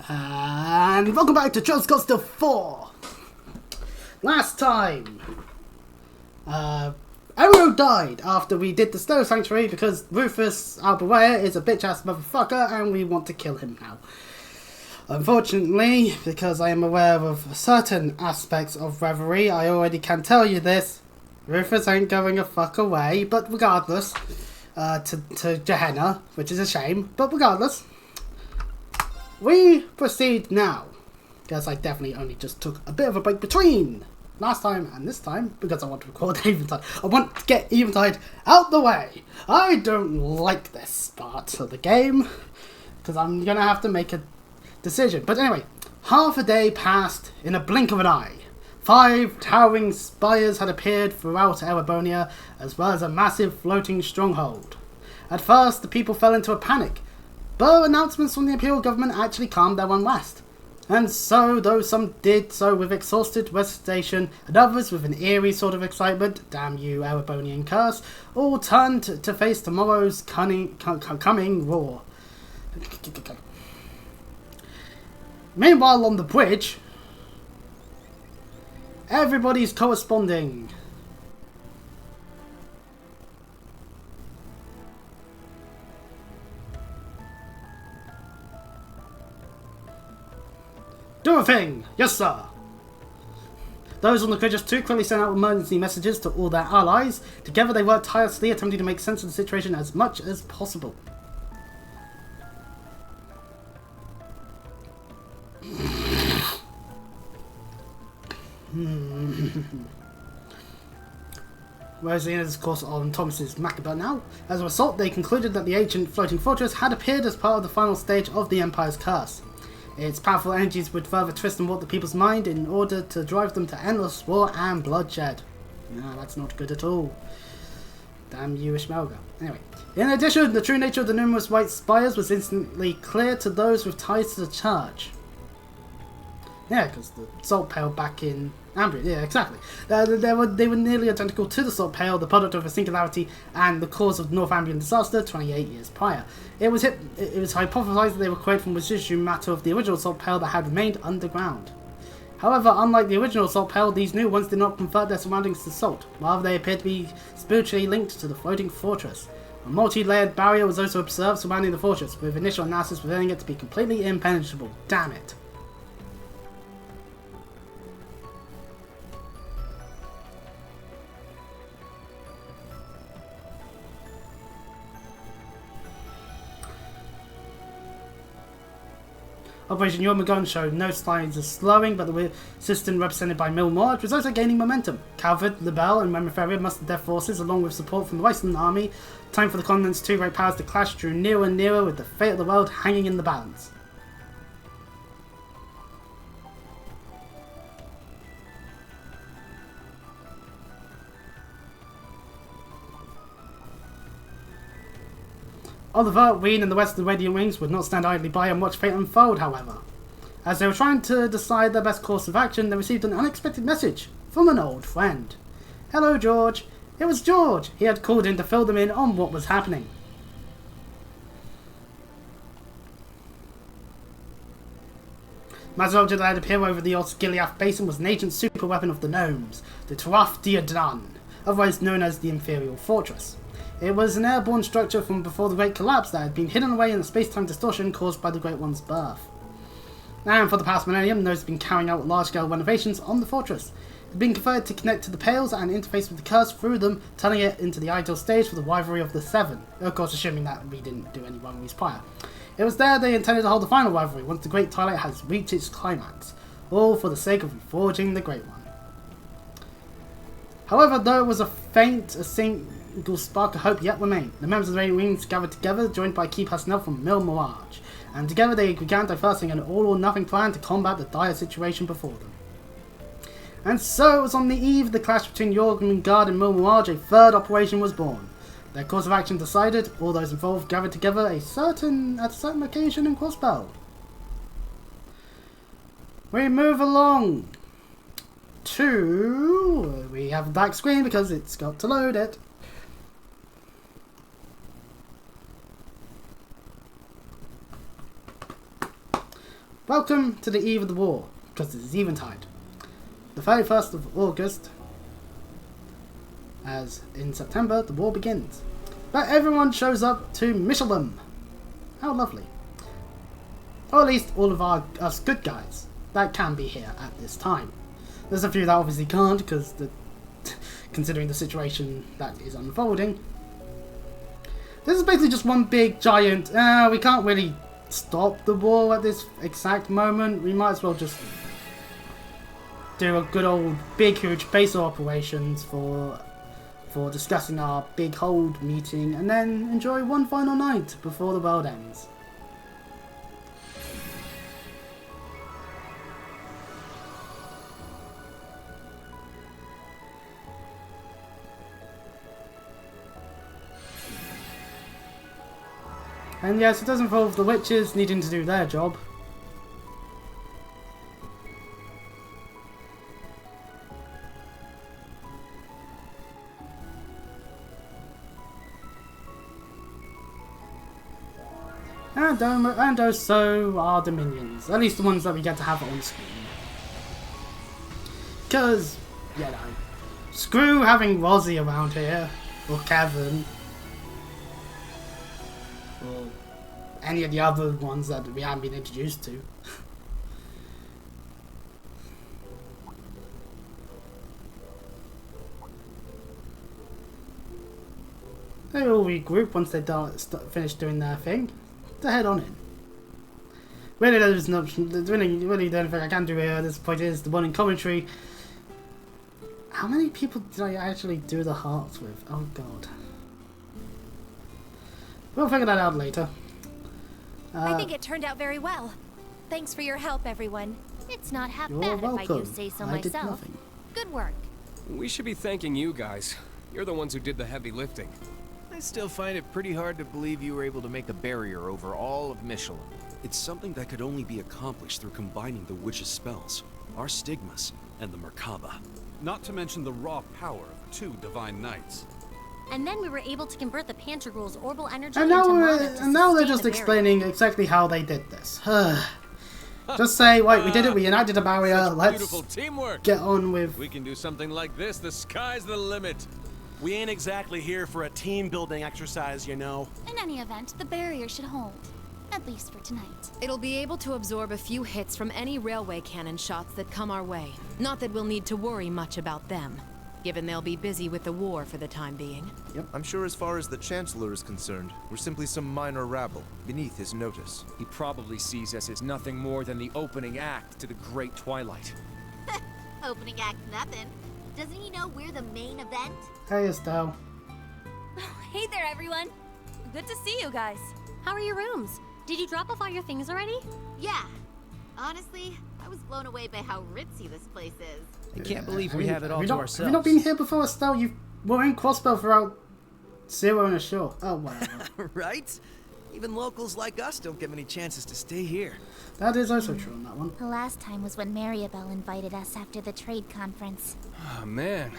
And welcome back to Just Cause 4. Last time, Arrow died after we did the Snow Sanctuary because Rufus Albawea is a bitch-ass motherfucker and we want to kill him now. Unfortunately, because I am aware of certain aspects of Reverie, I already can tell you this. Rufus ain't going a fuck away, but regardless, to Gehenna, which is a shame, but regardless, we proceed now. Because I definitely only just took a bit of a break between last time and this time, because I want to record Eventide. I want to get Eventide out the way. I don't like this part of the game, because I'm going to have to make a decision. But anyway, half a day passed in a blink of an eye. 5 towering spires had appeared throughout Erebonia, as well as a massive floating stronghold. At first, the people fell into a panic, but announcements from the Imperial government actually calmed their unrest. And so, though some did so with exhausted recitation, and others with an eerie sort of excitement, damn you Erebonian curse, all turned to face tomorrow's coming war. Meanwhile, on the bridge, everybody's corresponding. Do a thing! Yes, sir! Those on the bridge too quickly sent out emergency messages to all their allies. Together they worked tirelessly, attempting to make sense of the situation as much as possible. Rosie is, of course, on Thomas's Macabre now. As a result, they concluded that the ancient floating fortress had appeared as part of the final stage of the Empire's curse. Its powerful energies would further twist and warp the people's mind in order to drive them to endless war and bloodshed. No, that's not good at all. Damn you, Ishmelga. Anyway, in addition, the true nature of the numerous white spires was instantly clear to those with ties to the church. Yeah, because the salt pail back in Ambria, yeah, exactly. They were nearly identical to the salt pail, the product of a singularity and the cause of the Northumbrian disaster 28 years prior. It was hypothesized that they were created from residual matter of the original salt pail that had remained underground. However, unlike the original salt pail, these new ones did not convert their surroundings to salt. Rather, they appeared to be spiritually linked to the floating fortress. A multi-layered barrier was also observed surrounding the fortress, with initial analysis revealing it to be completely impenetrable. Damn it. Operation Yormagon showed no signs of slowing, but the system represented by Milmorge was also gaining momentum. Calvert, Lebel, and Memoferia mustered their forces along with support from the Western Army. Time for the continent's two great powers to clash drew nearer and nearer, with the fate of the world hanging in the balance. Oliver, Ween, and the rest of the Radiant Wings would not stand idly by and watch fate unfold, however. As they were trying to decide their best course of action, they received an unexpected message from an old friend. Hello, George. It was George. He had called in to fill them in on what was happening. Massive object that had appeared over the Osgiliath Basin was an ancient super weapon of the gnomes, the Tuath Diadan, otherwise known as the Imperial Fortress. It was an airborne structure from before the Great Collapse that had been hidden away in the space-time distortion caused by the Great One's birth. And for the past millennium, those have been carrying out large-scale renovations on the fortress. It had been converted to connect to the Pales and interface with the curse through them, turning it into the ideal stage for the rivalry of the Seven. Of course, assuming that we didn't do any rivalries prior. It was there they intended to hold the final rivalry once the Great Twilight has reached its climax, all for the sake of reforging the Great One. However, though it was a single spark of hope yet remained. The members of the Radiant Wings gathered together, joined by key personnel from Mil Mirage, and together they began diversing an all-or-nothing plan to combat the dire situation before them. And so it was on the eve of the clash between Jormungand and Mil Mirage, a third operation was born. Their course of action decided, all those involved gathered together at a certain location in Crossbell. We move along to... we have a black screen because it's got to load it. Welcome to the eve of the war, because it is Eventide. The 31st of August, as in September, the war begins. But everyone shows up to Michelin. How lovely. Or at least all of us good guys that can be here at this time. There's a few that obviously can't, because considering the situation that is unfolding. This is basically just one big giant, we can't really stop the war at this exact moment. We might as well just do a good old big huge base of operations for discussing our big hold meeting and then enjoy one final night before the world ends. And yes, it does involve the witches needing to do their job. And also our dominions, at least the ones that we get to have on screen. Because, you know, screw having Rosie around here, or Kevin, or any of the other ones that we haven't been introduced to. They all regroup once they finish doing their thing. To head on in. Really, there's really the only thing I can do here at this point is the one in commentary. How many people did I actually do the hearts with? Oh god. We'll figure that out later. I think it turned out very well. Thanks for your help, everyone. It's not half bad welcome. if I do say so I did myself. nothing. Good work. We should be thanking you guys. You're the ones who did the heavy lifting. I still find it pretty hard to believe you were able to make a barrier over all of Michelin. It's something that could only be accomplished through combining the witch's spells, our stigmas, and the Merkaba. Not to mention the raw power of 2 divine knights. And then we were able to convert the Pantagruel's orbital energy And into now, mana to and now they're sustain just the explaining exactly how they did this. Just say, right, we did it, we united a barrier, Such let's beautiful teamwork. get on with... We can do something like this. The sky's the limit. We ain't exactly here for a team-building exercise, you know. In any event, the barrier should hold. At least for tonight. It'll be able to absorb a few hits from any railway cannon shots that come our way. Not that we'll need to worry much about them, given they'll be busy with the war for the time being. Yep. I'm sure as far as the Chancellor is concerned, we're simply some minor rabble, beneath his notice. He probably sees us as nothing more than the opening act to the Great Twilight. Opening act nothing. Doesn't he know we're the main event? Hey, Estelle. Hey there, everyone. Good to see you guys. How are your rooms? Did you drop off all your things already? Yeah. Honestly, I was blown away by how ritzy this place is. I can't believe we have it all to ourselves. Have you not been here before, Estelle? You were in Crossbow throughout Zero and Ashore. Oh, whatever. Right? Even locals like us don't get many chances to stay here. That is also true on that one. The last time was when Maribel invited us after the trade conference. Oh, man.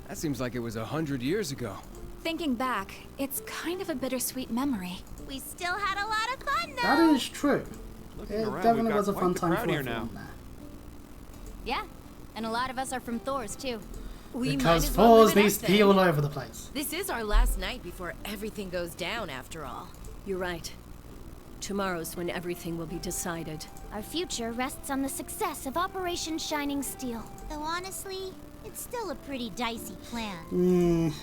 That seems like it was 100 years ago. Thinking back, it's kind of a bittersweet memory. We still had a lot of fun, though! That is true. Looking It around, definitely we've was a got fun quite the time crowd for here everyone now. there. Yeah, and a lot of us are from Thor's too. We Because might as well Thor's live it needs up to be then. all over the place. This is our last night before everything goes down, after all. You're right. Tomorrow's when everything will be decided. Our future rests on the success of Operation Shining Steel. Though honestly, it's still a pretty dicey plan.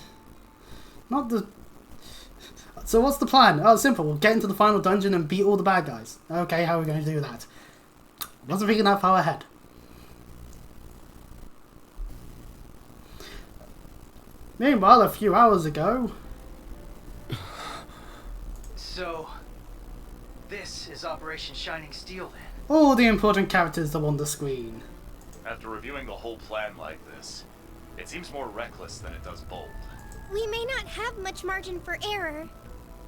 Not the... So what's the plan? Oh, simple. We'll get into the final dungeon and beat all the bad guys. Okay, how are we going to do that? Wasn't thinking that far ahead. Meanwhile, a few hours ago... So, this is Operation Shining Steel then? all the important characters are on the screen. After reviewing the whole plan like this, it seems more reckless than it does bold. We may not have much margin for error,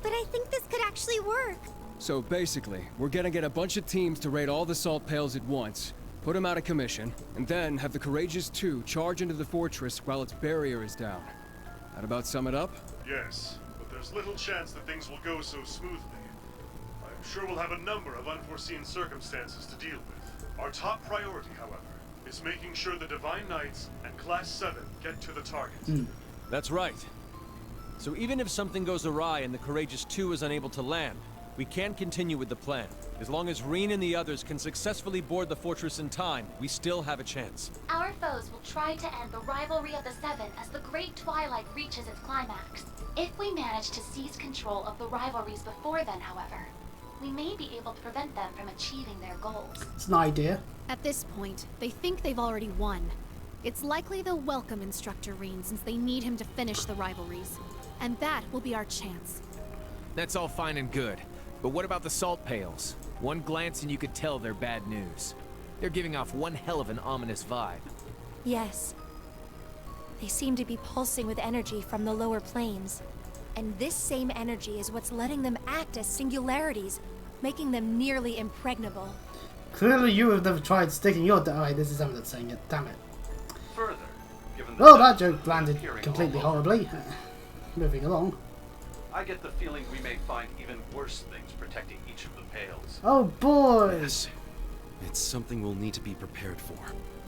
but I think this could actually work. So basically, we're gonna get a bunch of teams to raid all the salt pails at once, put them out of commission, and then have the Courageous 2 charge into the fortress while its barrier is down. That about sum it up? Yes, but there's little chance that things will go so smoothly. I'm sure we'll have a number of unforeseen circumstances to deal with. Our top priority, however, is making sure the Divine Knights and Class 7 get to the target. That's right. So even if something goes awry and the Courageous 2 is unable to land, we can continue with the plan. As long as Reen and the others can successfully board the fortress in time, we still have a chance. Our foes will try to end the rivalry of the Seven as the Great Twilight reaches its climax. If we manage to seize control of the rivalries before then, however, we may be able to prevent them from achieving their goals. It's an idea. At this point, they think they've already won. It's likely they'll welcome Instructor Reen since they need him to finish the rivalries. And that will be our chance. That's all fine and good. But what about the salt pails? One glance and you could tell they're bad news. They're giving off one hell of an ominous vibe. Yes. They seem to be pulsing with energy from the lower planes. And this same energy is what's letting them act as singularities, making them nearly impregnable. Clearly you have never tried sticking your... Oh, wait, this is someone that's saying it. Damn it. Further, given Well, that joke landed completely horribly. Moving along. I get the feeling we may find even worse things protecting each of the pails. Oh boy! Yes. It's something we'll need to be prepared for.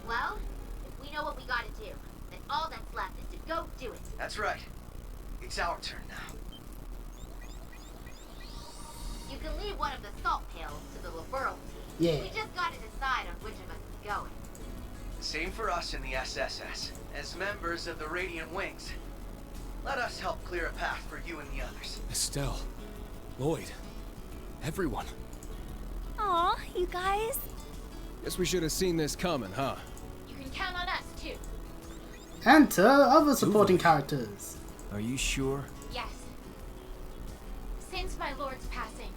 Well, if we know what we gotta do, then all that's left is to go do it. That's right. It's our turn now. You can leave one of the salt pails to the Laburl team. Yeah. We just gotta decide on which of us is going. Same for us in the SSS. As members of the Radiant Wings, let us help clear a path for you and the others. Estelle, Lloyd, everyone. Aw, you guys. Guess we should have seen this coming, huh? You can count on us, too. Enter other supporting characters. Are you sure? Yes. Since my lord's passing,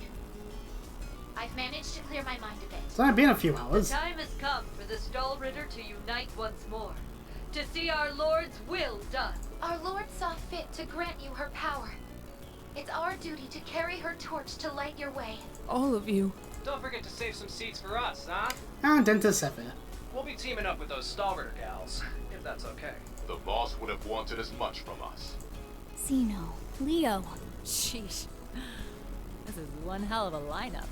I've managed to clear my mind a bit. It's only been a few The hours. time has come for the Stahlritter to unite once more, to see our Lord's will done. Our Lord saw fit to grant you her power. It's our duty to carry her torch to light your way. All of you. Don't forget to save some seats for us, huh? And enter Sephir. We'll be teaming up with those Stahlritter gals, if that's okay. The boss would have wanted as much from us. Zeno, Leo. Sheesh. This is one hell of a lineup.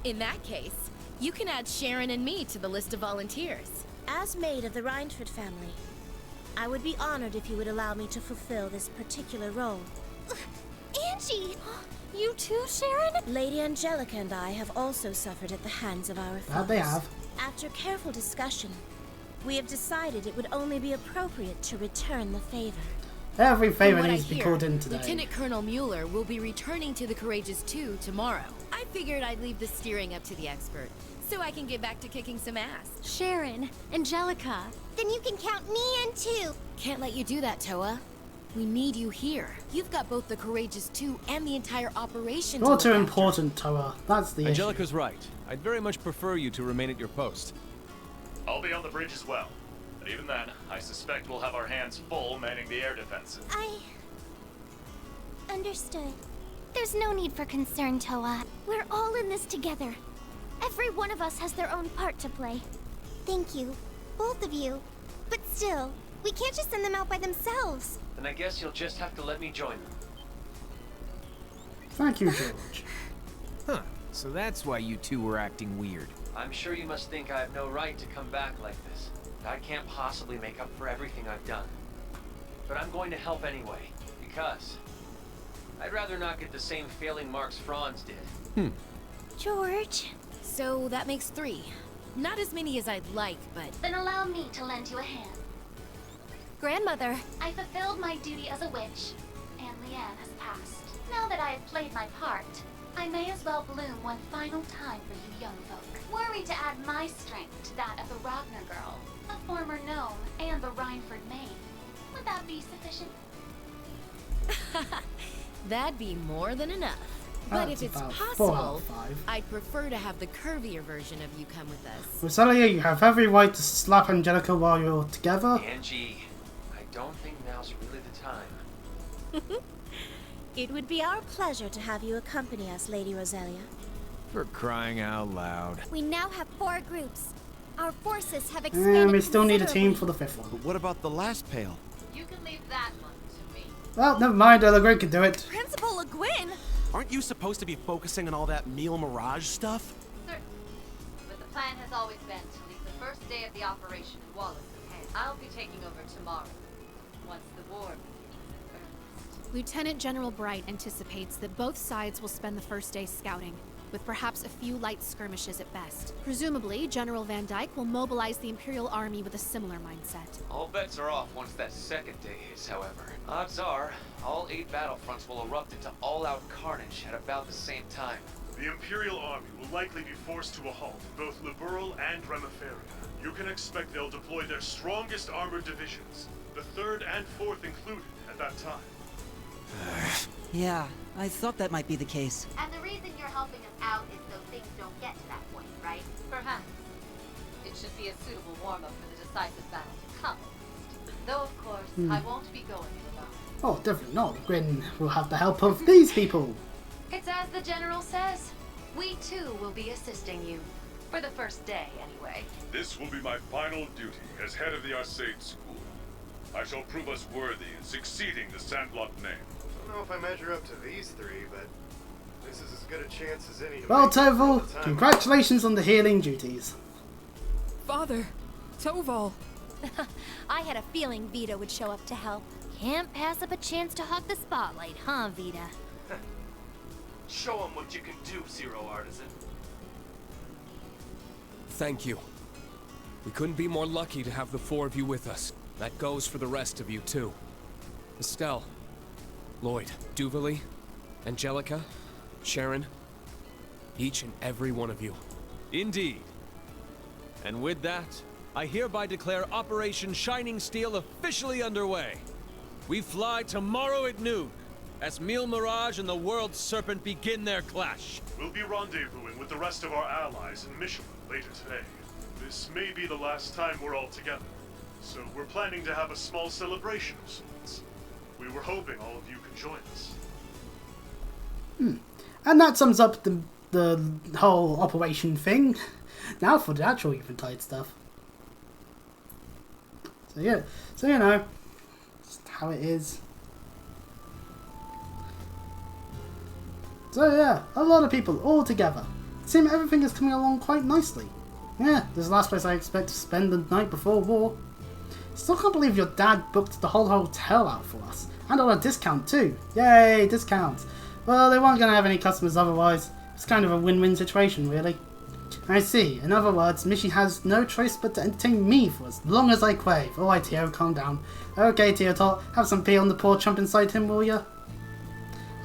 In that case, you can add Sharon and me to the list of volunteers. As maid of the Reinford family, I would be honored if you would allow me to fulfill this particular role. Angie! You too, Sharon? Lady Angelica and I have also suffered at the hands of our foes. That they have. After careful discussion, we have decided it would only be appropriate to return the favor. Every favor From what needs to I be hear, called in today. Lieutenant Colonel Mueller will be returning to the Courageous 2 tomorrow. I figured I'd leave the steering up to the expert, so I can get back to kicking some ass. Sharon, Angelica. Then you can count me in too. Can't let you do that, Toa. We need you here. You've got both the Courageous 2 and the entire operation to You're look too after. important, Toa. That's the Angelica's right. I'd very much prefer you to remain at your post. I'll be on the bridge as well. But even then, I suspect we'll have our hands full manning the air defenses. Understood. There's no need for concern, Toa. We're all in this together. Every one of us has their own part to play. Thank you. Both of you. But still, we can't just send them out by themselves. Then I guess you'll just have to let me join them. Thank you, George. Huh. So that's why you two were acting weird. I'm sure you must think I have no right to come back like this. I can't possibly make up for everything I've done. But I'm going to help anyway, because I'd rather not get the same failing marks Franz did. George. So that makes 3. Not as many as I'd like, but... Then allow me to lend you a hand. Grandmother. I fulfilled my duty as a witch, and Leanne has passed. Now that I have played my part, I may as well bloom one final time for you young folk. Were we to add my strength to that of the Ragnar girl, a former gnome, and the Reinford maid, would that be sufficient? That'd be more than enough. But That's if it's about 4 out possible, of 5. I'd prefer to have the curvier version of you come with us. Rosalia, you have every right to slap Angelica while you're together. Angie, I don't think now's really the time. It would be our pleasure to have you accompany us, Lady Rosalia. For crying out loud. We now have 4 groups. Our forces have expanded And we still need a team considerably. for the 5th one. But what about the last pail? You can leave that one to me. Well, never mind, Le Guen can do it. Principal Le Guin? Aren't you supposed to be focusing on all that meal mirage stuff? Certainly. But the plan has always been to leave the first day of the operation in Wallace's hands. I'll be taking over tomorrow, once the war begins. Lieutenant General Bright anticipates that both sides will spend the first day scouting, with perhaps a few light skirmishes at best. Presumably, General Van Dyke will mobilize the Imperial Army with a similar mindset. All bets are off once that second day hits, however. Odds are, all 8 battlefronts will erupt into all-out carnage at about the same time. The Imperial Army will likely be forced to a halt in both Liberal and Remiferia. You can expect they'll deploy their strongest armored divisions, the 3rd and 4th included, at that time. Yeah, I thought that might be the case. And the reason you're helping us out is so things don't get to that point, right? Perhaps. It should be a suitable warm-up for the decisive battle to come. Though, of course, I won't be going alone. Oh, definitely not. Gwyn will have the help of these people. It's as the General says. We, too, will be assisting you. For the first day, anyway. This will be my final duty as head of the Arcade School. I shall prove us worthy in succeeding the Sandblock name. I don't know if I measure up to these 3, but this is as good a chance as any to Well, make it all Toval, the time. congratulations on the healing duties. Father, Toval. I had a feeling Vita would show up to help. Can't pass up a chance to hog the spotlight, huh, Vita? Show them what you can do, Zero Artisan. Thank you. We couldn't be more lucky to have the 4 of you with us. That goes for the rest of you, too. Estelle, Lloyd, Duvalie, Angelica, Sharon, each and every one of you. Indeed. And with that, I hereby declare Operation Shining Steel officially underway. We fly tomorrow at noon, as Meal Mirage and the World Serpent begin their clash. We'll be rendezvousing with the rest of our allies in Michelin later today. This may be the last time we're all together, so we're planning to have a small celebration of sorts. We were hoping all of you could join us. And that sums up the whole operation thing. Now for the actual Eventide stuff. So yeah, so you know, just how it is. So yeah, a lot of people all together. It seems everything is coming along quite nicely. Yeah, this is the last place I expect to spend the night before war. Still can't believe your dad booked the whole hotel out for us. And on a discount too. Yay, discounts. Well, they weren't going to have any customers otherwise. It's kind of a win-win situation, really. I see. In other words, Mishi has no choice but to entertain me for as long as I crave. Alright, Tio, calm down. Okay, Tio Tot, have some pee on the poor chump inside him, will ya?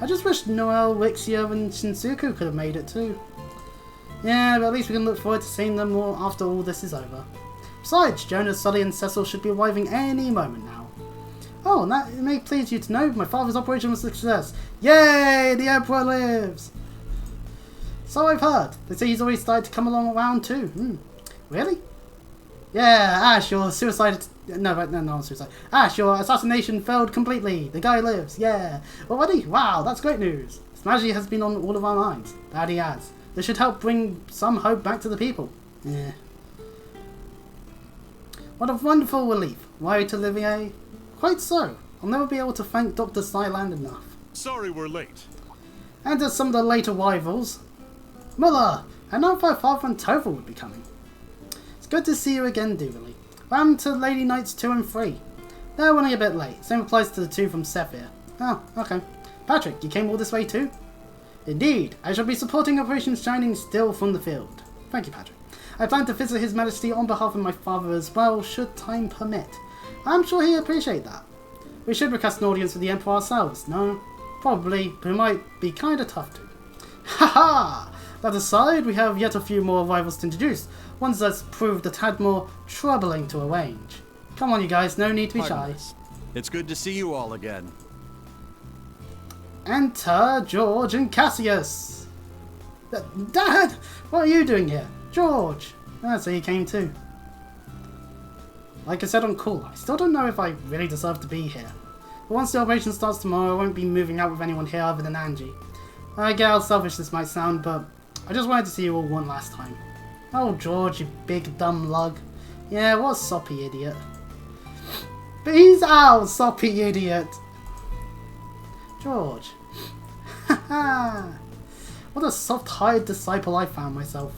I just wish Noel, Wixia, and Shinsuku could have made it too. Yeah, but at least we can look forward to seeing them more after all this is over. Besides, Jonas, Sully, and Cecil should be arriving any moment now. Oh, and that it may please you to know my father's operation was a success. Yay! The Emperor lives! So I've heard. They say he's already started to come along around too. Really? Yeah, Ash, your suicide... No, not suicide. Ash, your assassination failed completely. The guy lives. Yeah. Already? Wow, that's great news. Smashy has been on all of our minds. That he has. This should help bring some hope back to the people. Yeah. What a wonderful relief. Right, Olivier? Quite so. I'll never be able to thank Dr. Syland enough. Sorry we're late. And as some of the late arrivals... Muller! I know if our father and Toval would be coming. It's good to see you again, Duvalie. Ran to Lady Knights 2 and 3. They're running a bit late. Same applies to the 2 from Sephir. Oh, okay. Patrick, you came all this way too? Indeed. I shall be supporting Operation Shining Steel from the field. Thank you, Patrick. I plan to visit His Majesty on behalf of my father as well, should time permit. I'm sure he'd appreciate that. We should request an audience with the Emperor ourselves, no? Probably, but it might be kinda tough to. Haha! That aside, we have yet a few more arrivals to introduce, ones that's proved a tad more troubling to arrange. Come on, you guys, no need to be shy. It's good to see you all again. Enter George and Cassius! Dad! What are you doing here? George! Ah, so you came too. Like I said on call, I still don't know if I really deserve to be here. But once the operation starts tomorrow, I won't be moving out with anyone here other than Angie. I get how selfish this might sound, but I just wanted to see you all one last time. Oh, George, you big dumb lug. Yeah, what a soppy idiot. Peace out, soppy idiot! George. What a soft-hearted disciple I found myself.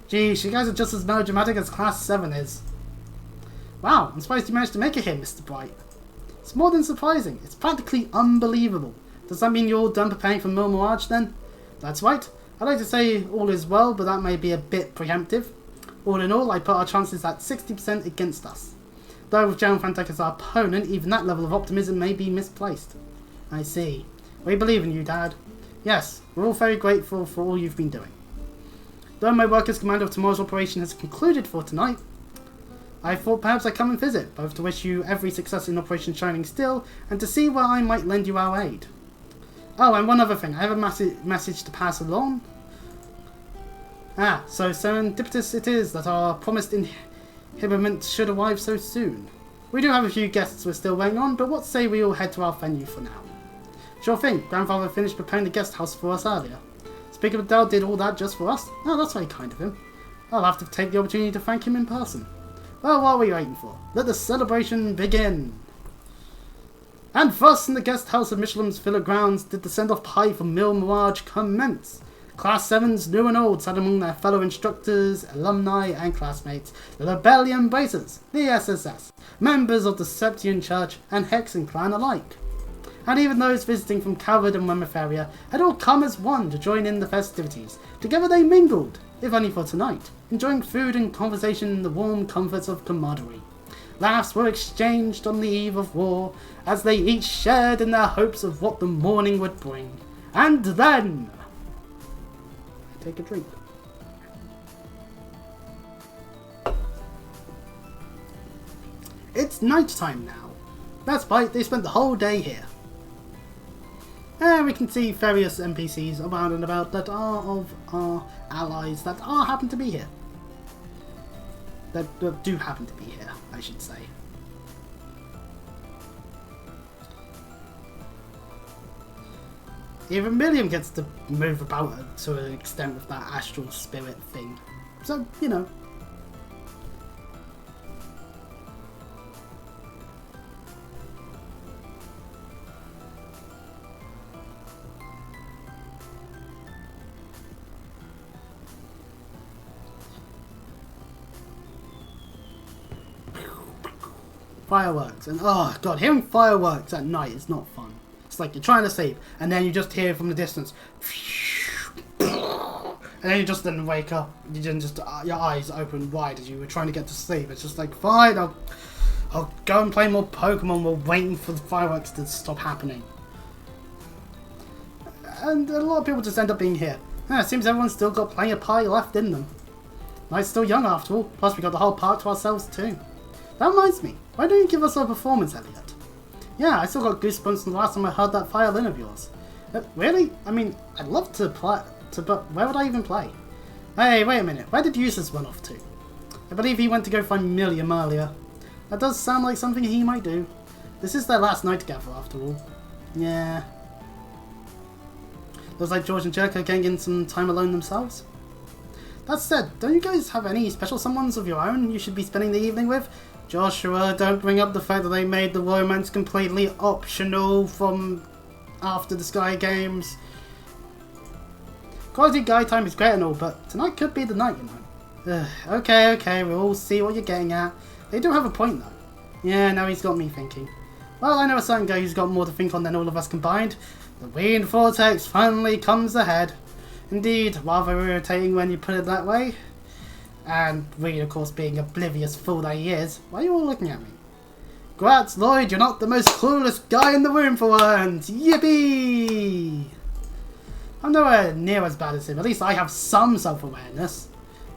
Geez, you guys are just as melodramatic as Class 7 is. Wow, I'm surprised you managed to make it here, Mr. Bright. It's more than surprising. It's practically unbelievable. Does that mean you're all done preparing for Mil Mirage then? That's right. I'd like to say all is well, but that may be a bit preemptive. All in all, I put our chances at 60% against us. Though with General Fantastic as our opponent, even that level of optimism may be misplaced. I see. We believe in you, Dad. Yes, we're all very grateful for all you've been doing. Though my work as commander of tomorrow's operation has concluded for tonight, I thought perhaps I'd come and visit, both to wish you every success in Operation Shining Steel, and to see where I might lend you our aid. Oh, and one other thing, I have a message to pass along. So serendipitous it is that our promised inhibiment should arrive so soon. We do have a few guests we're still waiting on, but what say we all head to our venue for now? Sure thing, Grandfather finished preparing the guest house for us earlier. Speaker of Dell did all that just for us? Oh, that's very kind of him. I'll have to take the opportunity to thank him in person. Well, what are we waiting for? Let the celebration begin! And thus, in the guest house of Michelin's Villa grounds, did the send-off party for Mil Mirage commence. Class 7s, new and old, sat among their fellow instructors, alumni, and classmates, the Rebellion Bracers, the SSS, members of the Septian Church, and Hexen clan alike. And even those visiting from Calvard and Weymouth area had all come as one to join in the festivities. Together they mingled, if only for tonight, enjoying food and conversation in the warm comforts of camaraderie. Laughs were exchanged on the eve of war, as they each shared in their hopes of what the morning would bring. And then... Take a drink. It's night time now. That's right, they spent the whole day here. And we can see various NPCs around and about that are of our allies that happen to be here. That do happen to be here, I should say. Even William gets to move about to an extent with that astral spirit thing. So, you know. Fireworks, and oh god, hearing fireworks at night is not fun. It's like you're trying to sleep, and then you just hear from the distance, and then you just then wake up. You didn't just your eyes open wide as you were trying to get to sleep. It's just like, fine, I'll go and play more Pokemon while waiting for the fireworks to stop happening. And a lot of people just end up being here. It seems everyone's still got plenty of party left in them. Night's still young after all. Plus we got the whole park to ourselves too. That reminds me, why don't you give us a performance, Elliot? Yeah, I still got goosebumps from the last time I heard that violin of yours. Really? I mean, I'd love to play, but where would I even play? Hey, wait a minute, where did Eustace run off to? I believe he went to go find Milliam earlier. That does sound like something he might do. This is their last night together, after all. Yeah. Looks like George and Jericho can get some time alone themselves. That said, don't you guys have any special someones of your own you should be spending the evening with? Joshua, don't bring up the fact that they made the romance completely optional from after the Sky Games. Quality guy time is great and all, but tonight could be the night, you know. Okay, we'll all see what you're getting at. They do have a point, though. Yeah, now he's got me thinking. Well, I know a certain guy who's got more to think on than all of us combined. The Wind Vortex finally comes ahead. Indeed, rather irritating when you put it that way. And Reed, of course, being oblivious fool that he is. Why are you all looking at me? Grats, Lloyd, you're not the most clueless guy in the room for once! Yippee! I'm nowhere near as bad as him. At least I have some self-awareness.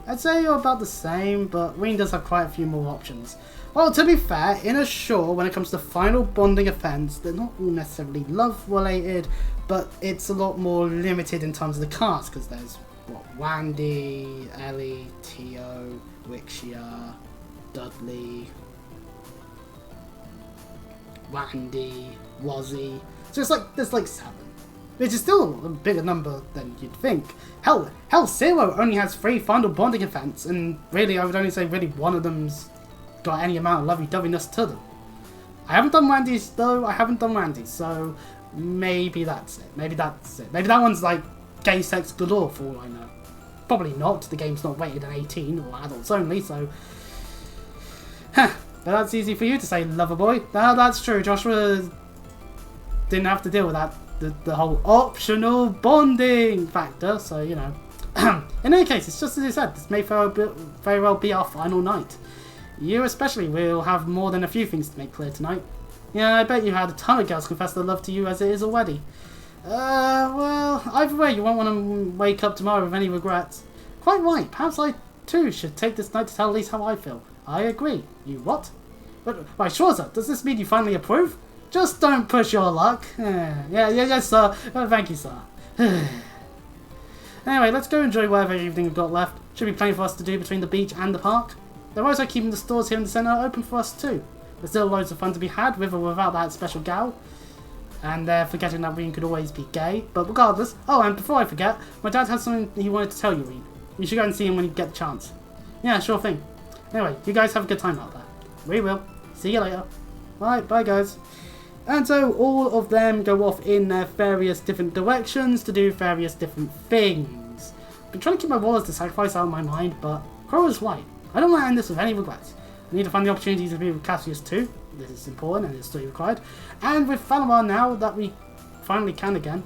I'd say you're about the same, but Wayne does have quite a few more options. Well, to be fair, in Ashore, when it comes to final bonding events, they're not all necessarily love-related, but it's a lot more limited in terms of the cast, because there's, what, Wandy, Ellie, Tio, Wixia, Dudley, Wandy, Wazzy. So it's like, there's like 7. Which is still a bigger number than you'd think. Hell, Zero only has 3 final bonding events, and really, I would only say really one of them's got any amount of lovey-doveyness to them. I haven't done Randy's though, so Maybe that's it. Maybe that's it. Maybe that one's like gay sex galore for all I know. Probably not. The game's not rated at 18 or adults only, so... Huh. But that's easy for you to say, lover boy. No, that's true. Joshua didn't have to deal with that. The whole optional bonding factor, so, you know. In any case, it's just as you said. This may very well be our final night. You especially will have more than a few things to make clear tonight. Yeah, I bet you had a ton of girls confess their love to you as it is already. Well, either way, you won't want to wake up tomorrow with any regrets. Quite right. Perhaps I, too, should take this night to tell Elise how I feel. I agree. You what? But, why, sure, sir. Does this mean you finally approve? Just don't push your luck. Yes, sir. Thank you, sir. Anyway, let's go enjoy whatever evening we've got left. Should be plenty for us to do between the beach and the park. They're also keeping the stores here in the centre open for us, too. There's still loads of fun to be had, with or without that special gal. And they're forgetting that Rean could always be gay. But regardless... Oh, and before I forget, my dad has something he wanted to tell you, Rean. You should go and see him when you get the chance. Yeah, sure thing. Anyway, you guys have a good time out there. We will. See you later. Alright, bye guys. And so all of them go off in their various different directions to do various different things. I've been trying to keep my Wallace to sacrifice out of my mind, but Crow is right. I don't want to end this with any regrets. I need to find the opportunity to be with Cassius too. This is important and it's still required. And with Falamar now that we finally can again.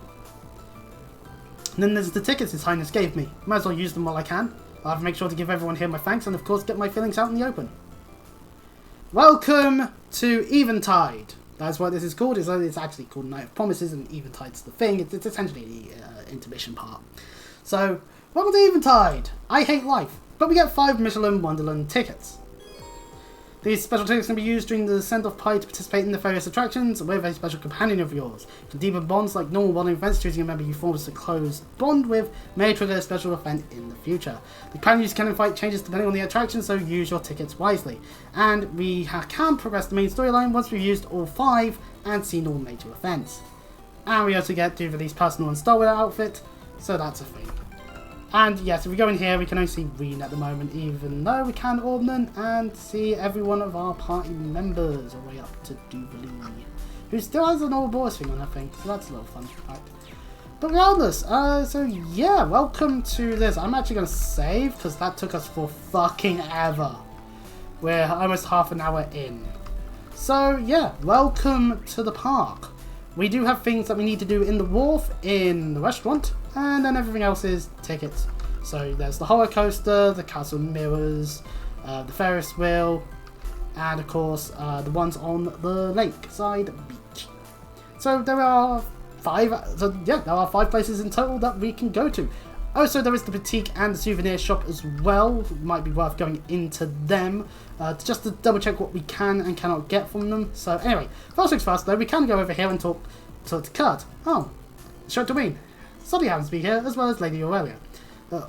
And then there's the tickets His Highness gave me. Might as well use them while I can. I'll have to make sure to give everyone here my thanks and of course get my feelings out in the open. Welcome to Eventide. That's what this is called. It's actually called Night of Promises and Eventide's the thing. It's essentially the intermission part. So, welcome to Eventide. I hate life. But we get 5 Michelin Wonderland tickets. These special tickets can be used during the send-off party to participate in the various attractions with a special companion of yours. You can deepen bonds like normal bonding events. Choosing a member you form a close bond with may trigger a special event in the future. The companions can invite changes depending on the attraction, so use your tickets wisely. And we can progress the main storyline once we've used all 5 and seen all major events. And we also get to release personal and Star Wars outfit, so that's a thing. And yes, if we go in here, we can only see Rean at the moment, even though we can Ordnance and see every one of our party members all the way up to Duvalie, who still has an all boys thing on, I think, so that's a little fun fact. But regardless, so yeah, welcome to this. I'm actually going to save, because that took us for fucking ever. We're almost half an hour in. So yeah, welcome to the park. We do have things that we need to do in the wharf, in the restaurant, and then everything else is tickets. So there's the roller coaster, the castle mirrors, the Ferris wheel, and of course the ones on the lakeside beach. So there are 5. So yeah, there are 5 places in total that we can go to. Also, there is the boutique and the souvenir shop as well. It might be worth going into them just to double check what we can and cannot get from them. So anyway, first things first though, we can go over here and talk to Kurt. Oh, show it to me. Somebody happens to be here, as well as Lady Aurelia.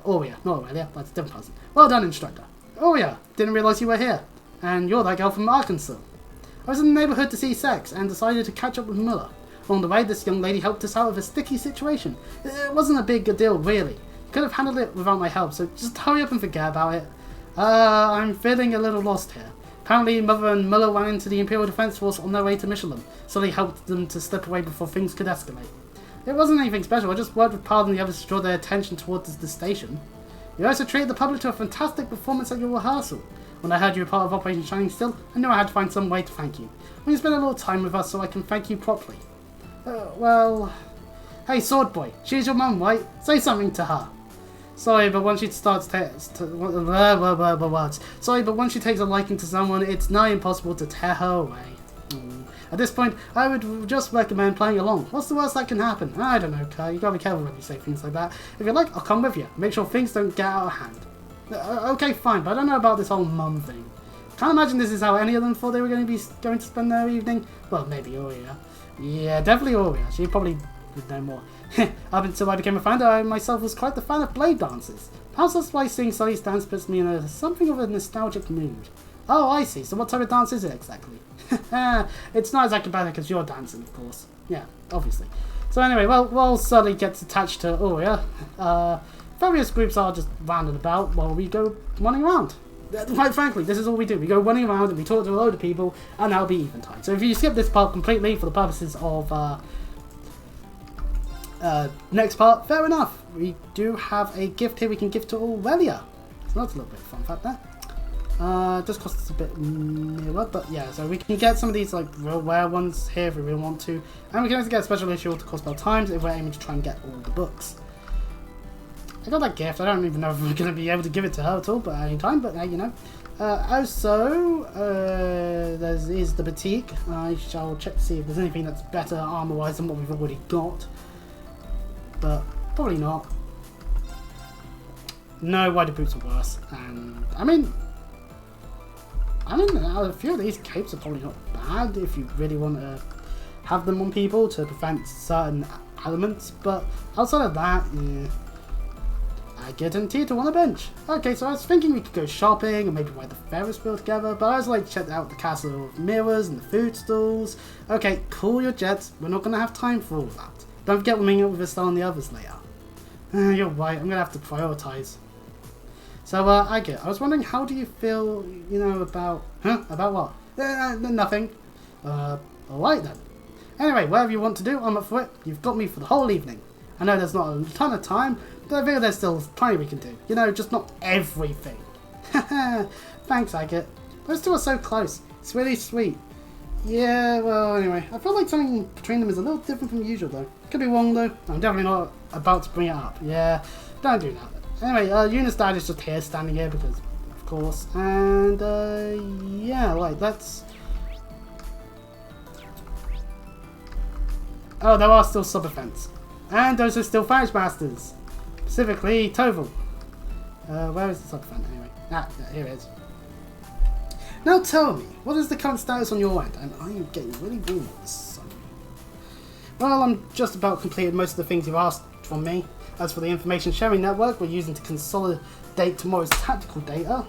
Aurea, not Aurelia, that's a different person. Well done, instructor. Aurea, didn't realise you were here. And you're that girl from Arkansas. I was in the neighbourhood to see Sex, and decided to catch up with Muller. Along the way, this young lady helped us out of a sticky situation. It wasn't a big deal, really. Could have handled it without my help, so just hurry up and forget about it. I'm feeling a little lost here. Apparently, Mother and Muller went into the Imperial Defense Force on their way to Michelin, so they helped them to slip away before things could escalate. It wasn't anything special, I just worked with Pard and the others to draw their attention towards the station. You also treated the public to a fantastic performance at your rehearsal. When I heard you were part of Operation Shining Steel, I knew I had to find some way to thank you. When you spend a little time with us so I can thank you properly. Well... Hey, Sword Boy, she's your mum, right? Say something to her. Sorry, but once she starts Sorry, but once she takes a liking to someone, it's nigh impossible to tear her away. At this point, I would just recommend playing along. What's the worst that can happen? I don't know, Kai. You gotta be careful when you say things like that. If you like, I'll come with you. Make sure things don't get out of hand. Okay, fine, but I don't know about this whole mum thing. Can't imagine this is how any of them thought they were going to spend their evening. Well, maybe Aurea. Yeah, definitely Aurea. She probably would know more. Up until I became a fan, I myself was quite the fan of blade dances. Perhaps that's why seeing Sully's dance puts me in something of a nostalgic mood. Oh, I see. So what type of dance is it exactly? It's not as acrobatic as your dancing, of course. Yeah, obviously. So anyway, well, while Sully gets attached to Aurea, various groups are just rounded about while we go running around. Quite frankly, this is all we do. We go running around and we talk to a load of people, and that'll be Eventide. So if you skip this part completely for the purposes of Next part, fair enough. We do have a gift here we can give to Aurelia. So that's a little bit of fun fact there. Just costs us a bit nearer, but yeah, so we can get some of these like real rare ones here if we really want to. And we can also get a special issue to Crossbow Times if we're aiming to try and get all the books. I got that gift, I don't even know if we're going to be able to give it to her at all, but at any time, but you know. Also, there is the boutique. I shall check to see if there's anything that's better armor-wise than what we've already got. But probably not. No, wider boots are worse. And I mean, a few of these capes are probably not bad if you really want to have them on people to prevent certain elements. But outside of that, yeah. I get in tier 2 on a bench. Okay, so I was thinking we could go shopping and maybe ride the Ferris wheel together, but I was like check out the Castle of Mirrors and the food stalls. Okay, cool your jets. We're not going to have time for all that. Don't forget we're meeting up with Estelle and the others later. You're right, I'm going to have to prioritize. So, I was wondering, how do you feel, you know, about... Huh? About what? Nothing. Alright then. Anyway, whatever you want to do, I'm up for it. You've got me for the whole evening. I know there's not a ton of time, but I figure there's still plenty we can do. You know, just not everything. Thanks, Agate. Those two are so close. It's really sweet. Yeah, well, anyway. I feel like something between them is a little different from usual, though. Could be wrong, though. I'm definitely not about to bring it up. Yeah, don't do that. Anyway, Yuna's dad is just here, standing here, because, of course. And, yeah, like, let's... Oh, there are still sub-events. And those are still Fire Masters. Specifically, Toval. Where is the sub-event anyway? Ah, yeah, here it is. Now tell me, what is the current status on your end? And I am getting really warm with this sun. Well, I'm just about completed most of the things you've asked from me. As for the information sharing network we're using to consolidate tomorrow's tactical data,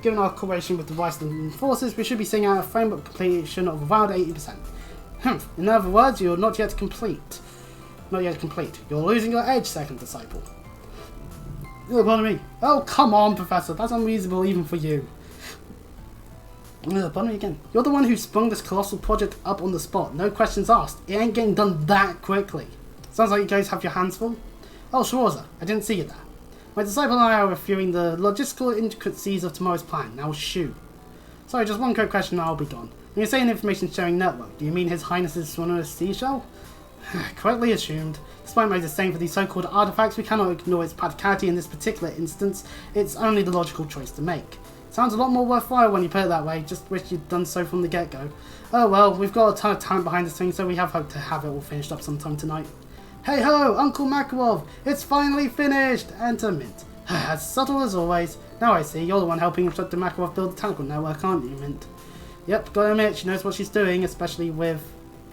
given our cooperation with the Riceland forces, we should be seeing out a framework completion of around 80%. In other words, you're not yet complete. Not yet complete. You're losing your edge, second disciple. Oh, pardon me. Oh, come on, Professor. That's unreasonable even for you. Pardon me again. You're the one who sprung this colossal project up on the spot. No questions asked. It ain't getting done that quickly. Sounds like you guys have your hands full. Oh, Schwarzer. I didn't see you there. My disciple and I are reviewing the logistical intricacies of tomorrow's plan. Now shoot. Sorry, just one quick question and I'll be gone. When you say an information sharing network, do you mean His Highness's sonorous seashell? Correctly assumed. Despite my disdain for these so-called artifacts, we cannot ignore its practicality in this particular instance. It's only the logical choice to make. Sounds a lot more worthwhile when you put it that way, just wish you'd done so from the get-go. Oh well, we've got a ton of talent behind this thing, so we have hope to have it all finished up sometime tonight. Hey ho, Uncle Makarov! It's finally finished! Enter Mint. As subtle as always. Now I see, you're the one helping Instructor Makarov build the tactical network, aren't you, Mint? Yep, gotta admit, she knows what she's doing, especially with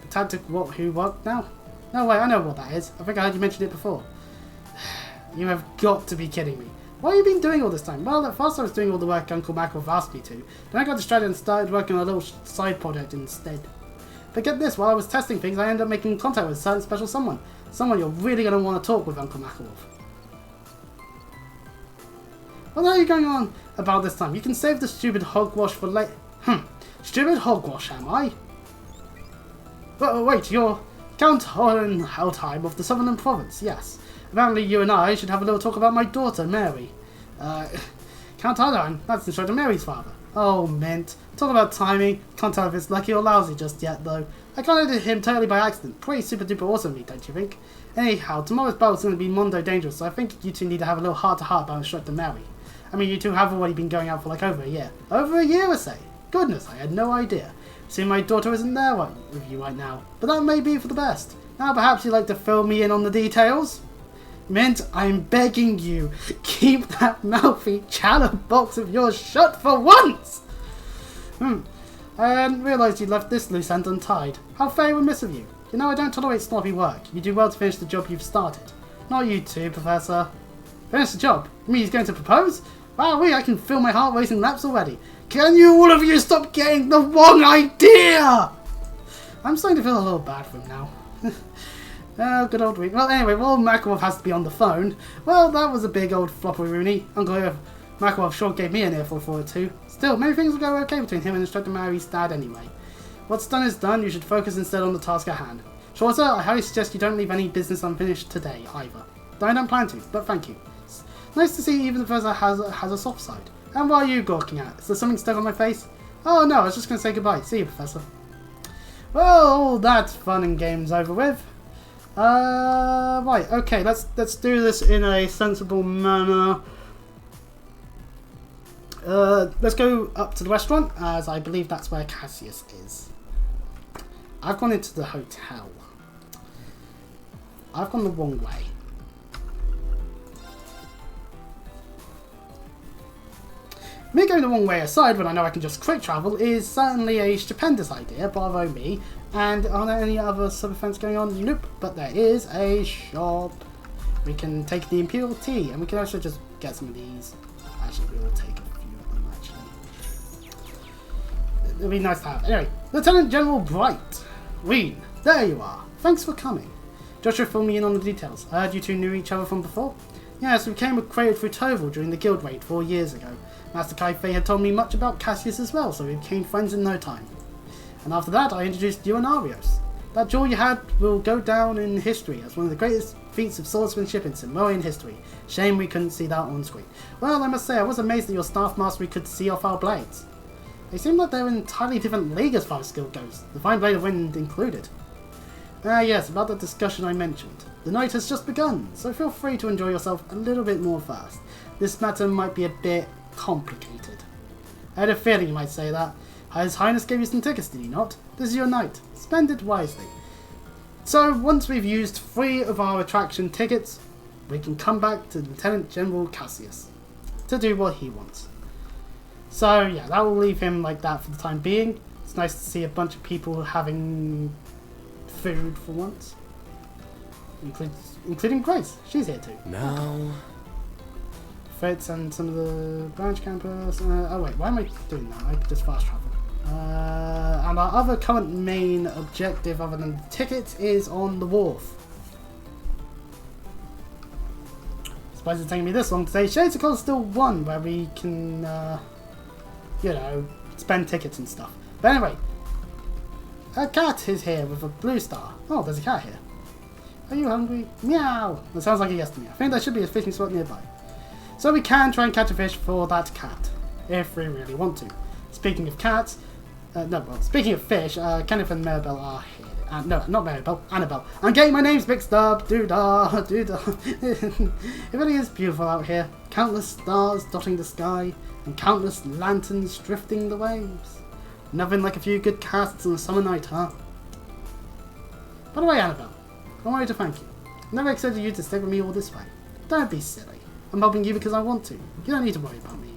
the tactical what now? No way, I know what that is. I think I heard you mention it before. You have got to be kidding me. What have you been doing all this time? Well, at first I was doing all the work Uncle Makarov asked me to. Then I got distracted and started working on a little side project instead. But get this, while I was testing things, I ended up making contact with a certain special someone. Someone you're really going to want to talk with, Uncle Makarov. What are you going on about this time? You can save the stupid hogwash for later. Stupid hogwash, am I? Oh, wait, you're Count Hohenheim of the Southern Province, yes. Apparently you and I should have a little talk about my daughter, Mary. Count Hohenheim, that's Instructor Mary's father. Oh, Mint. Talk about timing. Can't tell if it's lucky or lousy just yet, though. I contacted him totally by accident. Pretty super duper awesome, don't you think? Anyhow, tomorrow's battle's going to be Mondo dangerous, so I think you two need to have a little heart-to-heart about Instructor Mary. I mean, you two have already been going out for like over a year. Over a year, I say? Goodness, I had no idea. See, my daughter isn't there with you right now, but that may be for the best. Now perhaps you'd like to fill me in on the details? Mint, I'm begging you, keep that mouthy chatterbox of yours shut for once! I hadn't realised you'd left this loose end untied. How very remiss of you. You know, I don't tolerate sloppy work. You do well to finish the job you've started. Not you too, Professor. Finish the job? You mean he's going to propose? Wow, I can feel my heart racing laps already. Can you, all of you, stop getting the wrong idea? I'm starting to feel a little bad for him now. Oh, good old week. Well, anyway, while Makarov has to be on the phone, well, that was a big old floppery-rooney. Uncle Makarov sure gave me an earful for it too. Still, maybe things will go okay between him and Instructor Mary's dad anyway. What's done is done. You should focus instead on the task at hand. Shorter, I highly suggest you don't leave any business unfinished today, either. Though I don't plan to, but thank you. It's nice to see even the Professor has a soft side. And what are you gawking at? Is there something stuck on my face? Oh no, I was just going to say goodbye. See you, Professor. Well, all that fun and games over with. Right, okay, let's do this in a sensible manner. Let's go up to the restaurant, as I believe that's where Cassius is. I've gone into the hotel. I've gone the wrong way. Me going the wrong way aside when I know I can just quick travel is certainly a stupendous idea, bravo me. And are there any other sub-events going on? Nope, but there is a shop. We can take the Imperial Tea, and we can also just get some of these. Actually, we will take a few of them, actually. It'll be nice to have. Anyway, Lieutenant General Bright. Ween, there you are. Thanks for coming. Joshua filled me in on the details. I heard you two knew each other from before? Yes, we came acquainted through Toval during the guild raid 4 years ago. Master Kai-Fei had told me much about Cassius as well, so we became friends in no time. And after that, I introduced you and Arios. That duel you had will go down in history as one of the greatest feats of swordsmanship in Samoan history. Shame we couldn't see that on screen. Well, I must say, I was amazed that your staff mastery could see off our blades. They seem like they're in an entirely different league as far as skill goes, the Fine Blade of Wind included. Ah yes, about that discussion I mentioned. The night has just begun, so feel free to enjoy yourself a little bit more first. This matter might be a bit complicated. I had a feeling you might say that. His Highness gave you some tickets, did he not? This is your night. Spend it wisely. So, once we've used 3 of our attraction tickets, we can come back to Lieutenant General Cassius to do what he wants. So, yeah, that will leave him like that for the time being. It's nice to see a bunch of people having food for once. Including Grace. She's here too. Now... Fritz and some of the branch campers. Oh wait, why am I doing that? I could just fast travel. And our other current main objective other than the ticket is on the wharf. Suppose it's taking me this long to say Shades of Cold still one where we can, you know, spend tickets and stuff. But anyway, a cat is here with a blue star. Oh, there's a cat here. Are you hungry? Meow! That sounds like a yes to me. I think there should be a fishing spot nearby. So we can try and catch a fish for that cat, if we really want to. Speaking of cats, speaking of fish, Kenneth and Maribel are here. No, not Maribel, Annabelle. I'm getting my names mixed up. Doodah, doodah. It really is beautiful out here. Countless stars dotting the sky, and countless lanterns drifting the waves. Nothing like a few good casts on a summer night, huh? By the way, Annabelle, I wanted to thank you. I never expected you to stick with me all this way. Don't be silly. I'm helping you because I want to. You don't need to worry about me.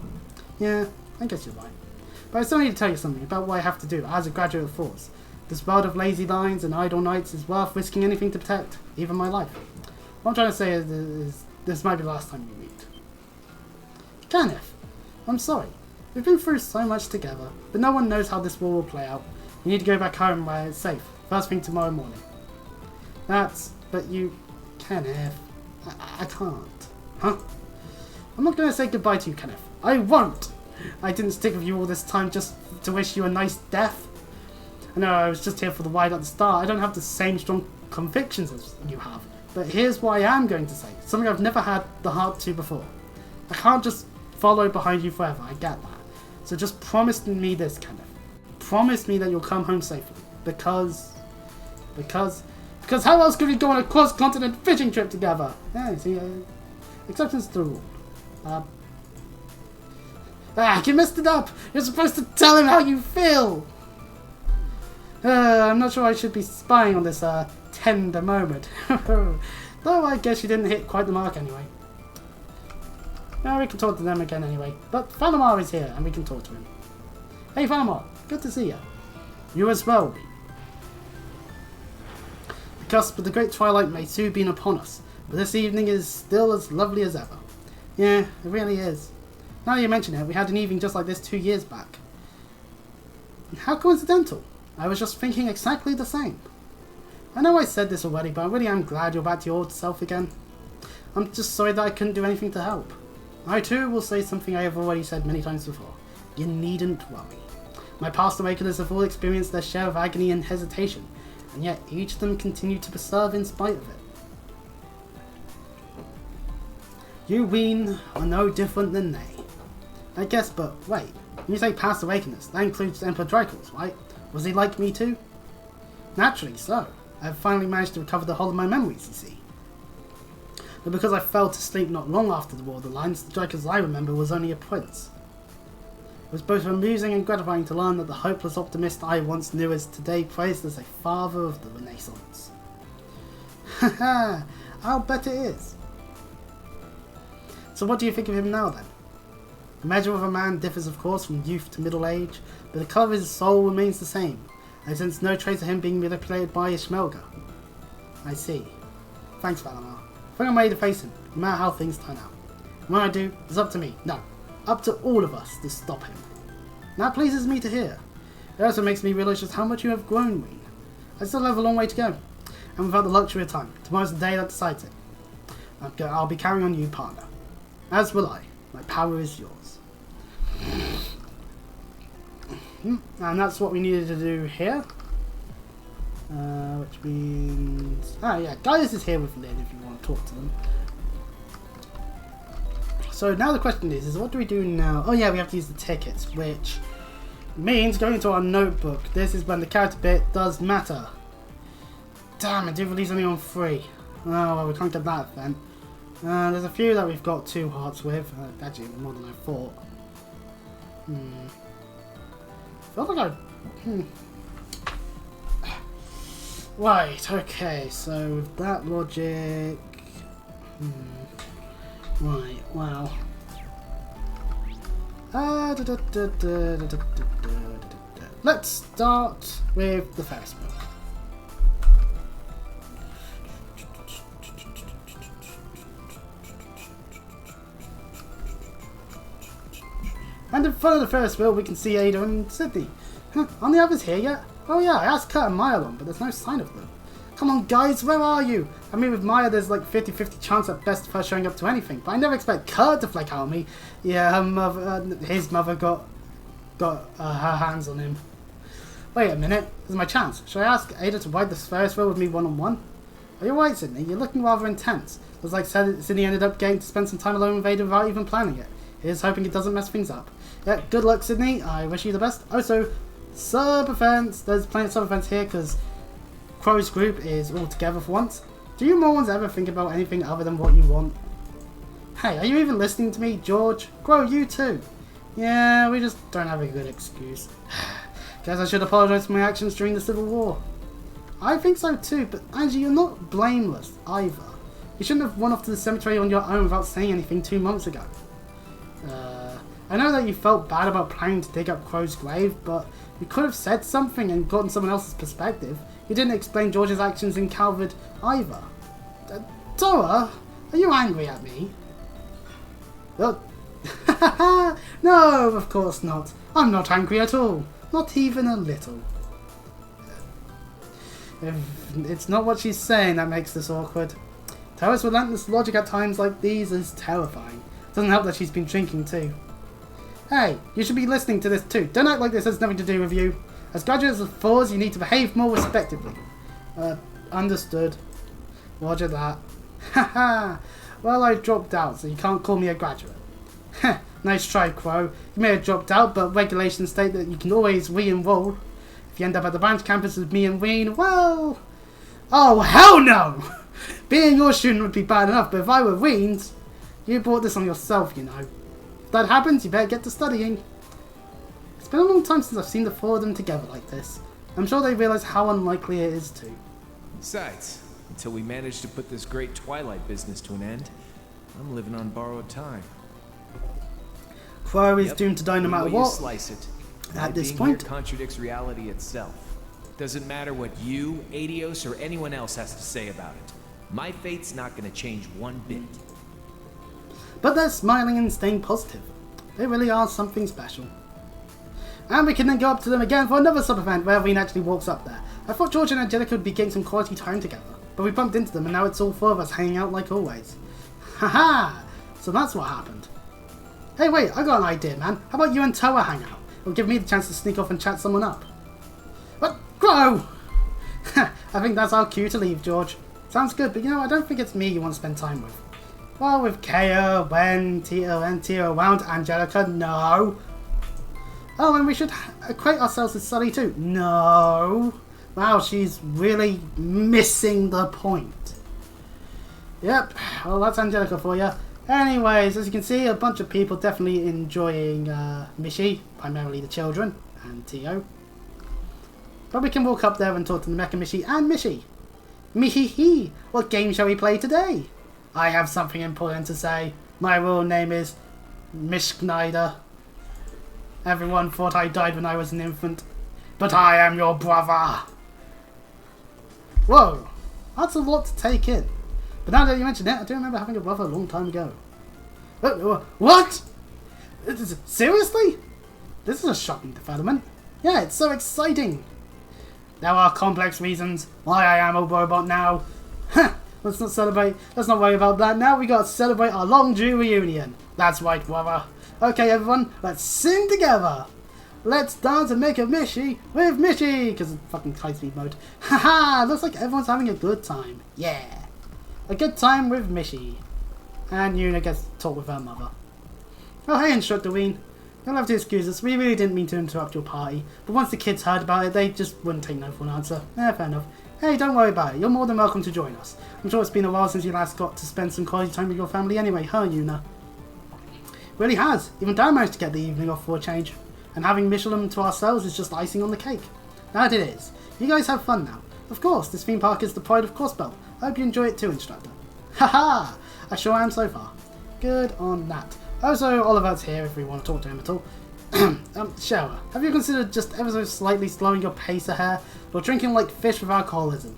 Yeah, I guess you're right. But I still need to tell you something about what I have to do as a graduate of Force. This world of lazy lines and idle nights is worth risking anything to protect, even my life. What I'm trying to say is this might be the last time we meet. Kenneth, I'm sorry. We've been through so much together, but no one knows how this war will play out. You need to go back home where it's safe, first thing tomorrow morning. But you, Kenneth, I can't. Huh? I'm not going to say goodbye to you, Kenneth. I won't! I didn't stick with you all this time just to wish you a nice death. I know I was just here for the ride at the start. I don't have the same strong convictions as you have. But here's what I am going to say. Something I've never had the heart to before. I can't just follow behind you forever. I get that. So just promise me this, Kenneth. Promise me that you'll come home safely. Because how else could we go on a cross-continent fishing trip together? Yeah, see, acceptance to the rule. You messed it up! You're supposed to tell him how you feel! I'm not sure I should be spying on this, tender moment. Though I guess you didn't hit quite the mark anyway. Now we can talk to them again anyway. But Falamar is here, and we can talk to him. Hey Falamar, good to see you. You as well, B. The cusp of the great twilight may soon be upon us, but this evening is still as lovely as ever. Yeah, it really is. Now you mention it, we had an evening just like this 2 years back. How coincidental. I was just thinking exactly the same. I know I said this already, but I really am glad you're back to your old self again. I'm just sorry that I couldn't do anything to help. I too will say something I have already said many times before. You needn't worry. My past awakeners have all experienced their share of agony and hesitation, and yet each of them continued to persevere in spite of it. You Ween are no different than they. I guess, but wait, when you say past awakenness, that includes Emperor Dracos, right? Was he like me too? Naturally so. I've finally managed to recover the whole of my memories, you see. But because I fell to sleep not long after the War of the Lines, the Dracos I remember was only a prince. It was both amusing and gratifying to learn that the hopeless optimist I once knew is today praised as a father of the Renaissance. Haha, I'll bet it is. So what do you think of him now then? The measure of a man differs of course from youth to middle age, but the colour of his soul remains the same. I sense no trace of him being manipulated by Ishmelga. I see. Thanks, Valimar. I think I'm ready to face him, no matter how things turn out. And when I do, it's up to me, no, up to all of us to stop him. And that pleases me to hear. It also makes me realise just how much you have grown, Ween. I still have a long way to go, and without the luxury of time, tomorrow's the day that decides it. I'll be carrying on you, partner. As will I. My power is yours. And that's what we needed to do here. Which means... Ah, yeah, Gaius is here with Lynn if you want to talk to them. So now the question is what do we do now? Oh yeah, we have to use the tickets, which means going into our notebook. This is when the character bit does matter. Damn, I did release only on 3. Oh, well, we can't get that then. There's a few that we've got 2 hearts with. Actually, more than I thought. Felt like Right, okay, so with that logic... Right, wow. Let's start with the Ferris wheel. And in front of the Ferris wheel we can see Ada and Sydney. Aren't the others here yet? Oh yeah, I asked Kurt and Maya along, but there's no sign of them. Come on guys, where are you? I mean with Maya there's like 50-50 chance at best of her showing up to anything, but I never expect Kurt to flake out on me. Yeah, his mother got her hands on him. Wait a minute, this is my chance. Should I ask Ada to ride the Ferris wheel with me one-on-one? Are you alright, Sydney? You're looking rather intense. Looks like Sydney ended up getting to spend some time alone with Ada without even planning it. Here's hoping it doesn't mess things up. Yeah, good luck, Sydney. I wish you the best. Also, sub-events. There's plenty of sub-events here because Crow's group is all together for once. Do you morons ever think about anything other than what you want? Hey, are you even listening to me, George? Crow, you too. Yeah, we just don't have a good excuse. Guess I should apologise for my actions during the Civil War. I think so too, but Angie, you're not blameless either. You shouldn't have run off to the cemetery on your own without saying anything 2 months ago. I know that you felt bad about planning to dig up Crow's grave, but you could have said something and gotten someone else's perspective. You didn't explain George's actions in Calvert either. Dora, are you angry at me? No, of course not. I'm not angry at all. Not even a little. If it's not what she's saying that makes this awkward. Tara's relentless logic at times like these is terrifying. Doesn't help that she's been drinking too. Hey, you should be listening to this too. Don't act like this has nothing to do with you. As graduates of 4s, you need to behave more respectively. Understood. Roger that. Haha. Well, I dropped out, so you can't call me a graduate. Heh, nice try, Crow. You may have dropped out, but regulations state that you can always re-enroll. If you end up at the branch campus with me and Ween, well... Oh, hell no! Being your student would be bad enough, but if I were Ween's, you brought this on yourself, you know. If that happens, you better get to studying. It's been a long time since I've seen the 4 of them together like this. I'm sure they realise how unlikely it is to. Besides, until we manage to put this great Twilight business to an end, I'm living on borrowed time. Crow is doomed to die no matter what. You slice it. At this being point, here contradicts reality itself. Doesn't matter what you, Adios, or anyone else has to say about it. My fate's not going to change one bit. But they're smiling and staying positive. They really are something special. And we can then go up to them again for another sub-event where Ween actually walks up there. I thought George and Angelica would be getting some quality time together, but we bumped into them and now it's all 4 of us hanging out like always. Haha! So that's what happened. Hey wait, I got an idea, man. How about you and Toa hang out? It'll give me the chance to sneak off and chat someone up. What? Grow! I think that's our cue to leave, George. Sounds good, but you know, I don't think it's me you want to spend time with. Well, with Kaya, Wen, Tio, and Tio around, Angelica, no. Oh, and we should equate ourselves with Sully too. No. Wow, she's really missing the point. Yep, well that's Angelica for you. Anyways, as you can see, a bunch of people definitely enjoying Mishi, primarily the children, and Tio. But we can walk up there and talk to the Mecha Mishi and Mishi. Mihihi, what game shall we play today? I have something important to say. My real name is Mishknider. Everyone thought I died when I was an infant, but I am your brother. Whoa, that's a lot to take in. But now that you mention it, I do remember having a brother a long time ago. What? Seriously? This is a shocking development. Yeah, it's so exciting. There are complex reasons why I am a robot now. Let's not celebrate. Let's not worry about that now. We gotta celebrate our long-due reunion. That's right, brother. Okay, everyone, let's sing together. Let's dance and make a Mishi with Mishi, because it's fucking high-speed mode. Haha, looks like everyone's having a good time. Yeah. A good time with Mishi. And Yuna gets to talk with her mother. Oh, hey, Instructor Ween. You'll have to excuse us. We really didn't mean to interrupt your party. But once the kids heard about it, they just wouldn't take no for an answer. Fair enough. Hey, don't worry about it. You're more than welcome to join us. I'm sure it's been a while since you last got to spend some quality time with your family anyway, huh, Yuna? Really has. Even Dad managed to get the evening off for a change. And having Michelin to ourselves is just icing on the cake. That it is. You guys have fun now. Of course, this theme park is the pride of Crossbell. I hope you enjoy it too, Instructor. Haha! I sure am so far. Good on that. Also, Oliver's here if we want to talk to him at all. Shower, have you considered just ever so slightly slowing your pace a hair? Or drinking like fish with alcoholism?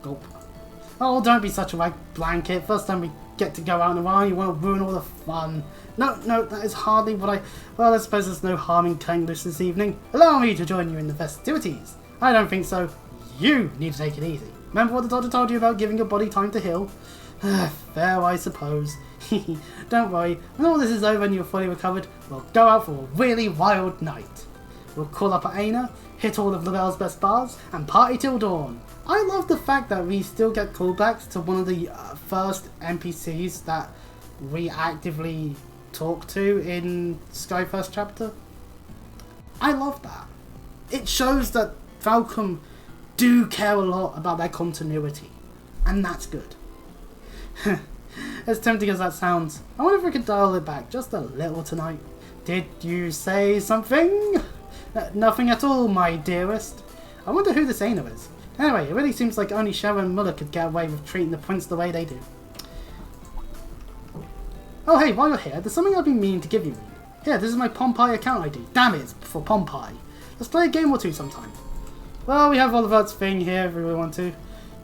Gulp. Oh, don't be such a white blanket. First time we get to go out in a while, you want to ruin all the fun. No, that is hardly what I... Well, I suppose there's no harm in cutting loose this evening. Allow me to join you in the festivities. I don't think so. You need to take it easy. Remember what the doctor told you about giving your body time to heal? Fair, I suppose. Don't worry, when all this is over and you're fully recovered, we'll go out for a really wild night. We'll call up Aina, hit all of Labelle's best bars, and party till dawn. I love the fact that we still get callbacks to one of the first NPCs that we actively talk to in Sky First Chapter. I love that. It shows that Falcom do care a lot about their continuity, and that's good. As tempting as that sounds, I wonder if we could dial it back just a little tonight. Did you say something? Nothing at all, my dearest. I wonder who this Aina is. Anyway, it really seems like only Sharon and Muller could get away with treating the prince the way they do. Oh hey, while you're here, there's something I've been meaning to give you. Here, this is my Pompeii account ID. Damn it, it's for Pompeii. Let's play a game or two sometime. Well, we have Oliver's thing here if we want to.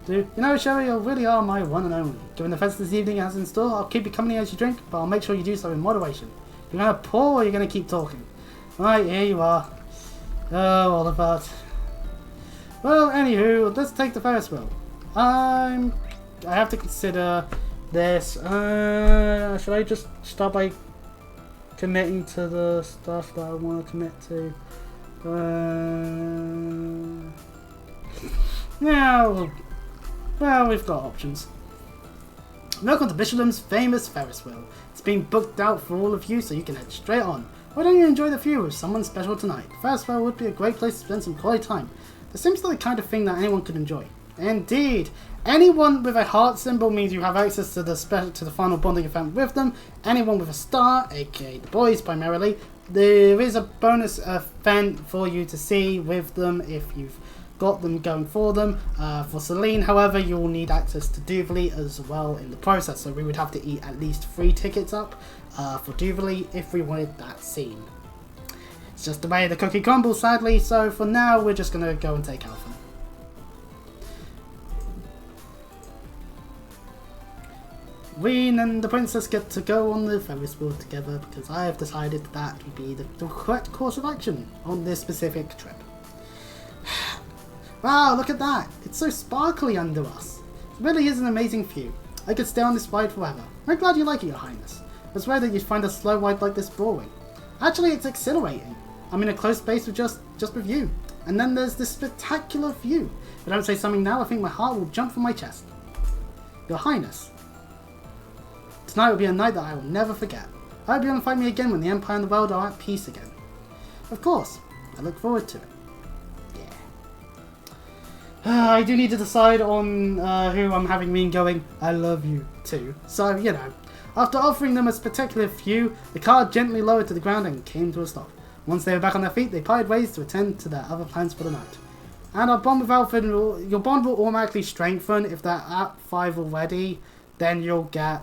You know, Sherry, you really are my one and only. Given the fest this evening has in store, I'll keep you company as you drink, but I'll make sure you do so in moderation. You're gonna pour or you're gonna keep talking? Right, here you are. Oh, Oliver. Well, anywho, let's take the Ferris wheel. I have to consider this. Should I just start by committing to the stuff that I want to commit to? Yeah, well, we've got options. Welcome to Michelin's famous Ferris wheel. It's been booked out for all of you, so you can head straight on. Why don't you enjoy the view with someone special tonight? Ferris wheel would be a great place to spend some quality time. This seems like the kind of thing that anyone could enjoy. Indeed, anyone with a heart symbol means you have access to the final bonding event with them. Anyone with a star, aka the boys primarily, there is a bonus event for you to see with them if you've got them going for them. For Celine, however, you will need access to Duvally as well in the process, so we would have to eat at least 3 tickets up for Duvally if we wanted that scene. It's just the way the cookie crumbles, sadly, so for now we're just going to go and take Alpha. Ween and the princess get to go on the Ferris wheel together because I have decided that would be the correct course of action on this specific trip. Wow, look at that! It's so sparkly under us. It really is an amazing view. I could stay on this ride forever. I'm glad you like it, Your Highness. I swear that you'd find a slow ride like this boring. Actually, it's exhilarating. I'm in a close space with just with you. And then there's this spectacular view. If I don't say something now, I think my heart will jump from my chest. Your Highness, tonight will be a night that I will never forget. I hope you'll invite me again when the Empire and the world are at peace again. Of course, I look forward to it. Yeah. I do need to decide on who I'm having Reen going, I love you to. So, you know, after offering them a spectacular view, the car gently lowered to the ground and came to a stop. Once they were back on their feet, they parted ways to attend to their other plans for the night. And our bond with Alfred, your bond will automatically strengthen. If they're at 5 already, then you'll get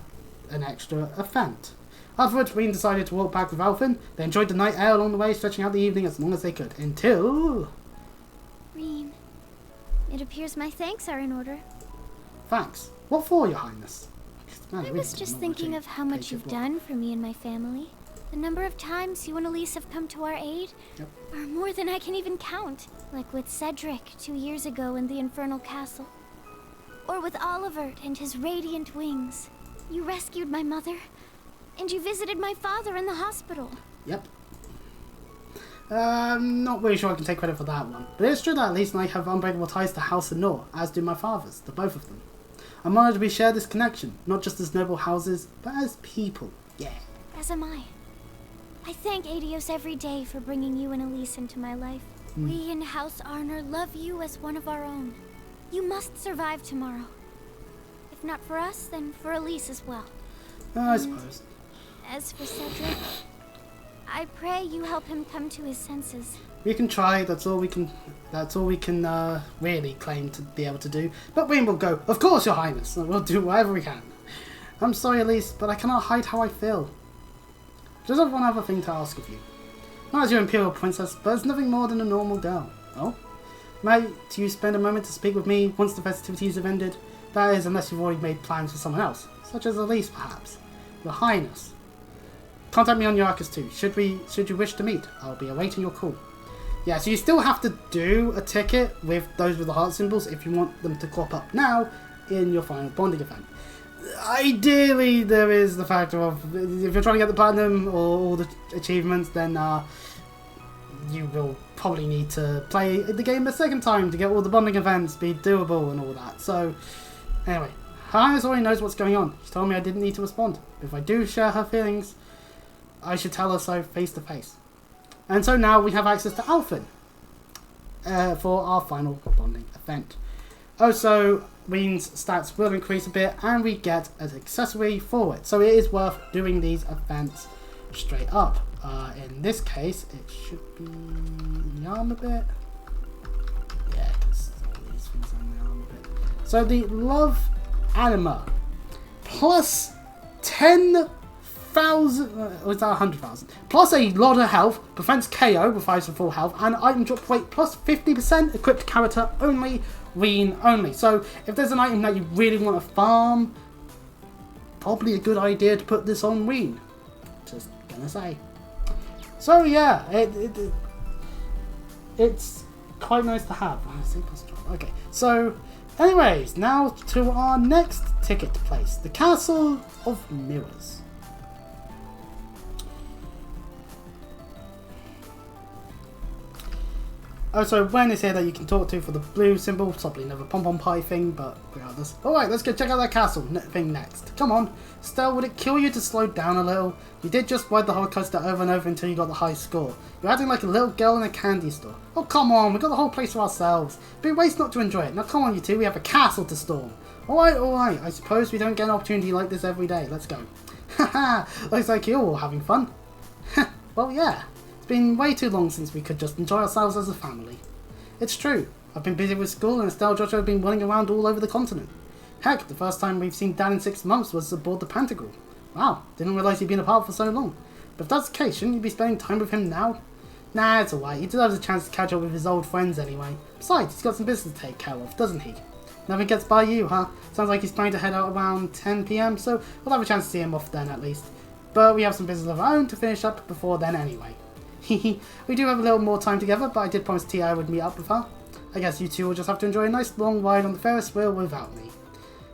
an extra event. Afterwards, Reen decided to walk back with Alfred. They enjoyed the night air along the way, stretching out the evening as long as they could, until... Reen, it appears my thanks are in order. Thanks. What for, Your Highness? I was just thinking of how much you've done for me and my family. The number of times you and Elise have come to our aid are more than I can even count. Like with Cedric 2 years ago in the Infernal Castle. Or with Oliver and his radiant wings. You rescued my mother. And you visited my father in the hospital. Yep. Not really sure I can take credit for that one. But it's true that Elise and I have unbreakable ties to House and Nor, as do my fathers, the both of them. I'm honoured we share this connection, not just as noble houses, but as people. Yeah. As am I. I thank Adios every day for bringing you and Elise into my life. We in House Arner love you as one of our own. You must survive tomorrow. If not for us, then for Elise as well. I suppose. As for Cedric, I pray you help him come to his senses. We can try, that's all we can really claim to be able to do. But Reen will go, of course, Your Highness, we'll do whatever we can. I'm sorry, Elise, but I cannot hide how I feel. Just have one other thing to ask of you. Not as your Imperial Princess, but as nothing more than a normal girl. Oh? Might you spend a moment to speak with me once the festivities have ended? That is, unless you've already made plans for someone else, such as Elise, perhaps. Your Highness. Contact me on Yarkus too. Should you wish to meet, I'll be awaiting your call. Yeah, so you still have to do a ticket with those with the heart symbols if you want them to crop up now in your final bonding event. Ideally, there is the factor of if you're trying to get the platinum or all the achievements, then you will probably need to play the game a second time to get all the bonding events be doable and all that. So, anyway, Her Highness already knows what's going on. She told me I didn't need to respond. If I do share her feelings, I should tell her so face to face. And so now we have access to Alfred for our final bonding event. Also, Reen's stats will increase a bit and we get an accessory for it. So it is worth doing these events straight up. In this case, it should be in the armor bit. Yeah, because all these things are in the armor bit. So the Love Anima plus 10,000, or is that 100,000? Plus a lot of health, prevents KO, revives for full health, and item drop rate plus 50%, equipped character only, Reen only. So if there's an item that you really want to farm, probably a good idea to put this on Reen. Just gonna say. So yeah, it's quite nice to have. Okay, so anyways, now to our next ticket place, the Castle of Mirrors. Oh, so Wen is here that you can talk to for the blue symbol. Probably another pom-pom pie thing, but regardless. Alright, let's go check out that castle thing next. Come on. Stell, would it kill you to slow down a little? You did just ride the whole coaster over and over until you got the high score. You're acting like a little girl in a candy store. Oh, come on. We got the whole place for ourselves. It'd be a waste not to enjoy it. Now, come on, you two. We have a castle to storm. Alright. I suppose we don't get an opportunity like this every day. Let's go. Haha. Looks like you're all having fun. Well, yeah. It's been way too long since we could just enjoy ourselves as a family. It's true. I've been busy with school and Estelle and Joshua have been running around all over the continent. Heck, the first time we've seen Dad in 6 months was aboard the Pantagruel. Wow, didn't realise he'd been apart for so long. But if that's the case, shouldn't you be spending time with him now? Nah, it's alright. He deserves a chance to catch up with his old friends anyway. Besides, he's got some business to take care of, doesn't he? Nothing gets by you, huh? Sounds like he's planning to head out around 10 PM, so we'll have a chance to see him off then at least. But we have some business of our own to finish up before then anyway. We do have a little more time together, but I did promise Tia I would meet up with her. I guess you two will just have to enjoy a nice long ride on the Ferris wheel without me.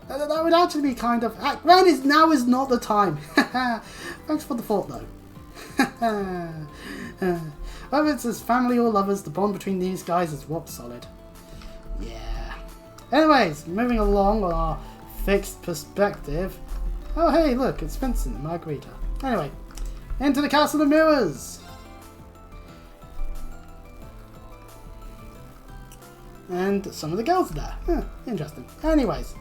That would actually be kind of... Now is not the time. Thanks for the thought, though. Whether it's as family or lovers, the bond between these guys is rock solid. Yeah. Anyways, moving along on our fixed perspective. Oh hey, look, it's Vincent and Margarita. Anyway, into the Castle of Mirrors. And some of the girls are there. Huh, interesting. Anyways,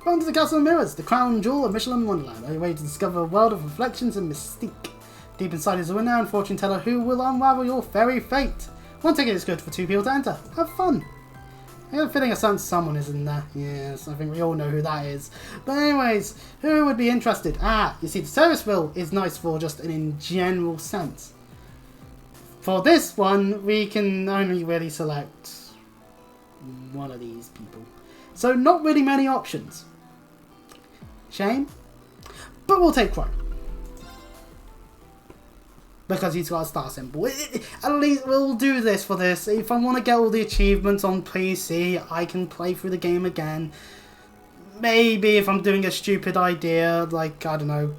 welcome to the Castle of Mirrors, the crown jewel of Michelin Wonderland. Are you ready to discover a world of reflections and mystique? Deep inside is a renowned fortune teller who will unravel your fairy fate. One ticket is good for 2 people to enter. Have fun. I have a feeling a certain someone is in there. Yes, I think we all know who that is. But anyways, who would be interested? You see, the service wheel is nice for just an in general sense. For this one, we can only really select one of these people. So not really many options. Shame. But we'll take Crow. Because he's got a star symbol. At least we'll do this for this. If I want to get all the achievements on PC, I can play through the game again. Maybe if I'm doing a stupid idea, like, I don't know,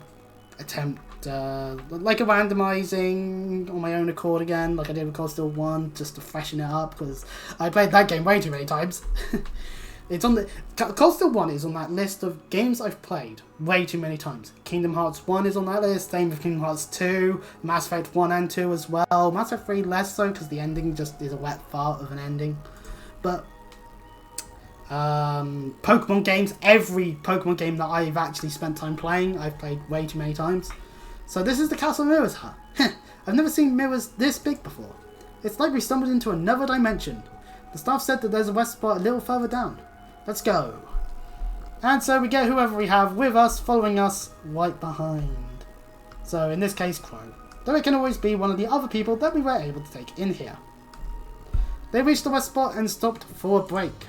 attempt, like a randomizing on my own accord again, like I did with Cold Steel 1, just to freshen it up, because I played that game way too many times. It's on the Cold Steel 1 is on that list of games I've played way too many times. Kingdom Hearts 1 is on that list, same with Kingdom Hearts 2, Mass Effect 1 and 2 as well. Mass Effect 3 less so, because the ending just is a wet fart of an ending. But Pokemon games, every Pokemon game that I've actually spent time playing, I've played way too many times. So this is the Castle of Mirrors, huh? I've never seen mirrors this big before. It's like we stumbled into another dimension. The staff said that there's a west spot a little further down. Let's go. And so we get whoever we have with us, following us right behind. So in this case, Crow. Though it can always be one of the other people that we were able to take in here. They reached the west spot and stopped for a break.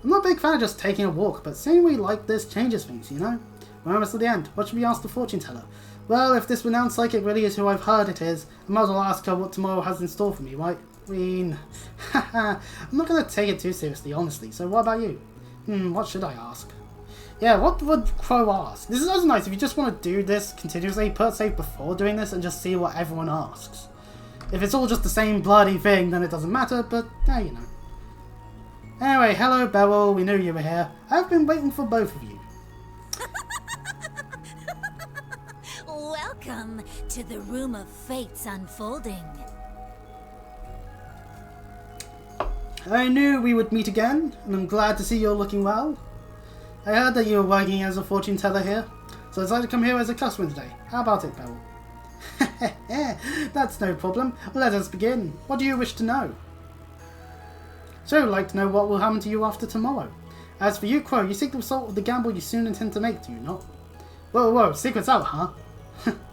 I'm not a big fan of just taking a walk, but seeing we like this changes things, you know? We're almost at the end. What should we ask the fortune teller? Well, if this renowned psychic really is who I've heard it is, I might as well ask her what tomorrow has in store for me, right? Haha, I'm not going to take it too seriously, honestly, so what about you? What should I ask? Yeah, what would Crow ask? This is also nice if you just want to do this continuously, put save before doing this and just see what everyone asks. If it's all just the same bloody thing, then it doesn't matter, but, you know. Anyway, hello Beryl, we knew you were here. I've been waiting for both of you. Welcome to the Room of Fates Unfolding. I knew we would meet again, and I'm glad to see you're looking well. I heard that you were working as a fortune teller here, so I decided to come here as a customer today. How about it, Beryl? That's no problem. Let us begin. What do you wish to know? So I'd like to know what will happen to you after tomorrow. As for you, Crow, you seek the result of the gamble you soon intend to make, do you not? Whoa, secret's out, huh?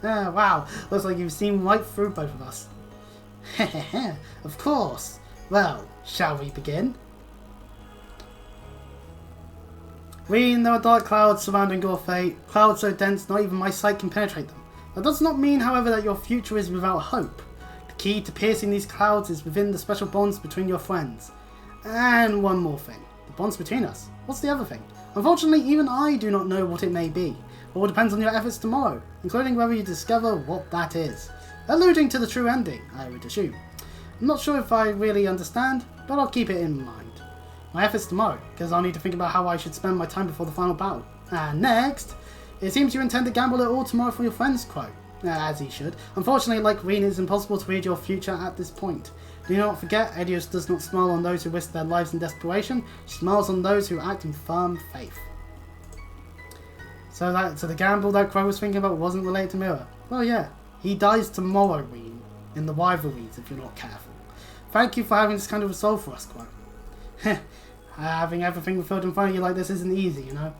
Wow, looks like you've seen right through both of us. Of course. Well, shall we begin? There are dark clouds surrounding your fate, clouds so dense not even my sight can penetrate them. That does not mean, however, that your future is without hope. The key to piercing these clouds is within the special bonds between your friends. And one more thing. The bonds between us. What's the other thing? Unfortunately, even I do not know what it may be. All depends on your efforts tomorrow, including whether you discover what that is. Alluding to the true ending, I would assume. I'm not sure if I really understand, but I'll keep it in mind. My efforts tomorrow, because I'll need to think about how I should spend my time before the final battle. And next, it seems you intend to gamble it all tomorrow for your friend's Crow. As he should. Unfortunately, like Reen, it's impossible to read your future at this point. Do not forget, Edios does not smile on those who risk their lives in desperation. She smiles on those who act in firm faith. So the gamble that Crow was thinking about wasn't related to Mirror. Well, yeah. He dies tomorrow, Reen, in the rivalries if you're not careful. Thank you for having this kind of resolve for us, Crow. Having everything filled in front of you like this isn't easy, you know.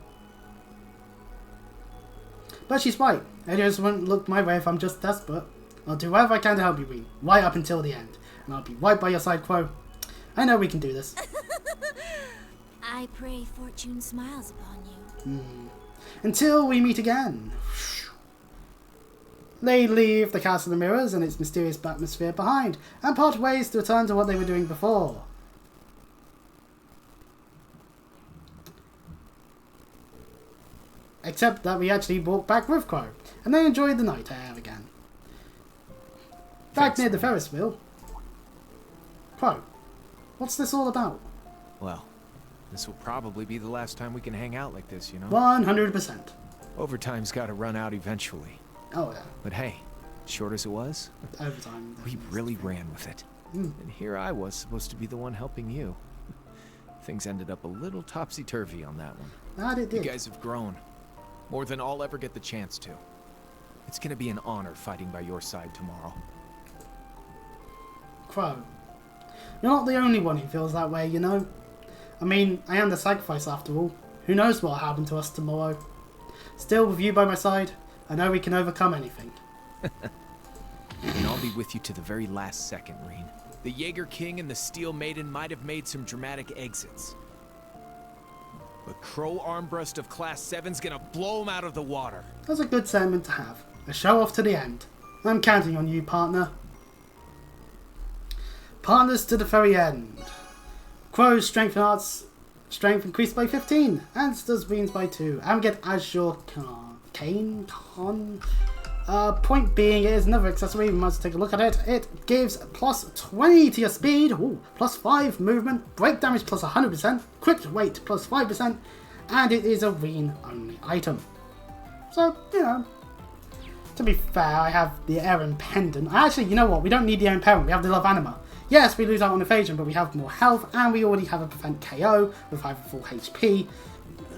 But she's right. Edios won't look my way if I'm just desperate. I'll do whatever I can to help you, Reen, right up until the end. And I'll be right by your side, Crow. I know we can do this. I pray fortune smiles upon you. Until we meet again. They leave the Castle of Mirrors and its mysterious atmosphere behind, and part ways to return to what they were doing before. Except that we actually walked back with Crow, and they enjoyed the night air again. Back near the Ferris wheel. Crow, what's this all about? Well, this will probably be the last time we can hang out like this, you know? 100%. Overtime's gotta run out eventually. Oh, yeah. But hey, short as it was, Overtime. we really ran with it. And here I was supposed to be the one helping you. Things ended up a little topsy-turvy on that one. That it did. You guys have grown. More than I'll ever get the chance to. It's gonna be an honor fighting by your side tomorrow. Crow, you're not the only one who feels that way, you know? I mean, I am the sacrifice after all. Who knows what'll happen to us tomorrow? Still, with you by my side, I know we can overcome anything. And I'll be with you to the very last second, Reen. The Jaeger King and the Steel Maiden might have made some dramatic exits. But Crow Armbrust of Class 7's gonna blow him out of the water. That's a good sentiment to have. A show off to the end. I'm counting on you, partner. Partners to the very end. Crow's strength increased by 15. Anster's wins by 2. And we get Azure Kane. Point being, it is another accessory. We must take a look at it. It gives plus 20 to your speed, plus 5 movement, break damage plus 100%, quick weight plus 5%, and it is a Reen only item. So, you know, to be fair, I have the Aaron Pendant. Actually, you know what? We don't need the Aaron Pendant. We have the Love Anima. Yes, we lose out on evasion, but we have more health, and we already have a prevent KO with either full HP,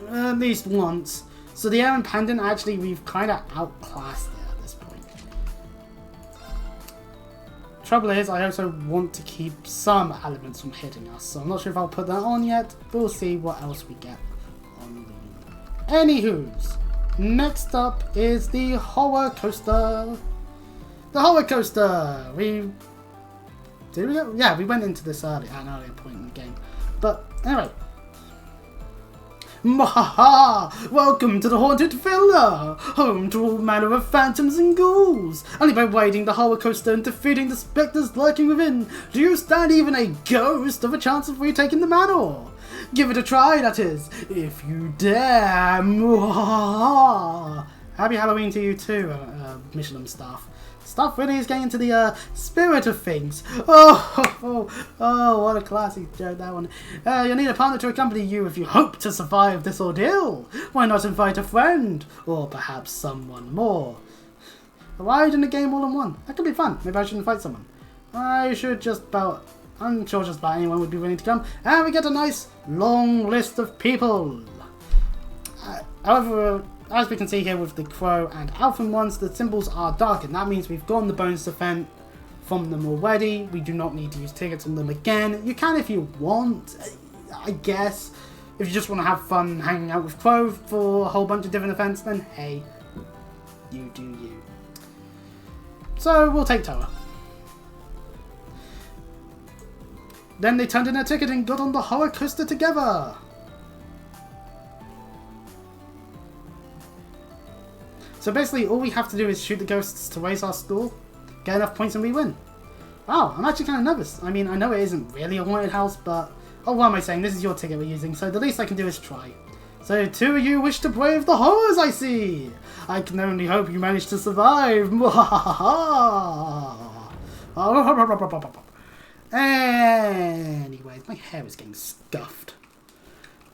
at least once. So the Aaron Pendant, actually, we've kind of outclassed it at this point. Trouble is, I also want to keep some elements from hitting us, so I'm not sure if I'll put that on yet. We'll see what else we get on the... Anywho's, next up is the Horror Coaster. The Horror Coaster! Did we go? Yeah, we went into this at an earlier point in the game. But, anyway. Mwahaha! Welcome to the Haunted Villa! Home to all manner of phantoms and ghouls! Only by riding the Horror Coaster and defeating the spectres lurking within, do you stand even a ghost of a chance of retaking the manor! Give it a try, that is, if you dare! Mwahaha! Happy Halloween to you too, Michelin staff. Stuff really is getting into the spirit of things. Oh, what a classic joke, that one. You'll need a partner to accompany you if you hope to survive this ordeal. Why not invite a friend? Or perhaps someone more. A ride and a game all in one. That could be fun. Maybe I should invite someone. I'm sure just about anyone would be willing to come. And we get a nice long list of people. However, as we can see here with the Crow and Alphen ones, the symbols are darkened. That means we've gotten the bonus event from them already. We do not need to use tickets on them again. You can if you want, I guess. If you just want to have fun hanging out with Crow for a whole bunch of different events, then hey, you do you. So we'll take Toa. Then they turned in a ticket and got on the Horror Coaster together. So basically, all we have to do is shoot the ghosts to raise our score, get enough points and we win. Wow, I'm actually kind of nervous. I mean, I know it isn't really a haunted house, but... Oh, what am I saying? This is your ticket we're using, so the least I can do is try. So, 2 of you wish to brave the horrors, I see! I can only hope you manage to survive. Anyways, my hair is getting scuffed.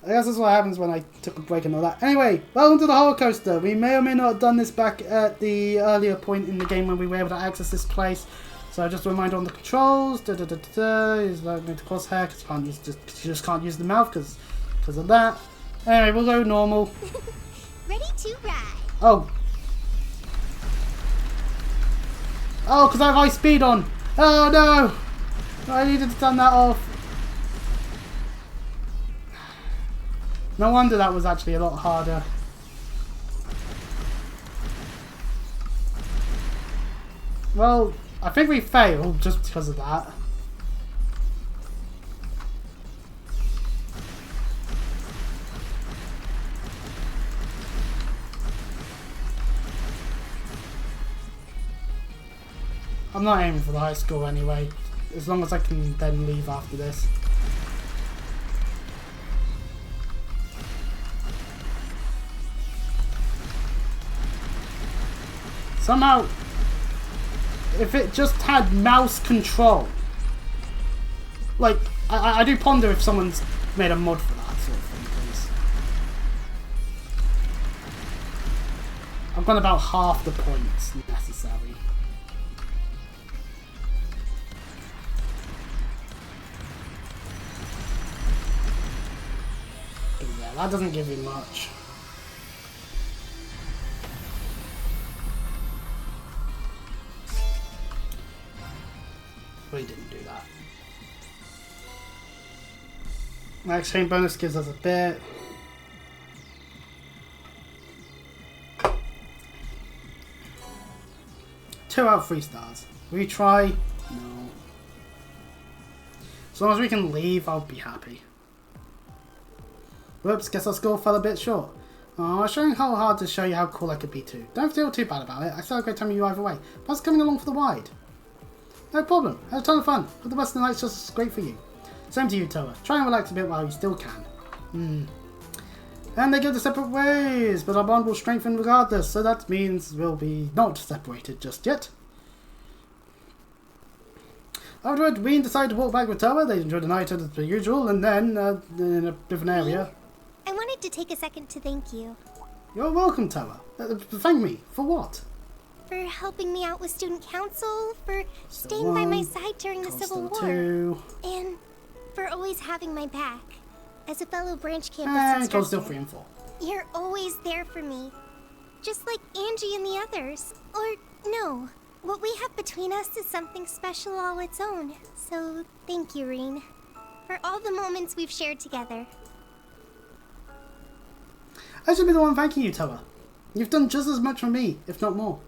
I guess that's what happens when I took a break and all that. Anyway, welcome to the Horror Coaster. We may or may not have done this back at the earlier point in the game when we were able to access this place. So just a reminder on the controls. Is that going to crosshair? Because you just can't use the mouth because of that. Anyway, we'll go normal. Ready to ride. Oh, because I have high speed on. Oh no! I needed to turn that off. No wonder that was actually a lot harder. Well, I think we failed just because of that. I'm not aiming for the high score anyway, as long as I can then leave after this. Somehow, if it just had mouse control. Like, I do ponder if someone's made a mod for that sort of thing, please. I've got about half the points necessary. But yeah, that doesn't give you much. We didn't do that. Max chain bonus gives us a bit. Two out of 3 stars. Retry? No. As long as we can leave, I'll be happy. Whoops, guess our score fell a bit short. Oh, I was showing how hard to show you how cool I could be too. Don't feel too bad about it. I still had a great time with you either way. Plus coming along for the ride. No problem. Had a ton of fun. But the rest of the night's just great for you. Same to you, Toa. Try and relax a bit while you still can. And they go their separate ways, but our bond will strengthen regardless, so that means we'll be not separated just yet. Afterward, we decided to walk back with Toa. They enjoyed the night as per usual, and then, in a different area. I wanted to take a second to thank you. You're welcome, Toa. Thank me. For what? For helping me out with student council, for staying by my side during the Civil War, and for always having my back. As a fellow branch campus instructor, still 3 and 4. You're always there for me. Just like Angie and the others. Or, no. What we have between us is something special all its own. So, thank you, Reen. For all the moments we've shared together. I should be the one thanking you, Toa. You've done just as much for me, if not more.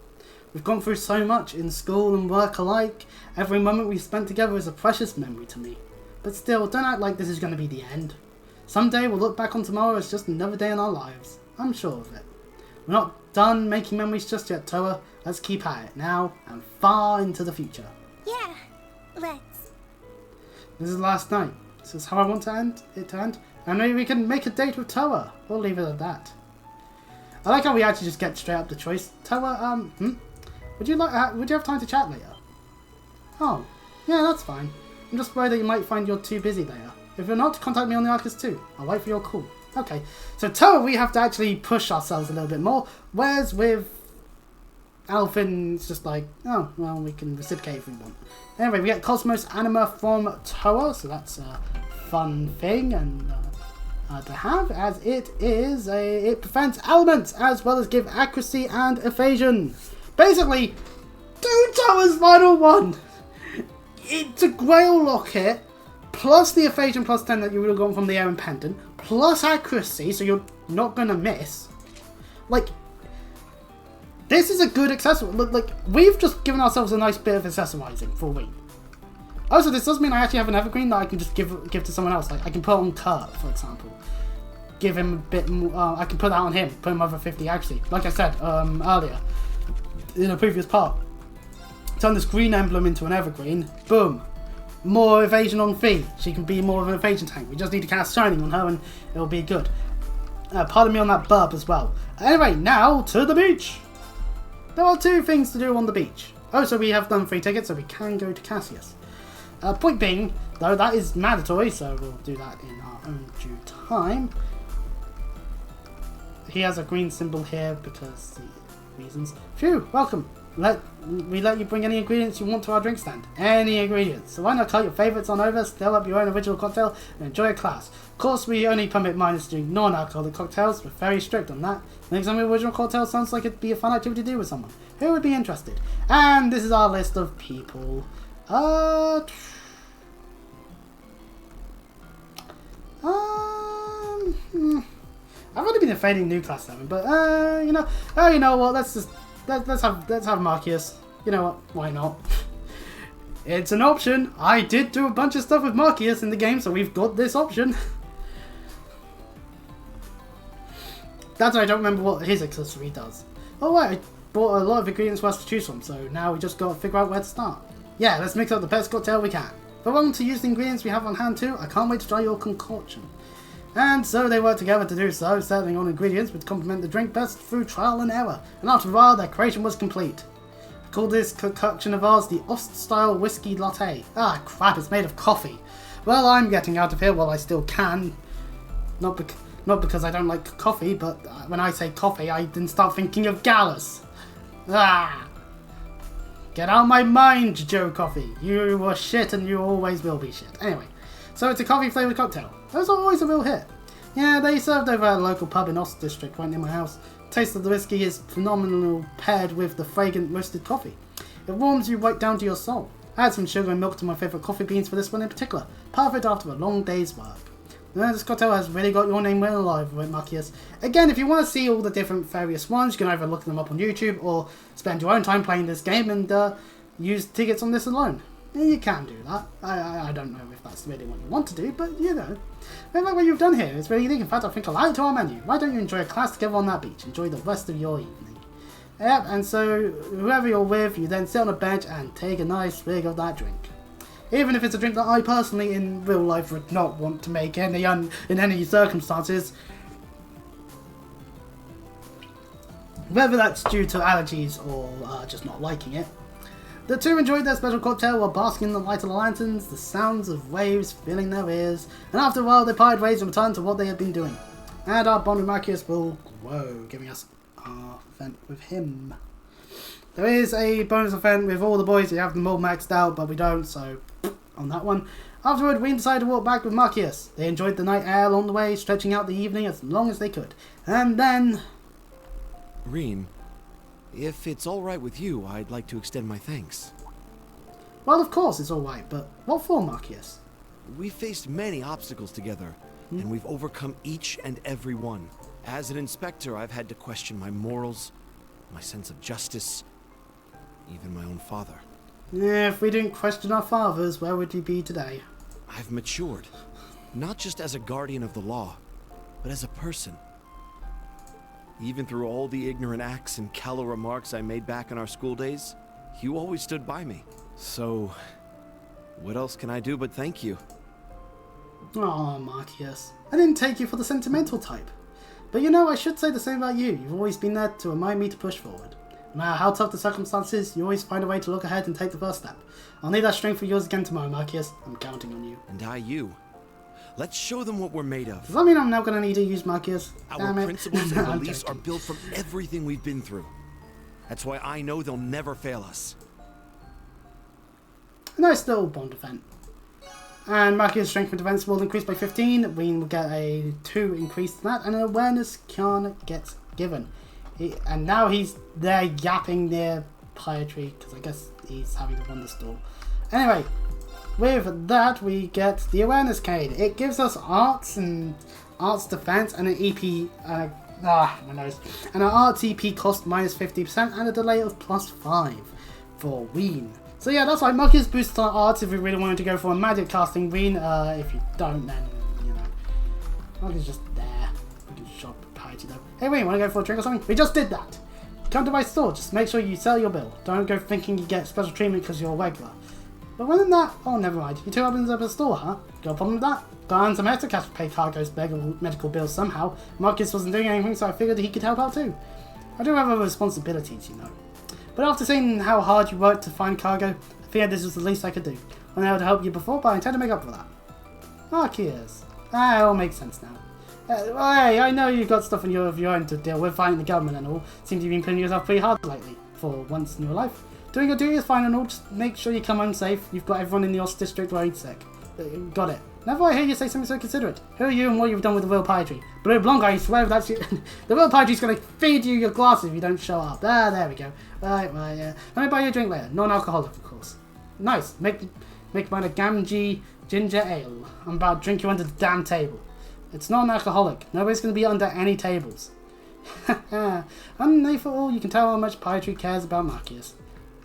We've gone through so much, in school and work alike. Every moment we've spent together is a precious memory to me. But still, don't act like this is going to be the end. Someday we'll look back on tomorrow as just another day in our lives. I'm sure of it. We're not done making memories just yet, Toa. Let's keep at it now and far into the future. Yeah, let's. This is the last night. This is how I want it to end. And maybe we can make a date with Toa. We'll leave it at that. I like how we actually just get straight up the choice. Toa, would you have time to chat later? Oh, yeah, that's fine. I'm just worried that you might find you're too busy later. If you're not, contact me on the Arcus too. I'll wait for your call. Okay, so Toa, we have to actually push ourselves a little bit more. Whereas with Alvin, it's just like, oh, well, we can reciprocate if we want. Anyway, we get Cosmos Anima from Toa, so that's a fun thing and to have, as it prevents elements as well as give accuracy and evasion. Basically, do Toa's final one. It's a Grail Locket, plus the evasion plus 10 that you would have gotten from the Air Pendant, plus accuracy, so you're not going to miss. Like, this is a good accessory. Like, we've just given ourselves a nice bit of accessorizing for a week. Also, this does mean I actually have an evergreen that I can just give to someone else. Like, I can put on Kurt, for example. Give him a bit more, I can put that on him, put him over 50 accuracy. Like I said earlier, in a previous part. Turn this green emblem into an evergreen. Boom. More evasion on Fee. She can be more of an evasion tank. We just need to cast Shining on her and it'll be good. Pardon me on that burp as well. Anyway, now to the beach. There are 2 things to do on the beach. Oh, so we have done 3 tickets, so we can go to Cassius. Point being, though, that is mandatory, so we'll do that in our own due time. He has a green symbol here because the reasons. Phew, welcome. We let you bring any ingredients you want to our drink stand. Any ingredients. So why not cut your favourites on over, stir up your own original cocktail, and enjoy a class. Of course, we only permit minors to drink non-alcoholic cocktails. We're very strict on that. Making some original cocktail sounds like it'd be a fun activity to do with someone. Who would be interested? And this is our list of people. I've only been invading New Class 7, but you know what? Let's have Marcus. You know what? Why not? It's an option. I did do a bunch of stuff with Marcus in the game, so we've got this option. That's why I don't remember what his accessory does. Oh wait, I bought a lot of ingredients for us to choose from, so now we just got to figure out where to start. Yeah, let's mix up the best cocktail we can. If I want to use the ingredients we have on hand too, I can't wait to try your concoction. And so they work together to do so, settling on ingredients which complement the drink best through trial and error. And after a while, their creation was complete. Call this concoction of ours the Ost-style whiskey latte. Ah, crap, it's made of coffee. Well, I'm getting out of here while I still can. Not because I don't like coffee, but when I say coffee, I then start thinking of Gallus. Ah! Get out of my mind, Joe Coffee. You were shit and you always will be shit. Anyway, so it's a coffee-flavoured cocktail. Those are always a real hit. Yeah, they served over at a local pub in Ost District right near my house. The taste of the whiskey is phenomenal paired with the fragrant roasted coffee. It warms you right down to your soul. I add some sugar and milk to my favourite coffee beans for this one in particular. Perfect after a long day's work. This cocktail has really got your name well alive with Marcius. Again, if you want to see all the different various ones, you can either look them up on YouTube or spend your own time playing this game and use tickets on this alone. Yeah, you can do that. I don't know if that's really what you want to do, but you know. I like what you've done here. It's really unique. In fact, I think I'll add it to our menu. Why don't you enjoy a class together on that beach? Enjoy the rest of your evening. Yep, and so whoever you're with, you then sit on a bench and take a nice swig of that drink. Even if it's a drink that I personally, in real life, would not want to make in any circumstances. Whether that's due to allergies or just not liking it. The two enjoyed their special cocktail while basking in the light of the lanterns, the sounds of waves filling their ears, and after a while they parted ways and returned to what they had been doing. And our bond with Marcius will grow, giving us our event with him. There is a bonus event with all the boys. We have them all maxed out, but we don't, so on that one. Afterward, we decided to walk back with Marcius. They enjoyed the night air along the way, stretching out the evening as long as they could. And then... Reen, if it's alright with you, I'd like to extend my thanks. Well, of course it's alright, but what for, Marcius? We've faced many obstacles together, and we've overcome each and every one. As an inspector, I've had to question my morals, my sense of justice, even my own father. Yeah, if we didn't question our fathers, where would we be today? I've matured, not just as a guardian of the law, but as a person. Even through all the ignorant acts and callow remarks I made back in our school days, you always stood by me. So, what else can I do but thank you? Aw, Marcius. I didn't take you for the sentimental type. But you know, I should say the same about you. You've always been there to remind me to push forward. No matter how tough the circumstances, you always find a way to look ahead and take the first step. I'll need that strength of yours again tomorrow, Marcius. I'm counting on you. And I you. Let's show them what we're made of. Does that mean I'm now going to need to use Marcius? Our principles and beliefs are built from everything we've been through. That's why I know they'll never fail us. A nice little bond event. And Marcius' strength and defense will increase by 15. We will get a 2 increase to that, and an awareness can get given. And now he's there yapping near Pietry, because I guess he's having to run the store. Anyway, with that we get the awareness cane. It gives us arts and arts defense and an EP, my nose, and an arts EP cost minus 50% and a delay of +5 for Ween. So yeah, that's why Marcius boosts our arts if we really wanted to go for a magic casting Ween. If you don't, then you know, Marcius just there. We can shop Piety though. Hey Ween, want to go for a drink or something? We just did that. Come to my store. Just make sure you sell your bill. Don't go thinking you get special treatment because you're a regular. But when that, oh never mind. You two opens up a store, huh? Got a problem with that? Got on some extra cash to pay Cargo's medical bills somehow. Marcius wasn't doing anything, so I figured he could help out too. I do have other responsibilities, you know. But after seeing how hard you worked to find Cargo, I figured this was the least I could do. I know how to help you before, but I intend to make up for that. Marcius. It all makes sense now. Well, hey, I know you've got stuff of your own to deal with, fighting the government and all. Seems you've been putting yourself pretty hard lately, for once in your life. Doing your duty is fine and all, just make sure you come home safe. You've got everyone in the Ost District worried sick. Got it. Never I hear you say something so considerate. Who are you and what you've done with the real Pietry? Blue Blanc, I swear that's you. The real Pietry's gonna feed you your glasses if you don't show up. There we go. Right, yeah. Let me buy you a drink later. Non-alcoholic, of course. Nice. Make mine a Gamgee ginger ale. I'm about to drink you under the damn table. It's non-alcoholic. Nobody's gonna be under any tables. Underneath it all, you can tell how much Pietry cares about Marcius.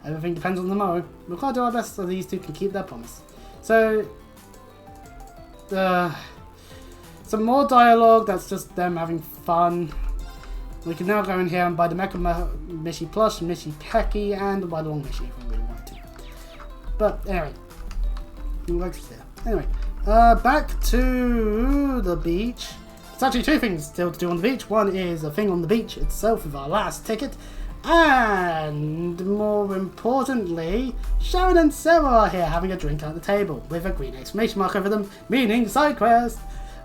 Everything depends on tomorrow. We'll try to do our best so these two can keep their promise. So, some more dialogue, that's just them having fun. We can now go in here and buy the Mecha Mishi Plush, Mishi Pecky, and buy the Long Mishi if we really want to. But anyway, anyway, back to the beach. There's actually two things still to do on the beach. One is a thing on the beach itself with our last ticket, and more importantly, Sharon and Sarah are here having a drink at the table, with a green exclamation mark over them, meaning side quest.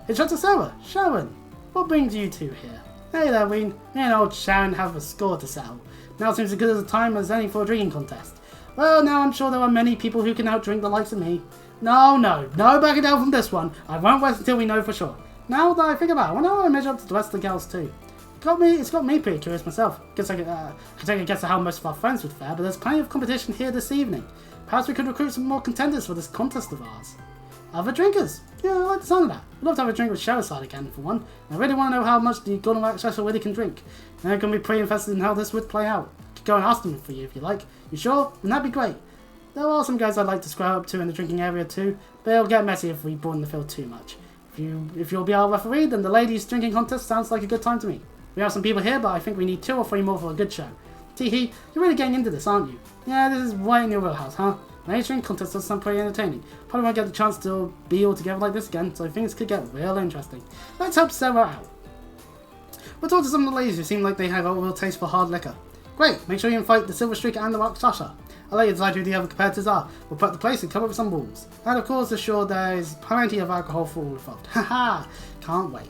It's shot to Sarah. Sharon, what brings you two here? Hey there, Ween. Me and old Sharon have a score to settle. Now seems as good as a time as any for a drinking contest. Well, now I'm sure there are many people who can outdrink the likes of me. No backing down from this one. I won't wait until we know for sure. Now that I think about it, I wonder how I measure up to the rest of the girls too. It's got me pretty curious myself. Guess I could take a guess at how most of our friends would fare, but there's plenty of competition here this evening. Perhaps we could recruit some more contenders for this contest of ours. Other drinkers? Yeah, I like the sound of that. I'd love to have a drink with Shadowside again, for one. I really want to know how much the Golden Wax Special really can drink. And I'm going to be pretty invested in how this would play out. Could go and ask them for you if you like. You sure? Wouldn't that be great? There are some guys I'd like to square up to in the drinking area too, but it'll get messy if we broaden the field too much. If you'll be our referee, then the ladies' drinking contest sounds like a good time to me. We have some people here, but I think we need 2 or 3 more for a good show. Teehee, you're really getting into this, aren't you? Yeah, this is right in your wheelhouse, huh? Ladies' drinking contest does sound pretty entertaining. Probably won't get the chance to be all together like this again, so things could get real interesting. Let's help Sarah out. We'll talk to some of the ladies who seem like they have a real taste for hard liquor. Great, make sure you invite the Silver Streak and the Rakshasa. I'll let you decide who the other competitors are. We'll prep the place and come up with some rules. And of course, assure there is plenty of alcohol for all involved. Haha, can't wait.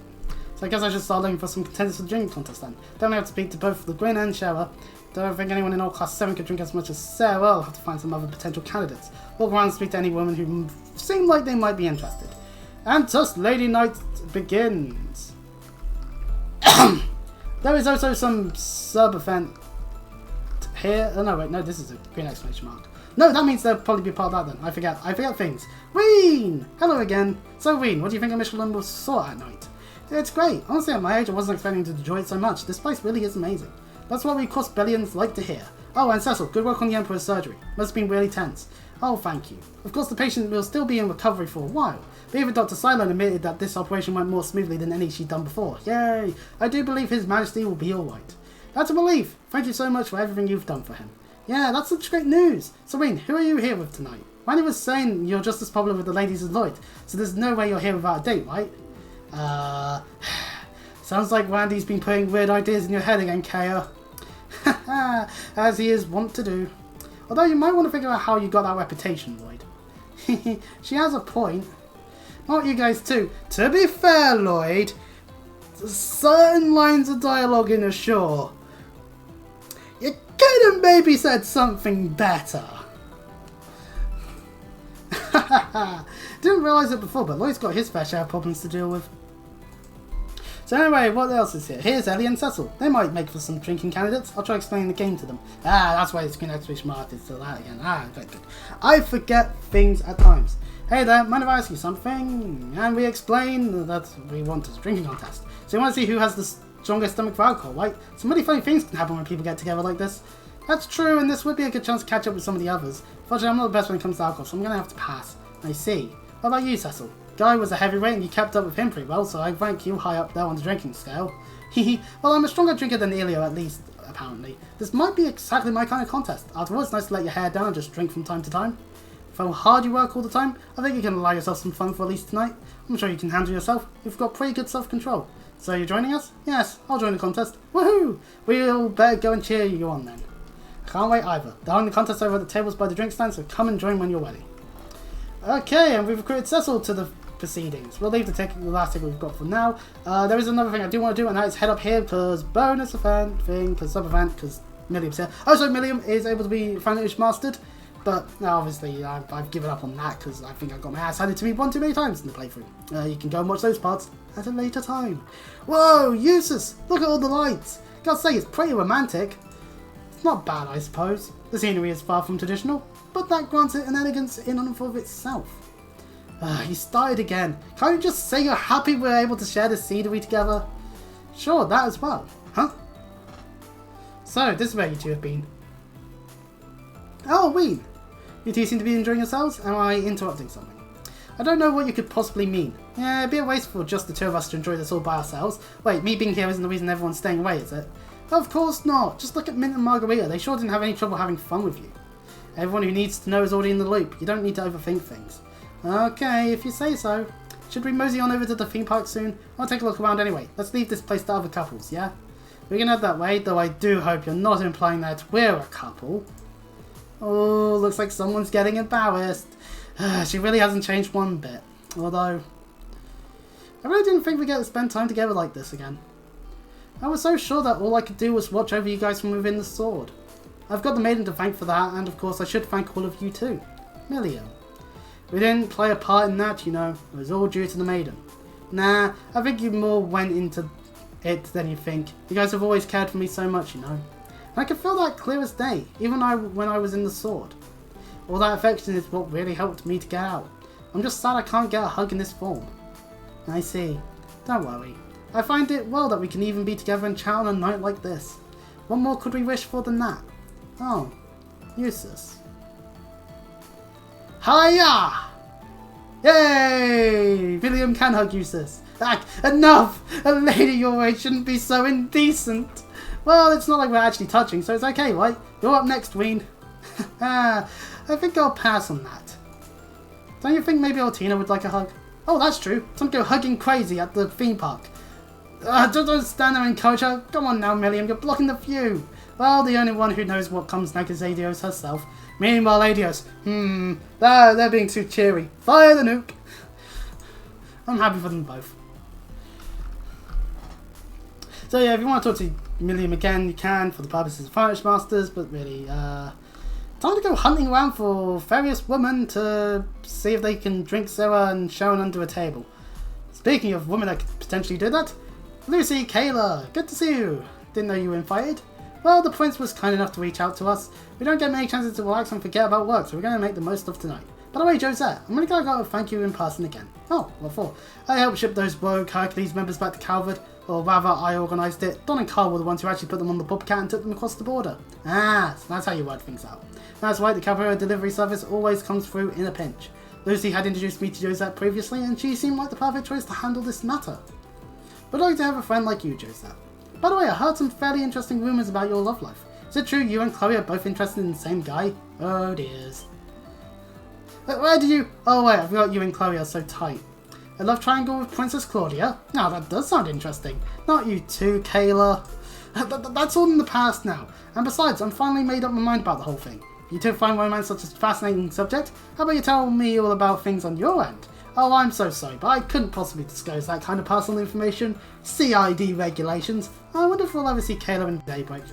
So I guess I should start looking for some contenders for the drinking contest then. Don't have to speak to both the Gwyn and Sarah. Don't think anyone in all class 7 could drink as much as Sarah. I'll have to find some other potential candidates. Walk around and speak to any women who seem like they might be interested. And thus Lady Night begins. There is also some sub-event here. Oh no, wait, no, this is a green exclamation mark. No, that means they'll probably be part of that then. I forget things. Ween! Hello again. So Ween, what do you think of Michelin will sort at night? It's great. Honestly, at my age, I wasn't expecting to enjoy it so much. This place really is amazing. That's what we cross-bellions like to hear. Oh, and Cecil, good work on the Emperor's surgery. Must have been really tense. Oh, thank you. Of course, the patient will still be in recovery for a while, but even Dr. Cylon admitted that this operation went more smoothly than any she'd done before. Yay! I do believe His Majesty will be alright. That's a relief. Thank you so much for everything you've done for him. Yeah, that's such great news. Serene, who are you here with tonight? Randy was saying you're just as popular with the ladies as Lloyd, so there's no way you're here without a date, right? Sounds like Randy's been putting weird ideas in your head again, Kaya. As he is wont to do. Although you might want to figure out how you got that reputation, Lloyd. She has a point. Not you guys too. To be fair, Lloyd, certain lines of dialogue in Ashore, you could have maybe said something better. Didn't realise it before, but Lloyd's got his fair share of problems to deal with. So anyway, what else is here? Here's Ellie and Cecil. They might make for some drinking candidates. I'll try explaining the game to them. That's why it's green exclamation mark is still that again. Good. I forget things at times. Hey there, mind if I ask you something? And we explain that we want a drinking contest. So you want to see who has the strongest stomach for alcohol, right? Some really funny things can happen when people get together like this. That's true, and this would be a good chance to catch up with some of the others. Fortunately, I'm not the best when it comes to alcohol, so I'm going to have to pass. I see. What about you, Cecil? Guy was a heavyweight and you kept up with him pretty well, so I rank you high up there on the drinking scale. Well, I'm a stronger drinker than Elio, at least, apparently. This might be exactly my kind of contest. After all, it's nice to let your hair down and just drink from time to time. For how hard you work all the time, I think you can allow yourself some fun for at least tonight. I'm sure you can handle yourself. You've got pretty good self-control. So you're joining us? Yes, I'll join the contest. Woohoo! We'll better go and cheer you on then. Can't wait either. They're holding the contest over at the tables by the drink stand, so come and join when you're ready. Okay, and we've recruited Cecil to the proceedings. We'll leave the last thing we've got for now. There is another thing I do want to do, and that is head up here because bonus event thing, because sub event, because Milliam's here. Also, Milliam is able to be Fanish mastered, but obviously I've given up on that because I think I got my ass handed to me one too many times in the playthrough. You can go and watch those parts at a later time. Whoa, Eustace! Look at all the lights. Gotta say, it's pretty romantic. It's not bad, I suppose. The scenery is far from traditional, but that grants it an elegance in and of itself. You started again. Can't you just say you're happy we're able to share the scenery together? Sure, that as well. Huh? So, this is where you two have been. Oh, Ween. You two seem to be enjoying yourselves? Am I interrupting something? I don't know what you could possibly mean. Yeah, it'd be a waste for just the two of us to enjoy this all by ourselves. Wait, me being here isn't the reason everyone's staying away, is it? Of course not. Just look at Mint and Margarita. They sure didn't have any trouble having fun with you. Everyone who needs to know is already in the loop. You don't need to overthink things. Okay, if you say so. Should we mosey on over to the theme park soon? I'll take a look around anyway. Let's leave this place to other couples, yeah? We can head that way, though I do hope you're not implying that we're a couple. Oh, looks like someone's getting embarrassed. She really hasn't changed one bit. Although, I really didn't think we'd get to spend time together like this again. I was so sure that all I could do was watch over you guys from within the sword. I've got the maiden to thank for that, and of course I should thank all of you too. Million. We didn't play a part in that, you know. It was all due to the maiden. Nah, I think you more went into it than you think. You guys have always cared for me so much, you know. And I can feel that clear as day, even when I was in the sword. All that affection is what really helped me to get out. I'm just sad I can't get a hug in this form. I see. Don't worry. I find it well that we can even be together and chat on a night like this. What more could we wish for than that? Oh, Eustace. Hiya! Yay! William can hug Eustace. Enough! A lady your age shouldn't be so indecent. Well, it's not like we're actually touching, so it's okay, right? You're up next, Ween. I think I'll pass on that. Don't you think maybe Altina would like a hug? Oh, that's true. Some go hugging crazy at the theme park. Don't stand there and encourage her. Come on now, Milliam, you're blocking the view. Well, the only one who knows what comes next is Adios herself. Meanwhile, Adios, they're being too cheery. Fire the nuke. I'm happy for them both. So yeah, if you want to talk to Milliam again, you can for the purposes of Fire Masters, but really, time to go hunting around for various women to see if they can drink Sarah and Sharon under a table. Speaking of women that could potentially do that, Lucy, Kayla, good to see you. Didn't know you were invited. Well, the prince was kind enough to reach out to us. We don't get many chances to relax and forget about work, so we're going to make the most of tonight. By the way, Josette, I'm going to go thank you in person again. Oh, what for? I helped ship those rogue Hercules members back to Calvert, or rather, I organised it. Don and Carl were the ones who actually put them on the bobcat and took them across the border. Ah, so that's how you work things out. That's right, the cavalry delivery service always comes through in a pinch. Lucy had introduced me to Josette previously, and she seemed like the perfect choice to handle this matter. Would like to have a friend like you, Josette. By the way, I heard some fairly interesting rumours about your love life. Is it true you and Chloe are both interested in the same guy? Oh dears. Where do you... Oh wait, I forgot you and Chloe are so tight. A love triangle with Princess Claudia? Now that does sound interesting. Not you too, Kayla. That's all in the past now. And besides, I'm finally made up my mind about the whole thing. You two find romance such a fascinating subject? How about you tell me all about things on your end? Oh, I'm so sorry, but I couldn't possibly disclose that kind of personal information. CID regulations. I wonder if we'll ever see Kayla in Daybreak.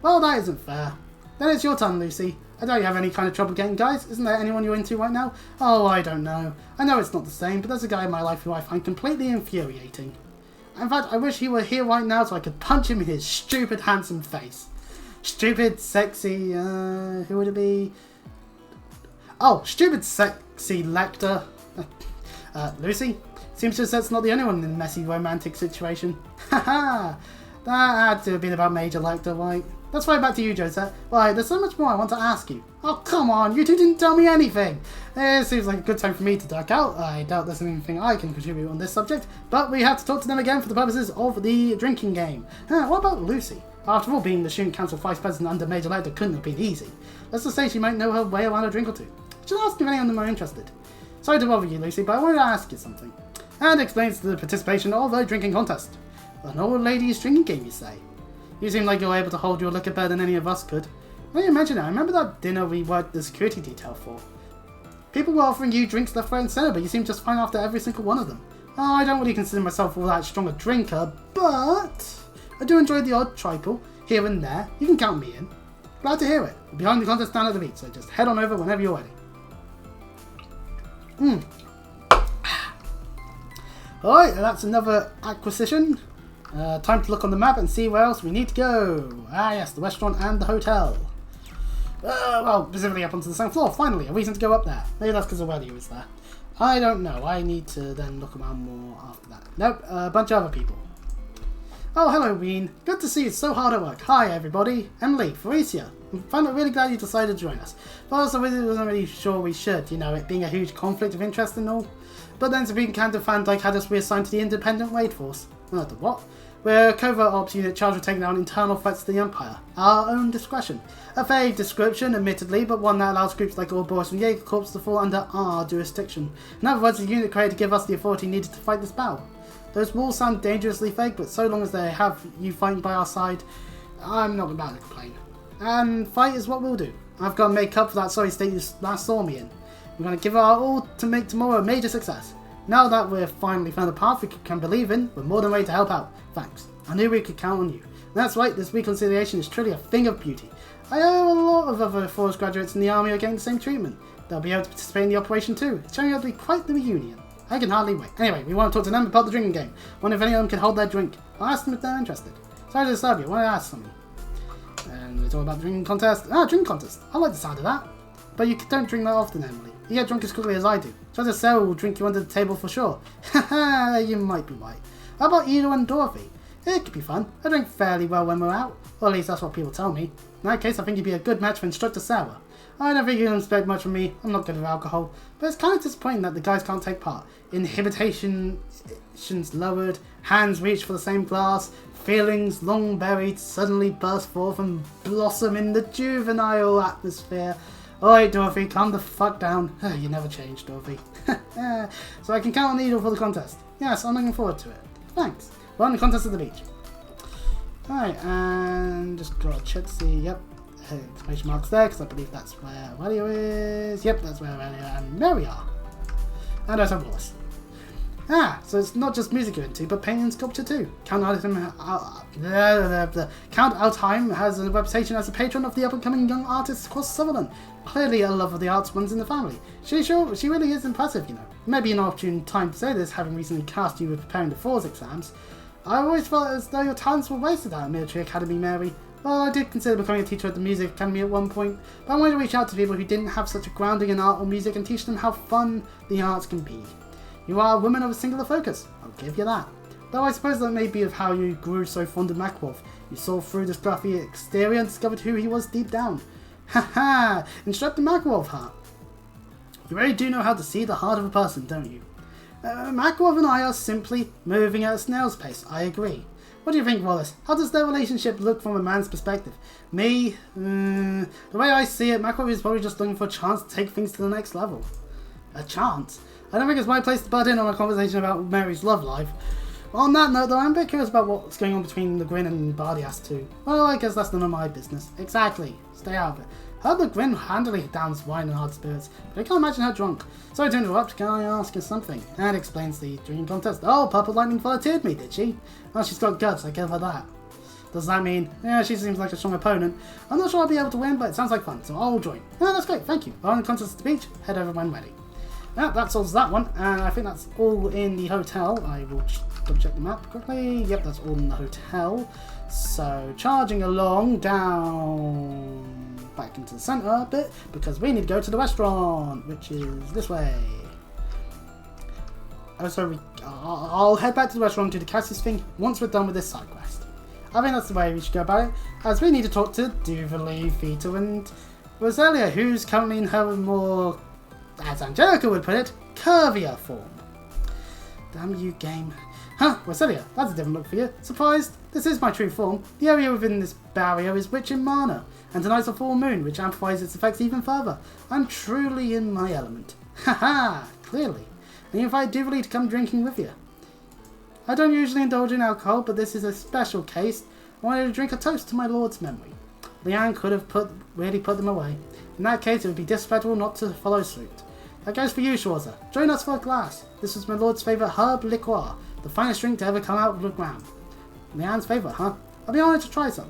Well, that isn't fair. Then it's your turn, Lucy. I don't have any kind of trouble getting guys. Isn't there anyone you're into right now? Oh, I don't know. I know it's not the same, but there's a guy in my life who I find completely infuriating. In fact, I wish he were here right now so I could punch him in his stupid, handsome face. Stupid, sexy, who would it be? Oh, stupid, sexy Lecter. Lucy? Seems just that's not the only one in a messy romantic situation. Haha! That had to have been about Major Lecter, right? Let's throw it back to you, Josette. Right, there's so much more I want to ask you. Oh, come on, you two didn't tell me anything! It seems like a good time for me to duck out. I doubt there's anything I can contribute on this subject, but we have to talk to them again for the purposes of the drinking game. What about Lucy? After all, being the Student Council Vice President under Major Lecter couldn't have been easy. Let's just say she might know her way around a drink or two. Just ask if any of them are interested. Sorry to bother you, Lucy, but I wanted to ask you something. And explains the participation of a drinking contest. An old ladies drinking game, you say? You seem like you're able to hold your liquor better than any of us could. Now you mention it, I remember that dinner we worked the security detail for. People were offering you drinks left, right and centre, but you seemed just fine after every single one of them. Oh, I don't really consider myself all that strong a drinker, but I do enjoy the odd triple, here and there. You can count me in. Glad to hear it. We're behind the contest down at the beach, so just head on over whenever you're ready. Alright, that's another acquisition. Time to look on the map and see where else we need to go. Ah yes, the restaurant and the hotel. Well, specifically up onto the second floor, finally, a reason to go up there. Maybe that's because the weather was there. I don't know, I need to then look around more after that. Nope, a bunch of other people. Oh, hello, Ween. Good to see you so hard at work. Hi, everybody. Emily, Felicia. I'm really glad you decided to join us. First, I wasn't really sure we should, you know, it being a huge conflict of interest and all. But then, to be kind of Van Dyke had us reassigned to the Independent Raid Force. The what? We're a covert ops unit charged with taking down internal threats to the Empire. Our own discretion. A vague description, admittedly, but one that allows groups like Ouroboros and Jaeger Corps to fall under our jurisdiction. In other words, the unit created to give us the authority needed to fight this battle. Those walls sound dangerously vague, but so long as they have you fighting by our side, I'm not about to complain. and fight is what we'll do. I've got to make up for that sorry state you last saw me in. We're going to give our all to make tomorrow a major success. Now that we've finally found a path we can believe in, we're more than ready to help out. Thanks. I knew we could count on you. And that's right, this reconciliation is truly a thing of beauty. I know a lot of other Force graduates in the army are getting the same treatment. They'll be able to participate in the operation too. It's turning out to be quite the reunion. I can hardly wait. Anyway, we want to talk to them about the drinking game. Wonder if any of them can hold their drink. I'll ask them if they're interested. Sorry to disturb you, I want to ask something. And it's all about the drinking contest. Ah, drinking contest. I like the sound of that. But you don't drink that often, Emily. You get drunk as quickly as I do. So as Sarah will drink you under the table for sure. Haha, you might be right. How about Ida and Dorothy? It could be fun. I drink fairly well when we're out. Or at least that's what people tell me. In that case, I think you'd be a good match for Instructor Sarah. I don't think you can expect much from me. I'm not good with alcohol. But it's kind of disappointing that the guys can't take part. Inhibitions lowered, hands reach for the same glass, feelings long buried suddenly burst forth and blossom in the juvenile atmosphere. Alright, Dorothy, calm the fuck down. You never change, Dorothy. So I can count on Needle for the contest. Yes, I'm looking forward to it. Thanks. We're on the contest at the beach. Alright, and just gotta check to see, yep. Exclamation marks there, because I believe that's where Aurelio is. Yep, that's where Aurelio and Mary are. And there's a Wallace. Ah, so it's not just music you're into, but painting and sculpture too. Count Altheim has a reputation as a patron of the up-and-coming young artists across Sutherland. Clearly a love of the arts runs in the family. She really is impressive, you know. Maybe an opportune time to say this, having recently cast you with preparing the Falls exams. I always felt as though your talents were wasted at a military academy, Mary. Well, I did consider becoming a teacher at the music academy at one point, but I wanted to reach out to people who didn't have such a grounding in art or music and teach them how fun the arts can be. You are a woman of a singular focus, I'll give you that. Though I suppose that may be of how you grew so fond of Makarov. You saw through the scruffy exterior and discovered who he was deep down. Haha, Instructor Makarov, huh? You really do know how to see the heart of a person, don't you? Makarov and I are simply moving at a snail's pace, I agree. What do you think, Wallace? How does their relationship look from a man's perspective? Me? The way I see it, Makarov is probably just looking for a chance to take things to the next level. A chance? I don't think it's my place to butt in on a conversation about Mary's love life. On that note, though, I'm a bit curious about what's going on between Le Guin and Bardias too. Well, I guess that's none of my business. Exactly. Stay out of it. Heard Le Guin handily downs wine and hard spirits, but I can't imagine her drunk. Sorry to interrupt, can I ask her something? That explains the drinking contest. Oh, Purple Lightning volunteered me, did she? Well, she's got guts, I give her that. Does that mean? Yeah, she seems like a strong opponent. I'm not sure I'll be able to win, but it sounds like fun, so I'll join. Yeah, that's great, thank you. We're on the contest at the beach. Head over when ready. Well, that solves that one, and I think that's all in the hotel. I will just double check the map quickly. Yep, that's all in the hotel. So, charging along down back into the centre a bit, because we need to go to the restaurant, which is this way. Oh, so I'll head back to the restaurant and do the Cassius thing once we're done with this side quest. I think that's the way we should go about it, as we need to talk to Duvalie, Vita, and Rosalia, who's currently in her more, as Angelica would put it, curvier form. Damn you, game. Huh, Rosalia, that's a different look for you. Surprised? This is my true form. The area within this barrier is rich in mana, and tonight's a full moon, which amplifies its effects even further. I'm truly in my element. Haha, clearly. And you invite Duvalie to come drinking with you. I don't usually indulge in alcohol, but this is a special case. I wanted to drink a toast to my lord's memory. Leanne could have really put them away. In that case, it would be disrespectful not to follow suit. That goes for you, Schwarzer. Join us for a glass. This was my lord's favourite herb liqueur, the finest drink to ever come out of the ground. Leanne's favourite, huh? I'll be honoured to try some.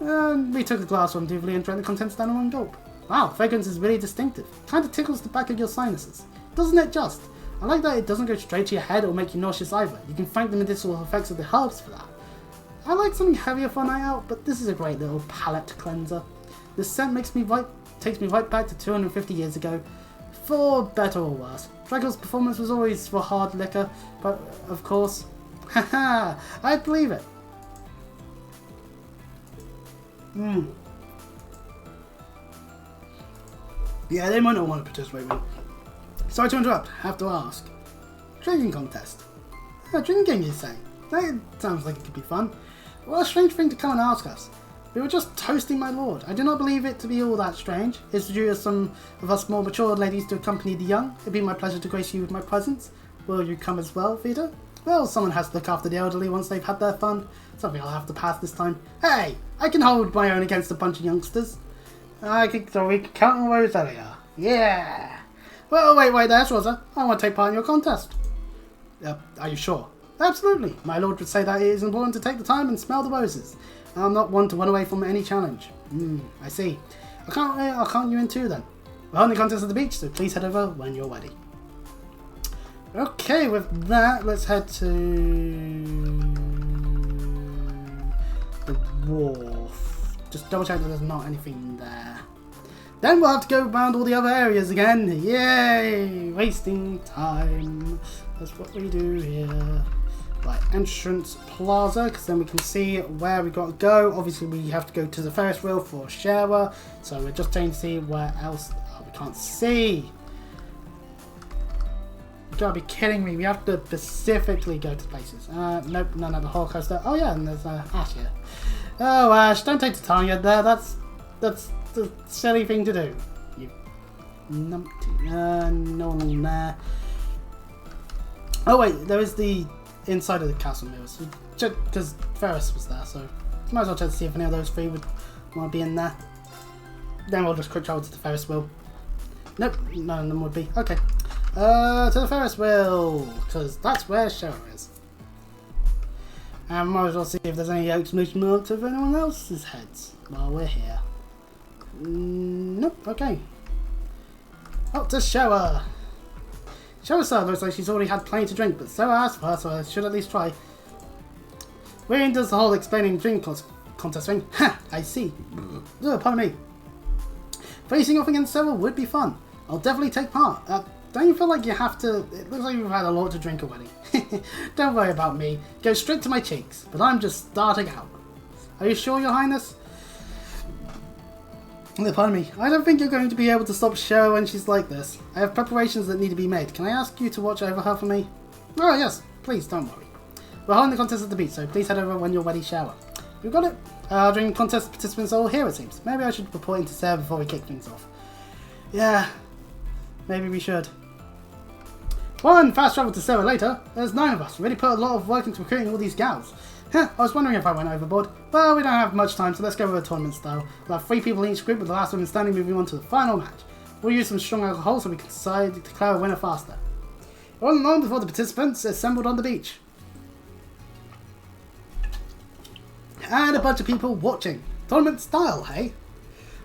And we took a glass from Duvalie and drank the contents down in one gulp. Wow, fragrance is really distinctive. Kind of tickles the back of your sinuses. Doesn't it just? I like that it doesn't go straight to your head or make you nauseous either. You can thank the medicinal effects of the herbs for that. I like something heavier for a night out, but this is a great little palate cleanser. The scent takes me right back to 250 years ago, for better or worse. Drago's performance was always for hard liquor, but of course, haha, I believe it. Yeah, they might not want to participate with. Sorry to interrupt, have to ask. Drinking contest. A drinking game, you say? That sounds like it could be fun. What a strange thing to come and ask us. We were just toasting my lord. I do not believe it to be all that strange. It's due to some of us more mature ladies to accompany the young. It'd be my pleasure to grace you with my presence. Will you come as well, Vita? Well, someone has to look after the elderly once they've had their fun. Something I'll have to pass this time. Hey, I can hold my own against a bunch of youngsters. So we can count on Rosalia. Yeah. Well, wait, there's Rosa. I want to take part in your contest. Are you sure? Absolutely. My lord would say that it is important to take the time and smell the roses. I'm not one to run away from any challenge. I see. I'll count you in too then. We're holding the contest at the beach, so please head over when you're ready. Okay, with that, let's head to the wharf. Just double check that there's not anything there. Then we'll have to go around all the other areas again. Yay! Wasting time. That's what we do here. Right, entrance plaza, because then we can see where we got to go. Obviously, we have to go to the Ferris wheel for a shower. So we're just trying to see where else. Oh, we can't see. You gotta be kidding me. We have to specifically go to places. Nope, none of the whole coaster. Oh yeah, and there's Ash here. Oh, Ash, don't take the time yet there. That's the silly thing to do. You numpty. No one in there. Oh wait, there is the inside of the castle mirrors. Because Ferris was there, so might as well check to see if any of those three would want to be in there. Then we'll just quick travel to the Ferris wheel. Nope, none of them would be. Okay. To the Ferris wheel, because that's where Cheryl is. And might as well see if there's any exclamation marks of anyone else's heads while we're here. Nope, okay. Up to Shower. Shower side looks like she's already had plenty to drink, but so I asked for her, so I should at least try. Wayne does the whole explaining drink contest thing. Ha! I see. Pardon me. Facing off against Sarah would be fun. I'll definitely take part. Don't you feel like you have to? It looks like you've had a lot to drink already. Don't worry about me. Go straight to my cheeks. But I'm just starting out. Are you sure, Your Highness? Pardon me. I don't think you're going to be able to stop Cheryl when she's like this. I have preparations that need to be made. Can I ask you to watch over her for me? Oh, yes. Please, don't worry. We're holding the contest at the beach, so please head over when you're ready, Shower. You got it? During contest, participants are all here, it seems. Maybe I should report into Sarah before we kick things off. Yeah. Maybe we should. One fast travel to Sarah later. There's 9 of us. We really put a lot of work into recruiting all these gals. I was wondering if I went overboard. Well, we don't have much time, so let's go with a tournament style. We'll have 3 people in each group, with the last woman standing moving on to the final match. We'll use some strong alcohol so we can declare a winner faster. It wasn't long before the participants assembled on the beach. And a bunch of people watching. Tournament style, hey?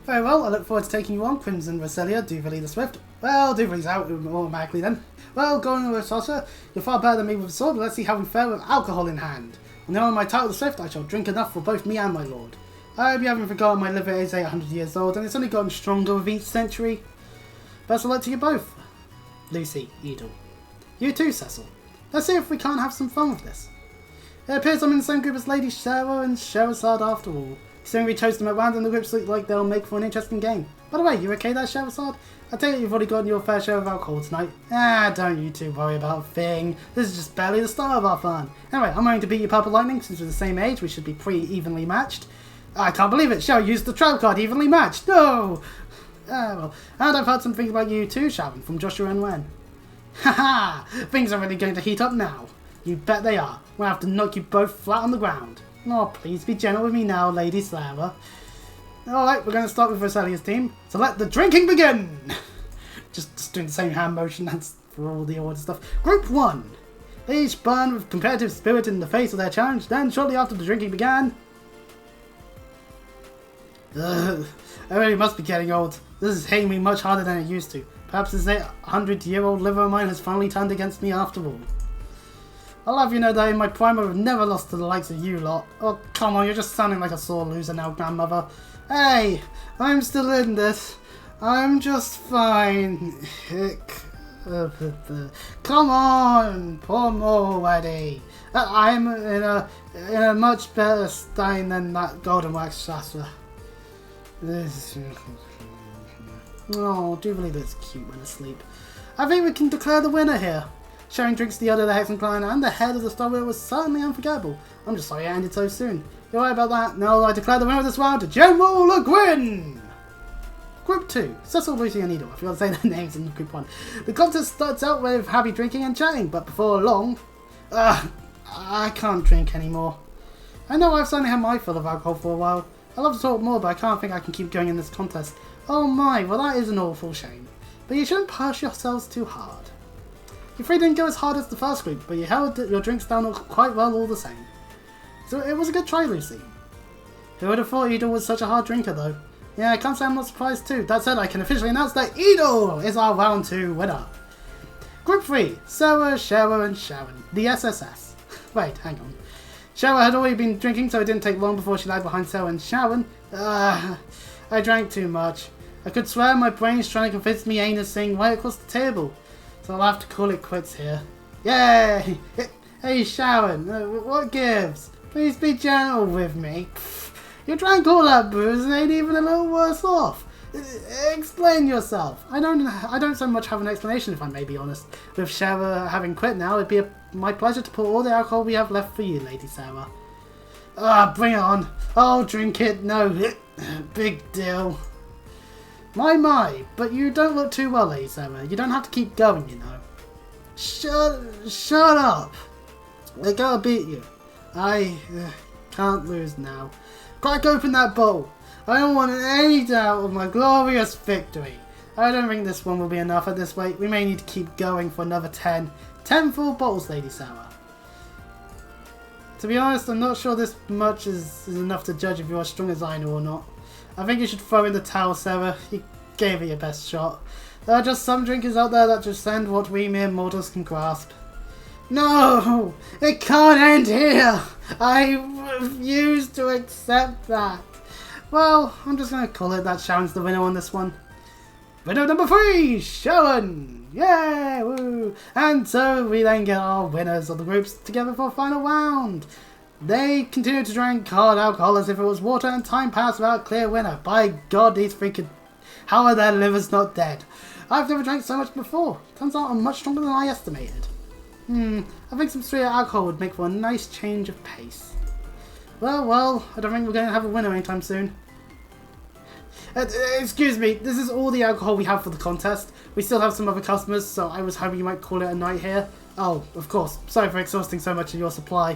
Very well, I look forward to taking you on, Crimson Rosalia, Duvalie the Swift. Well, Duvallie's out automatically then. Well, going with Sasha, you're far better than me with a sword, but let's see how we fare with alcohol in hand. On the honor of my title, the Swift, I shall drink enough for both me and my lord. I hope you haven't forgotten my liver is 800 years old, and it's only gotten stronger with each century. Best of luck to you both. Lucy, Edel. You too, Cecil. Let's see if we can't have some fun with this. It appears I'm in the same group as Lady Sarah and Sherazad after all. Considering we chose them at random, the groups look like they'll make for an interesting game. By the way, you okay there, Sherazad? I take it you've already gotten your fair share of alcohol tonight. Don't you two worry about a thing. This is just barely the start of our fun. Anyway, I'm going to beat you Purple Lightning. Since we're the same age, we should be pretty evenly matched. I can't believe it. Shall use the trap card evenly matched. No! Well, and I've heard some things about you too, Sharon, from Joshua and Wen. Haha! Things are really going to heat up now. You bet they are. We'll have to knock you both flat on the ground. Oh, please be gentle with me now, Lady Sarah. Alright, we're going to start with Rosalia's team. So let the drinking begin! just doing the same hand motion, that's for all the order stuff. Group 1. They each burned with competitive spirit in the face of their challenge. Then, shortly after the drinking began... I really must be getting old. This is hitting me much harder than it used to. Perhaps this 800-year-old liver of mine has finally turned against me after all. I'll have you know that in my prime I have never lost to the likes of you lot. Oh, come on, you're just sounding like a sore loser now, grandmother. Hey, I'm still in this. I'm just fine. Come on, pour more already. I'm in a much better stein than that golden wax Shastra. Oh, do believe it's cute when asleep. I think we can declare the winner here. Sharing drinks to the other, the Hexencline, and the head of the Star Wheel was certainly unforgettable. I'm just sorry it ended so soon. You're right about that. No, I declare the winner of this round, General Le Guin! Group 2, Cecil, Lucy, and Edel. I forgot to say their names in Group 1. The contest starts out with happy drinking and chatting, but before long... I can't drink anymore. I know I've certainly had my fill of alcohol for a while. I'd love to talk more, but I can't think I can keep going in this contest. Oh my, well that is an awful shame. But you shouldn't push yourselves too hard. You three didn't go as hard as the first group, but you held your drinks down quite well all the same. So it was a good try, Lucy. Who would have thought Edel was such a hard drinker, though? Yeah, I can't say I'm not surprised too. That said, I can officially announce that Edel is our round 2 winner. Group 3, Sarah, Shara and Sharon, the SSS. Wait, hang on. Shara had already been drinking, so it didn't take long before she lagged behind Sarah and Sharon. I drank too much. I could swear my brain's trying to convince me Aina's sitting right across the table. So I'll have to call it quits here. Yay! Hey Sharon, what gives? Please be gentle with me. You drank all that booze and ain't even a little worse off. Explain yourself. I don't so much have an explanation, if I may be honest. With Sarah having quit now, it'd be my pleasure to pour all the alcohol we have left for you, Lady Sarah. Bring it on. I'll drink it. No, big deal. My, but you don't look too well, Lady Sarah. You don't have to keep going, you know. Shut up. I gotta beat you. I can't lose now. Crack open that bowl. I don't want any doubt of my glorious victory. I don't think this one will be enough at this rate. We may need to keep going for another 10 full bottles, Lady Sarah. To be honest, I'm not sure this much is enough to judge if you're as strong as I know or not. I think you should throw in the towel, Sarah. You gave it your best shot. There are just some drinkers out there that transcend what we mere mortals can grasp. No! It can't end here! I refuse to accept that. Well, I'm just going to call it that Sharon's the winner on this one. Winner number 3, Sharon! Yay! Woo! And so we then get our winners of the groups together for a final round. They continue to drink hard alcohol as if it was water, and time passed without a clear winner. By God, these three could... How are their livers not dead? I've never drank so much before. Turns out I'm much stronger than I estimated. I think some sweeter alcohol would make for a nice change of pace. Well, I don't think we're going to have a winner anytime soon. Excuse me, this is all the alcohol we have for the contest. We still have some other customers, so I was hoping you might call it a night here. Oh, of course, sorry for exhausting so much of your supply.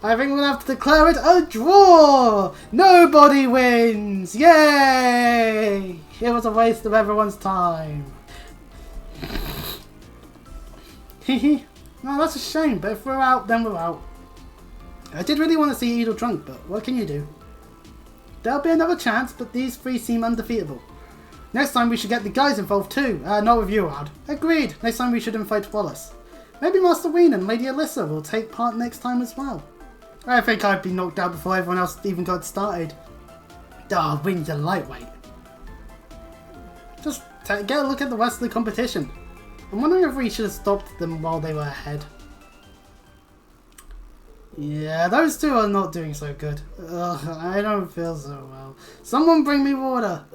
I think we'll have to declare it a draw! Nobody wins! Yay! It was a waste of everyone's time. Hehe. No, that's a shame, but if we're out, then we're out. I did really want to see Edel drunk, but what can you do? There'll be another chance, but these three seem undefeatable. Next time we should get the guys involved too. Not with you, Ad. Agreed. Next time we should invite Wallace. Maybe Master Ween and Lady Alyssa will take part next time as well. I think I'd be knocked out before everyone else even got started. Ween's a lightweight. Just get a look at the rest of the competition. I'm wondering if we should have stopped them while they were ahead. Yeah, those two are not doing so good. Ugh, I don't feel so well. Someone bring me water.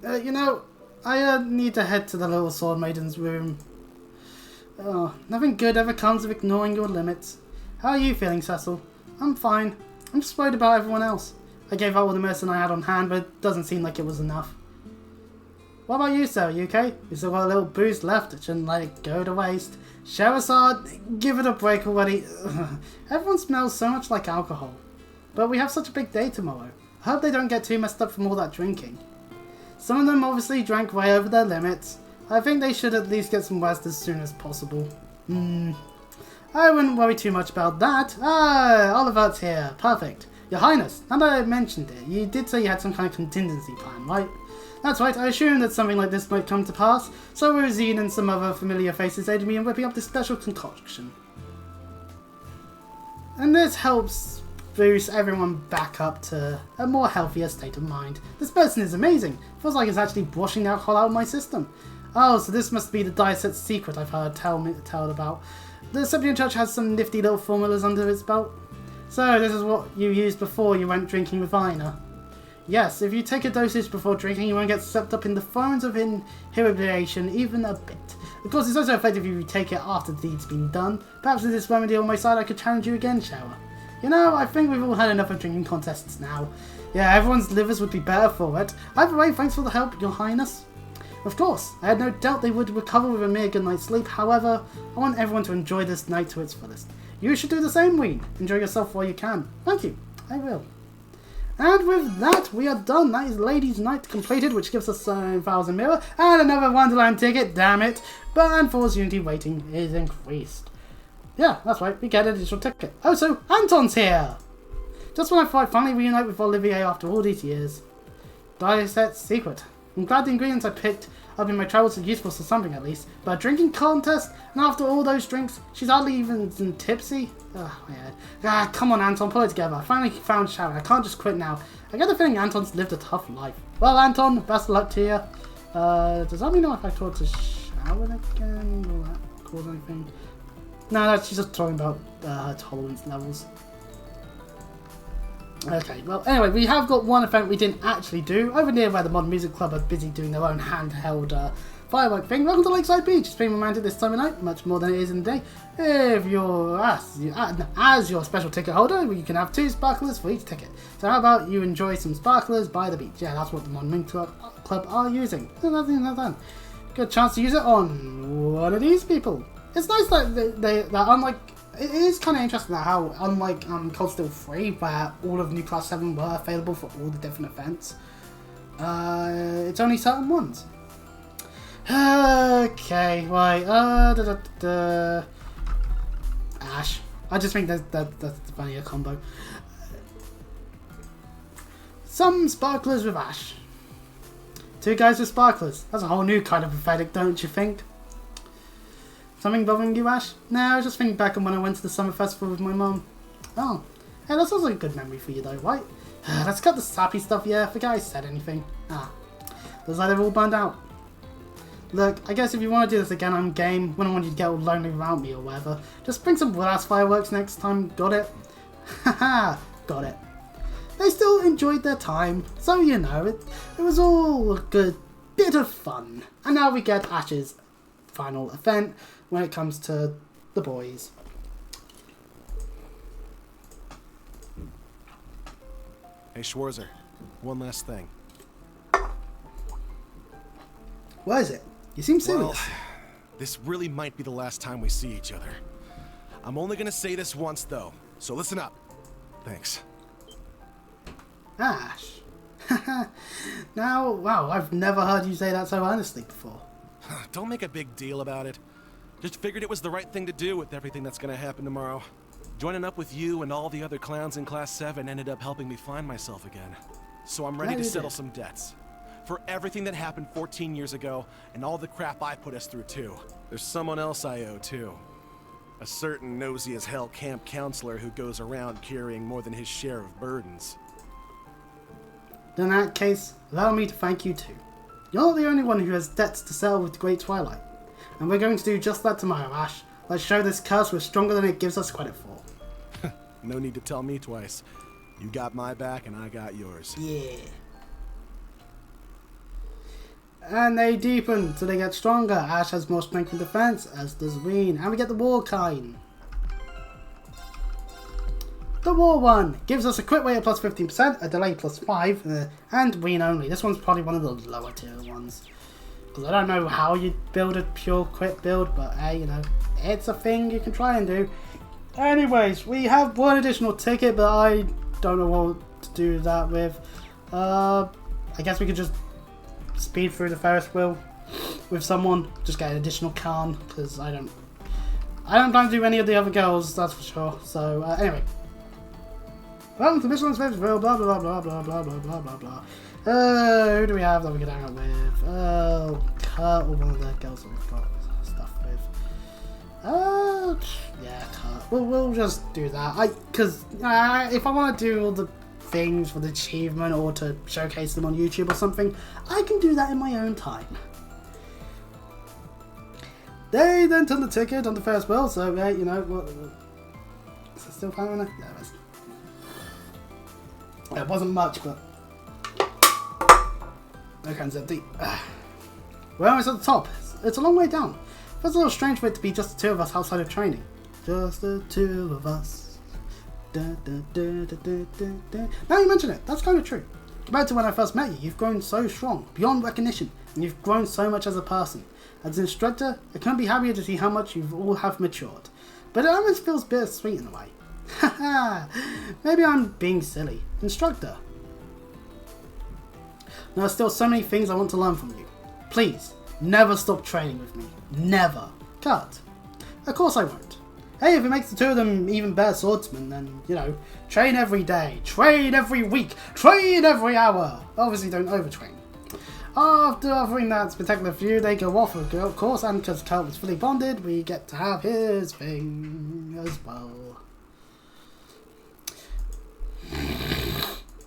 You know, I need to head to the little sword maiden's room. Nothing good ever comes of ignoring your limits. How are you feeling, Cecil? I'm fine. I'm just worried about everyone else. I gave out all the medicine I had on hand, but it doesn't seem like it was enough. What about you, Sarah? You okay? You still got a little booze left. It shouldn't let it go to waste. Sherazard, give it a break already. Everyone smells so much like alcohol. But we have such a big day tomorrow. I hope they don't get too messed up from all that drinking. Some of them obviously drank way over their limits. I think they should at least get some rest as soon as possible. I wouldn't worry too much about that. Oliver's here. Perfect. Your Highness, now that I mentioned it, you did say you had some kind of contingency plan, right? That's right, I assumed that something like this might come to pass, so Rosine and some other familiar faces aided me in whipping up this special concoction. And this helps boost everyone back up to a more healthier state of mind. This person is amazing. Feels like it's actually washing the alcohol out of my system. Oh, so this must be the Diaset's secret I've heard tell about. The Septian Church has some nifty little formulas under its belt. So this is what you used before you went drinking with Ina. Yes, if you take a dosage before drinking, you won't get swept up in the thrones of inebriation even a bit. Of course, it's also effective if you take it after the deed's been done. Perhaps with this remedy on my side, I could challenge you again, Shower. You know, I think we've all had enough of drinking contests now. Yeah, everyone's livers would be better for it. Either way, thanks for the help, Your Highness. Of course, I had no doubt they would recover with a mere good night's sleep. However, I want everyone to enjoy this night to its fullest. You should do the same, Ween. Enjoy yourself while you can. Thank you. I will. And with that, we are done. That is Ladies' Night completed, which gives us 7,000 mirror and another Wonderland ticket, damn it. But unfortunately, waiting is increased. Yeah, that's right, we get an additional ticket. Oh, so Anton's here! Just when I thought I'd finally reunite with Olivier after all these years. Dietet's secret. I'm glad the ingredients I picked up in my travels are useful for something at least. But a drinking contest, and after all those drinks, she's hardly even tipsy. Oh, my head. Ah, come on, Anton, pull it together. I finally found Sharon. I can't just quit now. I get the feeling Anton's lived a tough life. Well, Anton, best of luck to you. Does that mean if I talk to Sharon again? Will that cause anything? No, she's just talking about her tolerance levels. Okay, well, anyway, we have got one event we didn't actually do. Over near where the Modern Music Club are busy doing their own handheld firework thing. Welcome to Lakeside Beach. It's being romantic this time of night, much more than it is in the day. If you're as your special ticket holder, you can have 2 sparklers for each ticket. So how about you enjoy some sparklers by the beach? Yeah, that's what the Modern Music Club are using. Good chance to use it on one of these people. It's nice that they unlike. It is kind of interesting how, unlike Cold Steel 3, where all of New Class 7 were available for all the different events, it's only certain ones. Okay, right, Ash. I just think that's the funnier combo. Some sparklers with Ash. 2 guys with sparklers. That's a whole new kind of pathetic, don't you think? Something bothering you, Ash? No, I was just thinking back on when I went to the summer festival with my mum. Oh, hey, that's also a good memory for you though, right? Let's cut the sappy stuff, yeah, forget I said anything. Looks like they've all burned out. Look, I guess if you want to do this again, I'm game. Wouldn't want you to get all lonely without me or whatever. Just bring some wood-ass fireworks next time, got it? Haha, got it. They still enjoyed their time, so you know, it was all a good bit of fun. And now we get Ash's final event when it comes to the boys. Hey Schwarzer, one last thing. What is it? You seem serious. Well, this really might be the last time we see each other. I'm only gonna say this once though, so listen up. Thanks. Ash. Now, wow, I've never heard you say that so earnestly before. Don't make a big deal about it. Just figured it was the right thing to do with everything that's gonna happen tomorrow. Joining up with you and all the other clowns in Class 7 ended up helping me find myself again. So I'm ready to settle some debts. For everything that happened 14 years ago, and all the crap I put us through too. There's someone else I owe too. A certain nosy as hell camp counselor who goes around carrying more than his share of burdens. In that case, allow me to thank you too. You're not the only one who has debts to settle with the Great Twilight. And we're going to do just that tomorrow, Ash. Let's show this curse we're stronger than it gives us credit for. No need to tell me twice. You got my back and I got yours. Yeah. And they deepen till they get stronger. Ash has more strength and defense, as does Reen. And we get the War Kind. The War one gives us a crit rate of plus 15%, a delay plus 5, and Reen only. This one's probably one of the lower tier ones. Because I don't know how you build a pure crit build, but hey, you know, it's a thing you can try and do. Anyways, we have one additional ticket, but I don't know what to do that with. I guess we could just speed through the Ferris wheel with someone, just get an additional Khan, because I don't plan to do any of the other girls, that's for sure. So anyway, welcome to Michelin's Ferris wheel, blah blah blah blah blah blah blah blah blah. Who do we have that we can hang out with? Oh, Kurt, or one of the girls that we've got stuff with. Yeah, Kurt. We'll just do that. Because if I want to do all the things for the achievement or to showcase them on YouTube or something, I can do that in my own time. They then turn the ticket on the first wheel, so you know, is it still firing there? Yeah, it is. It wasn't much, but no cans empty. We're almost at the top. It's a long way down. Feels a little strange for it to be just the 2 of us outside of training. Just the 2 of us. Da, da, da, da, da, da, da. Now you mention it, that's kind of true. Compared to when I first met you, you've grown so strong, beyond recognition, and you've grown so much as a person. As an instructor, I can't be happier to see how much you all have matured. But it almost feels bittersweet in a way. Haha, maybe I'm being silly. Instructor. There are still so many things I want to learn from you. Please, never stop training with me. Never. Cut. Of course I won't. Hey, if it makes the two of them even better swordsmen, then, you know, train every day, train every week, train every hour. Obviously don't overtrain. After offering that spectacular view, they go off of course, and because Kurt was fully bonded, we get to have his thing as well.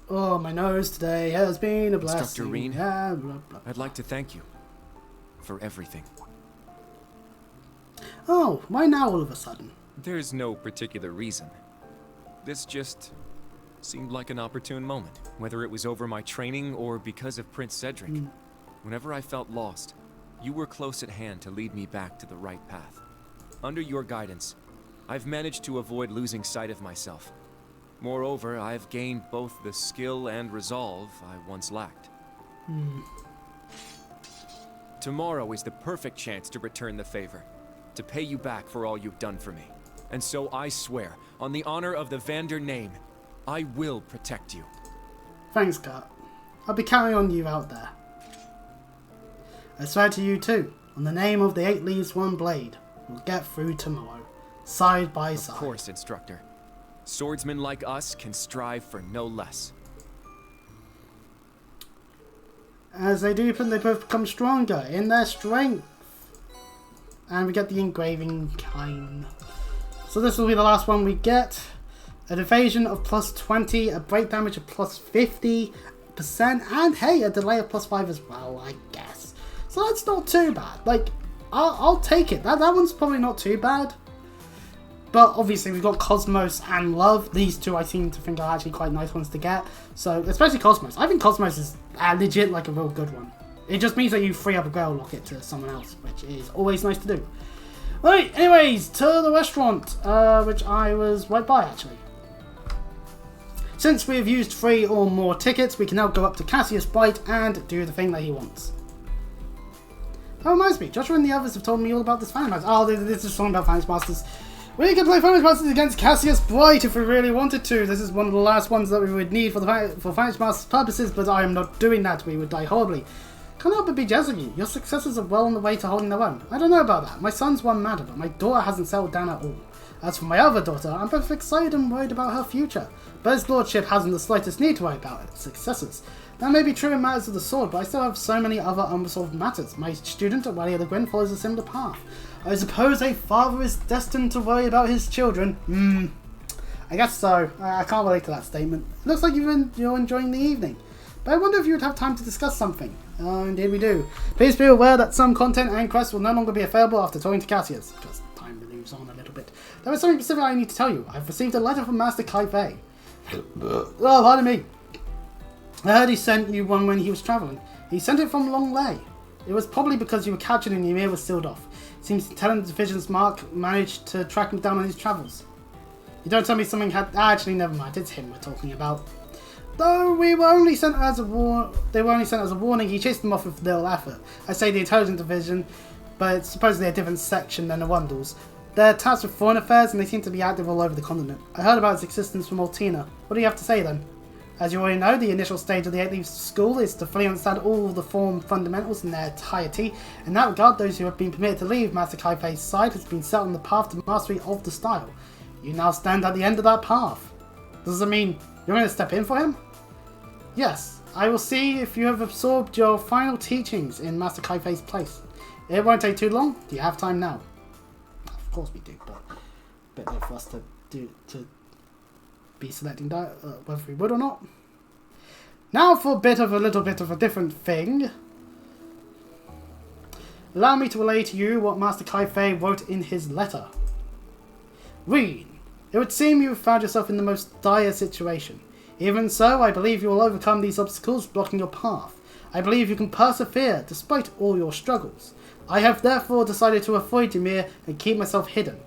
Oh, my nose today has been a blessing. Instructor Reen, blah, blah, blah. I'd like to thank you for everything. Oh, why now all of a sudden? There's no particular reason. This just seemed like an opportune moment, whether it was over my training or because of Prince Cedric. Whenever I felt lost, you were close at hand to lead me back to the right path. Under your guidance, I've managed to avoid losing sight of myself. Moreover, I've gained both the skill and resolve I once lacked. Tomorrow is the perfect chance to return the favor, to pay you back for all you've done for me. And so I swear, on the honor of the Vander name, I will protect you. Thanks, Kurt. I'll be carrying on you out there. I swear to you too, on the name of the 8 Leaves 1 Blade, we'll get through tomorrow, side by side. Of course, Instructor. Swordsmen like us can strive for no less. As they deepen, they both become stronger in their strength. And we get the engraving kind. So this will be the last one we get. An evasion of +20, a break damage of +50%, and hey, a delay of +5 as well, I guess. So that's not too bad. Like, I'll take it. That one's probably not too bad. But obviously we've got Cosmos and Love. These two I seem to think are actually quite nice ones to get. So, especially Cosmos. I think Cosmos is legit like a real good one. It just means that you free up a Grail Locket to someone else, which is always nice to do. Right, anyways, to the restaurant, which I was right by actually. Since we've used 3 or more tickets, we can now go up to Cassius Bright and do the thing that he wants. That reminds me, Joshua and the others have told me all about this Finance Masters. Oh, this is something about Finance Masters. We can play Finance Masters against Cassius Bright if we really wanted to. This is one of the last ones that we would need for Finance Masters purposes, but I am not doing that. We would die horribly. Can't help but be jealous of you. Your successors are well on the way to holding their own. I don't know about that. My son's one matter, but my daughter hasn't settled down at all. As for my other daughter, I'm both excited and worried about her future. But his lordship hasn't the slightest need to worry about its successors. That may be true in matters of the sword, but I still have so many other unresolved matters. My student at Rally of the Grin follows a similar path. I suppose a father is destined to worry about his children. I guess so. I can't relate to that statement. It looks like you're enjoying the evening. But I wonder if you would have time to discuss something. Indeed we do. Please be aware that some content and quests will no longer be available after talking to Cassius. Because time moves on a little bit. There is something specific I need to tell you. I've received a letter from Master Kai Fei. Oh, pardon me. I heard he sent you one when he was travelling. He sent it from Long Lei. It was probably because you were captured and your ear was sealed off. It seems Intelligence Division's Mark managed to track him down on his travels. You don't tell me something had... Actually, never mind. It's him we're talking about. Though they were only sent as a warning, he chased them off with little effort. I say the Intelligence Division, but it's supposedly a different section than the Wandals. They're tasked with foreign affairs and they seem to be active all over the continent. I heard about its existence from Altina. What do you have to say then? As you already know, the initial stage of the 8 Leaves School is to fully understand all the form fundamentals in their entirety. In that regard, those who have been permitted to leave Master Kai Fei's side has been set on the path to mastery of the style. You now stand at the end of that path. Does it mean you're going to step in for him? Yes, I will see if you have absorbed your final teachings in Master Kai Fei's place. It won't take too long. Do you have time now? Of course we do, but a bit late for us to be selecting whether we would or not. Now for a little bit of a different thing. Allow me to relay to you what Master Kai Fei wrote in his letter. Reen, it would seem you have found yourself in the most dire situation. Even so, I believe you will overcome these obstacles blocking your path. I believe you can persevere despite all your struggles. I have therefore decided to avoid Ymir and keep myself hidden,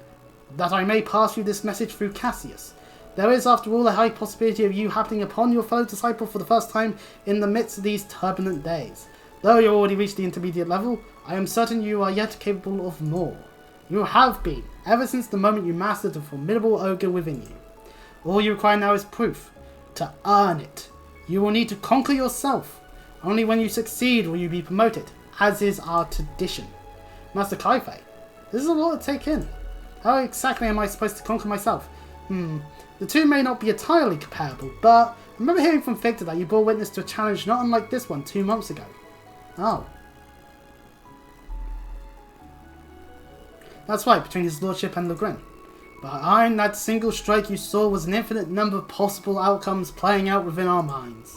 that I may pass you this message through Cassius. There is, after all, a high possibility of you happening upon your fellow disciple for the first time in the midst of these turbulent days. Though you already reached the intermediate level, I am certain you are yet capable of more. You have been, ever since the moment you mastered the formidable ogre within you. All you require now is proof. To earn it, you will need to conquer yourself. Only when you succeed will you be promoted, as is our tradition. Master Kaifei, this is a lot to take in. How exactly am I supposed to conquer myself? The two may not be entirely comparable, but I remember hearing from Victor that you bore witness to a challenge not unlike this one 2 months ago. Oh. That's right, between his lordship and Legren. Behind that single strike you saw was an infinite number of possible outcomes playing out within our minds.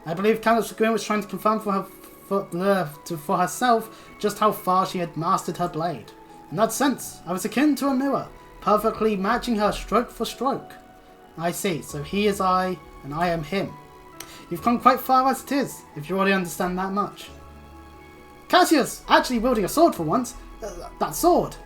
I believe Countess Legren was trying to confirm for herself just how far she had mastered her blade. In that sense, I was akin to a mirror, perfectly matching her stroke for stroke. I see, so he is I, and I am him. You've come quite far as it is, if you already understand that much. Cassius, actually wielding a sword for once. That sword.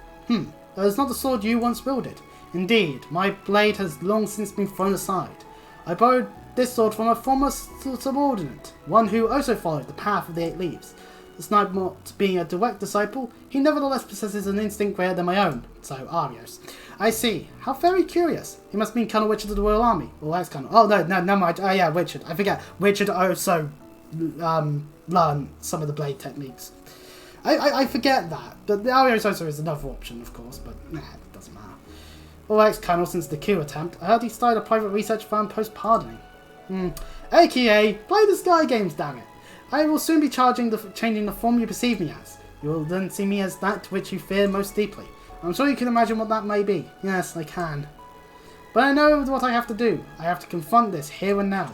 That is not the sword you once wielded. Indeed, my blade has long since been thrown aside. I borrowed this sword from a former subordinate, one who also followed the path of the 8 leaves. Despite not being a direct disciple, he nevertheless possesses an instinct greater than my own, so Arios. I see. How very curious. He must mean Colonel Richard of the Royal Army, or ex-Colonel. Oh, no, never mind. Oh, yeah, Richard. I forget. Richard also learned some of the blade techniques. I forget that, but the Arios also is another option, of course, but nah, it doesn't matter. Or ex-Colonel since the coup attempt. I heard he started a private research firm post-pardoning. AKA, play the Sky Games, damn it. I will soon be changing the form you perceive me as. You will then see me as that which you fear most deeply. I'm sure you can imagine what that may be. Yes, I can. But I know what I have to do. I have to confront this here and now.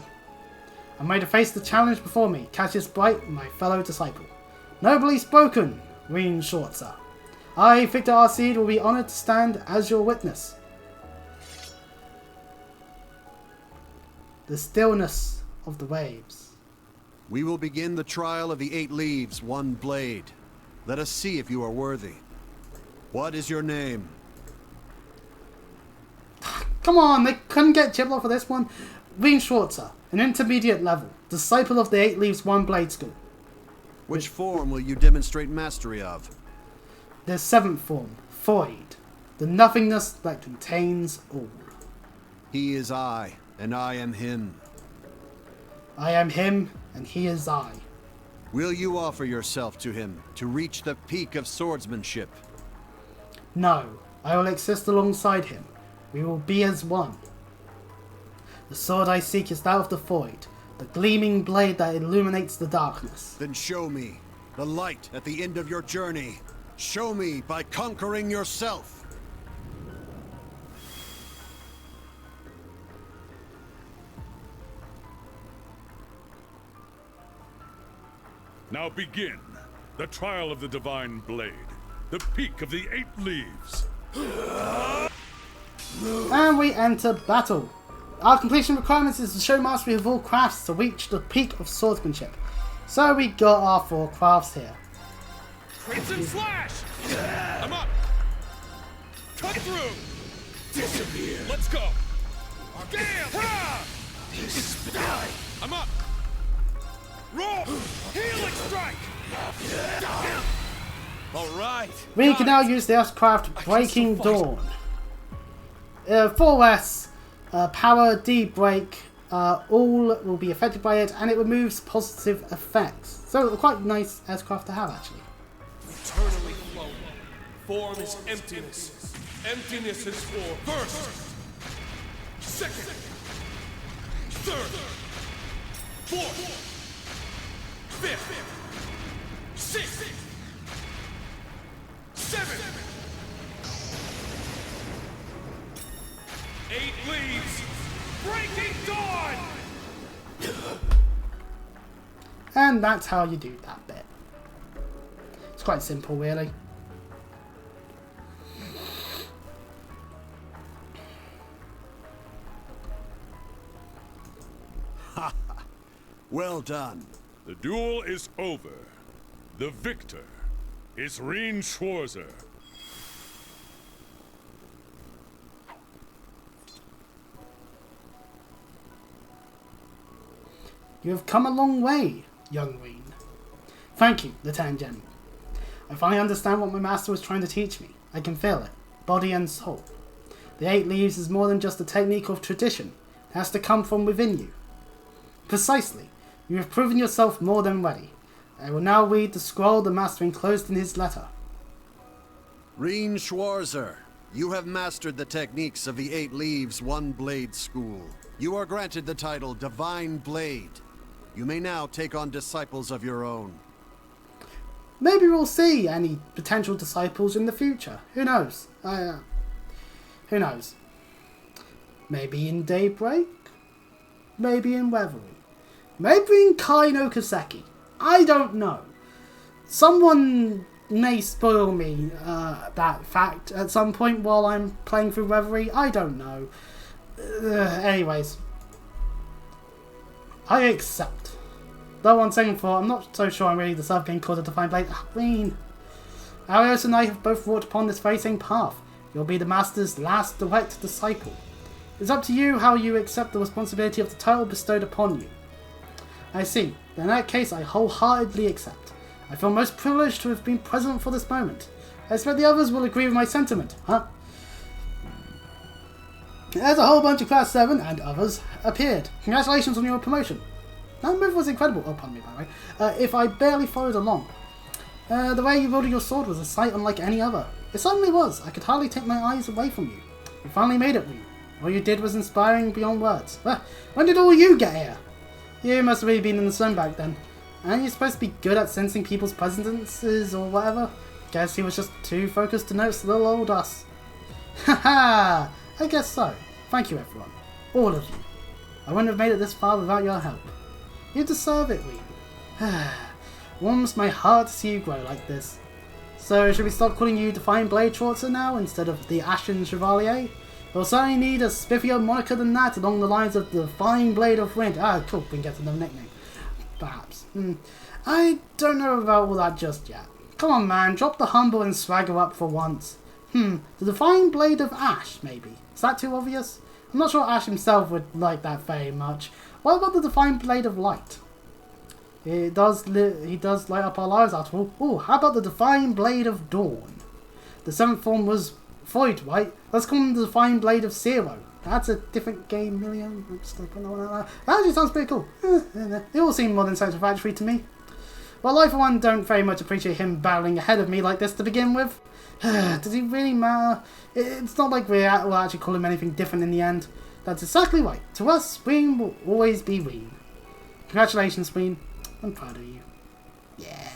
I'm ready to face the challenge before me, Cassius Bright, my fellow disciple. Nobly spoken, Reen Schwarzer. I, Victor Arseed, will be honoured to stand as your witness. The stillness of the waves. We will begin the trial of the 8 leaves, 1 blade. Let us see if you are worthy. What is your name? Come on, they couldn't get Giblo for this one. Reen Schwarzer, an intermediate level, disciple of the 8 leaves, 1 blade school. Which form will you demonstrate mastery of? The 7th form, Void, the nothingness that contains all. He is I, and I am him. I am him, and he is I. Will you offer yourself to him to reach the peak of swordsmanship? No, I will exist alongside him. We will be as one. The sword I seek is that of the Void, the gleaming blade that illuminates the darkness. Then show me the light at the end of your journey. Show me by conquering yourself. Now begin the trial of the Divine Blade, the peak of the 8 leaves. And we enter battle. Our completion requirements is to show mastery of all crafts to reach the peak of swordsmanship. So we got our 4 crafts here. Crimson Slash! I'm up! Cut through! Disappear! Let's go! Damn! I'm up! Roll! Healing strike! Alright! We can now use the S-craft Breaking Dawn. 4S, Power, D, Break, all will be affected by it, and it removes positive effects. So quite nice S-craft to have, actually. Eternally flowing. Form is emptiness. Emptiness is form. First, second, third, fourth, fifth, sixth, seventh, 8 leaves. Breaking Dawn. And that's how you do that bit. It's quite simple, really. Well done. The duel is over. The victor is Reen Schwarzer. You have come a long way, young Reen. Thank you, Lieutenant General. I finally understand what my master was trying to teach me. I can feel it, body and soul. The 8 Leaves is more than just a technique of tradition. It has to come from within you. Precisely. You have proven yourself more than ready. I will now read the scroll the master enclosed in his letter. Reen Schwarzer, you have mastered the techniques of the 8 Leaves One Blade School. You are granted the title Divine Blade. You may now take on disciples of your own. Maybe we'll see any potential disciples in the future. Who knows? Who knows? Maybe in Daybreak? Maybe in Reverie? Maybe in Kai no Kaseki? I don't know. Someone may spoil me that fact at some point while I'm playing through Reverie. I don't know. Anyways. I accept. Though on second thought, I'm not so sure I'm really deserve being called a Divine Blade. Reen. Arios and I have both walked upon this very same path. You'll be the Master's last direct disciple. It's up to you how you accept the responsibility of the title bestowed upon you. I see. In that case, I wholeheartedly accept. I feel most privileged to have been present for this moment. I expect the others will agree with my sentiment, huh? There's a whole bunch of Class 7 and others appeared. Congratulations on your promotion. That move was incredible. Oh, pardon me, by the way. If I barely followed along. The way you wielded your sword was a sight unlike any other. It certainly was. I could hardly take my eyes away from you. You finally made it, Reen. All you did was inspiring beyond words. When did all you get here? You must have really been in the sun back then. Aren't you supposed to be good at sensing people's presences or whatever? Guess he was just too focused to notice little old us. Haha! I guess so. Thank you, everyone. All of you. I wouldn't have made it this far without your help. You deserve it, Reen. Warms my heart to see you grow like this. So, should we stop calling you Divine Blade Schwarzer now, instead of the Ashen Chevalier? We'll certainly need a spiffier moniker than that, along the lines of the Divine Blade of Wind. Ah, cool, we can get another nickname. Perhaps. I don't know about all that just yet. Come on, man, drop the humble and swagger up for once. The Divine Blade of Ash, maybe. Is that too obvious? I'm not sure Ash himself would like that very much. What about the Divine Blade of Light? He does light up our lives after all. Ooh, how about the Divine Blade of Dawn? The 7th form was Void, right? Let's call him the Divine Blade of Zero. That's a different game, million. I'm just gonna put that one out there. That actually sounds pretty cool. They all seem more than satisfactory to me. Well, I for one don't very much appreciate him battling ahead of me like this to begin with. Does he really matter? It's not like we'll actually call him anything different in the end. That's exactly right. To us, Reen will always be Reen. Congratulations, Reen. I'm proud of you. Yeah.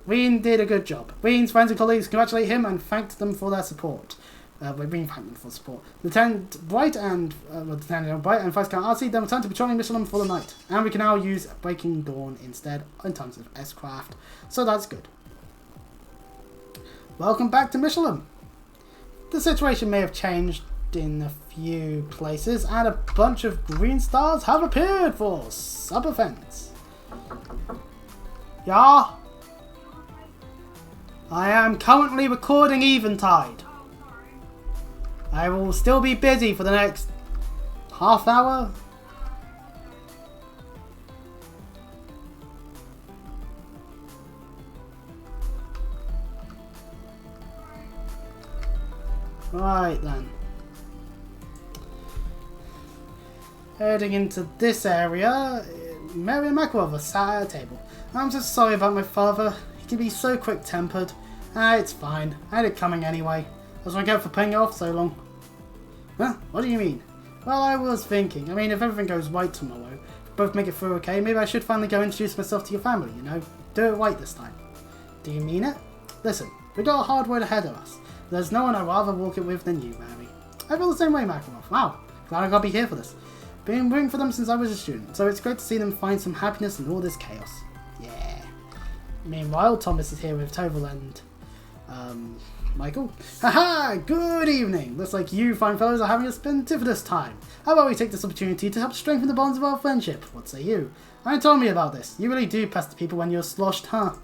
Reen did a good job. Reen's friends and colleagues congratulate him and thanked them for their support. Reen thanked them for support. Lieutenant Bright and Vice Count Arcee then returned to patrolling Michelin for the night. And we can now use Breaking Dawn instead in terms of S-Craft. So that's good. Welcome back to Michelin. The situation may have changed in a few places, and a bunch of green stars have appeared for sub-events. Yeah? I am currently recording Eventide. I will still be busy for the next half hour. Right then. Heading into this area, Mary and Makarova sat at a table. I'm just sorry about my father. He can be so quick-tempered. It's fine. I had it coming anyway. I was going to go for putting it off so long. Huh? What do you mean? Well, I was thinking. I mean, if everything goes right tomorrow, both make it through okay, maybe I should finally go introduce myself to your family, you know? Do it right this time. Do you mean it? Listen, we got a hard road ahead of us. There's no one I'd rather walk it with than you, Mary. I feel the same way, Makarov. Wow, glad I got to be here for this. Been rooting for them since I was a student, so it's great to see them find some happiness in all this chaos. Yeah. Meanwhile, Thomas is here with Toval and, Michael. Haha! Good evening! Looks like you fine fellows are having a splendiferous time. How about we take this opportunity to help strengthen the bonds of our friendship? What say you? I told me about this. You really do pester people when you're sloshed, huh?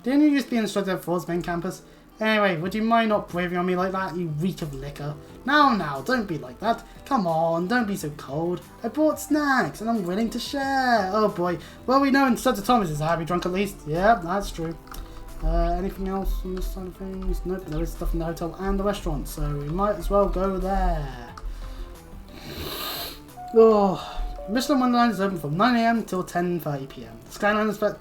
Didn't you used to be an instructor at Ford's main campus? Anyway, would you mind not breathing on me like that, you reek of liquor? Now, don't be like that. Come on, don't be so cold. I brought snacks, and I'm willing to share. Oh boy. Well, we know Instructor Thomas is a happy drunk at least. Yeah, that's true. Anything else on this side of things? Nope, there is stuff in the hotel and the restaurant, so we might as well go there. Oh, Michelin Wonderland is open from 9 AM till 10:30 PM. The Skylanders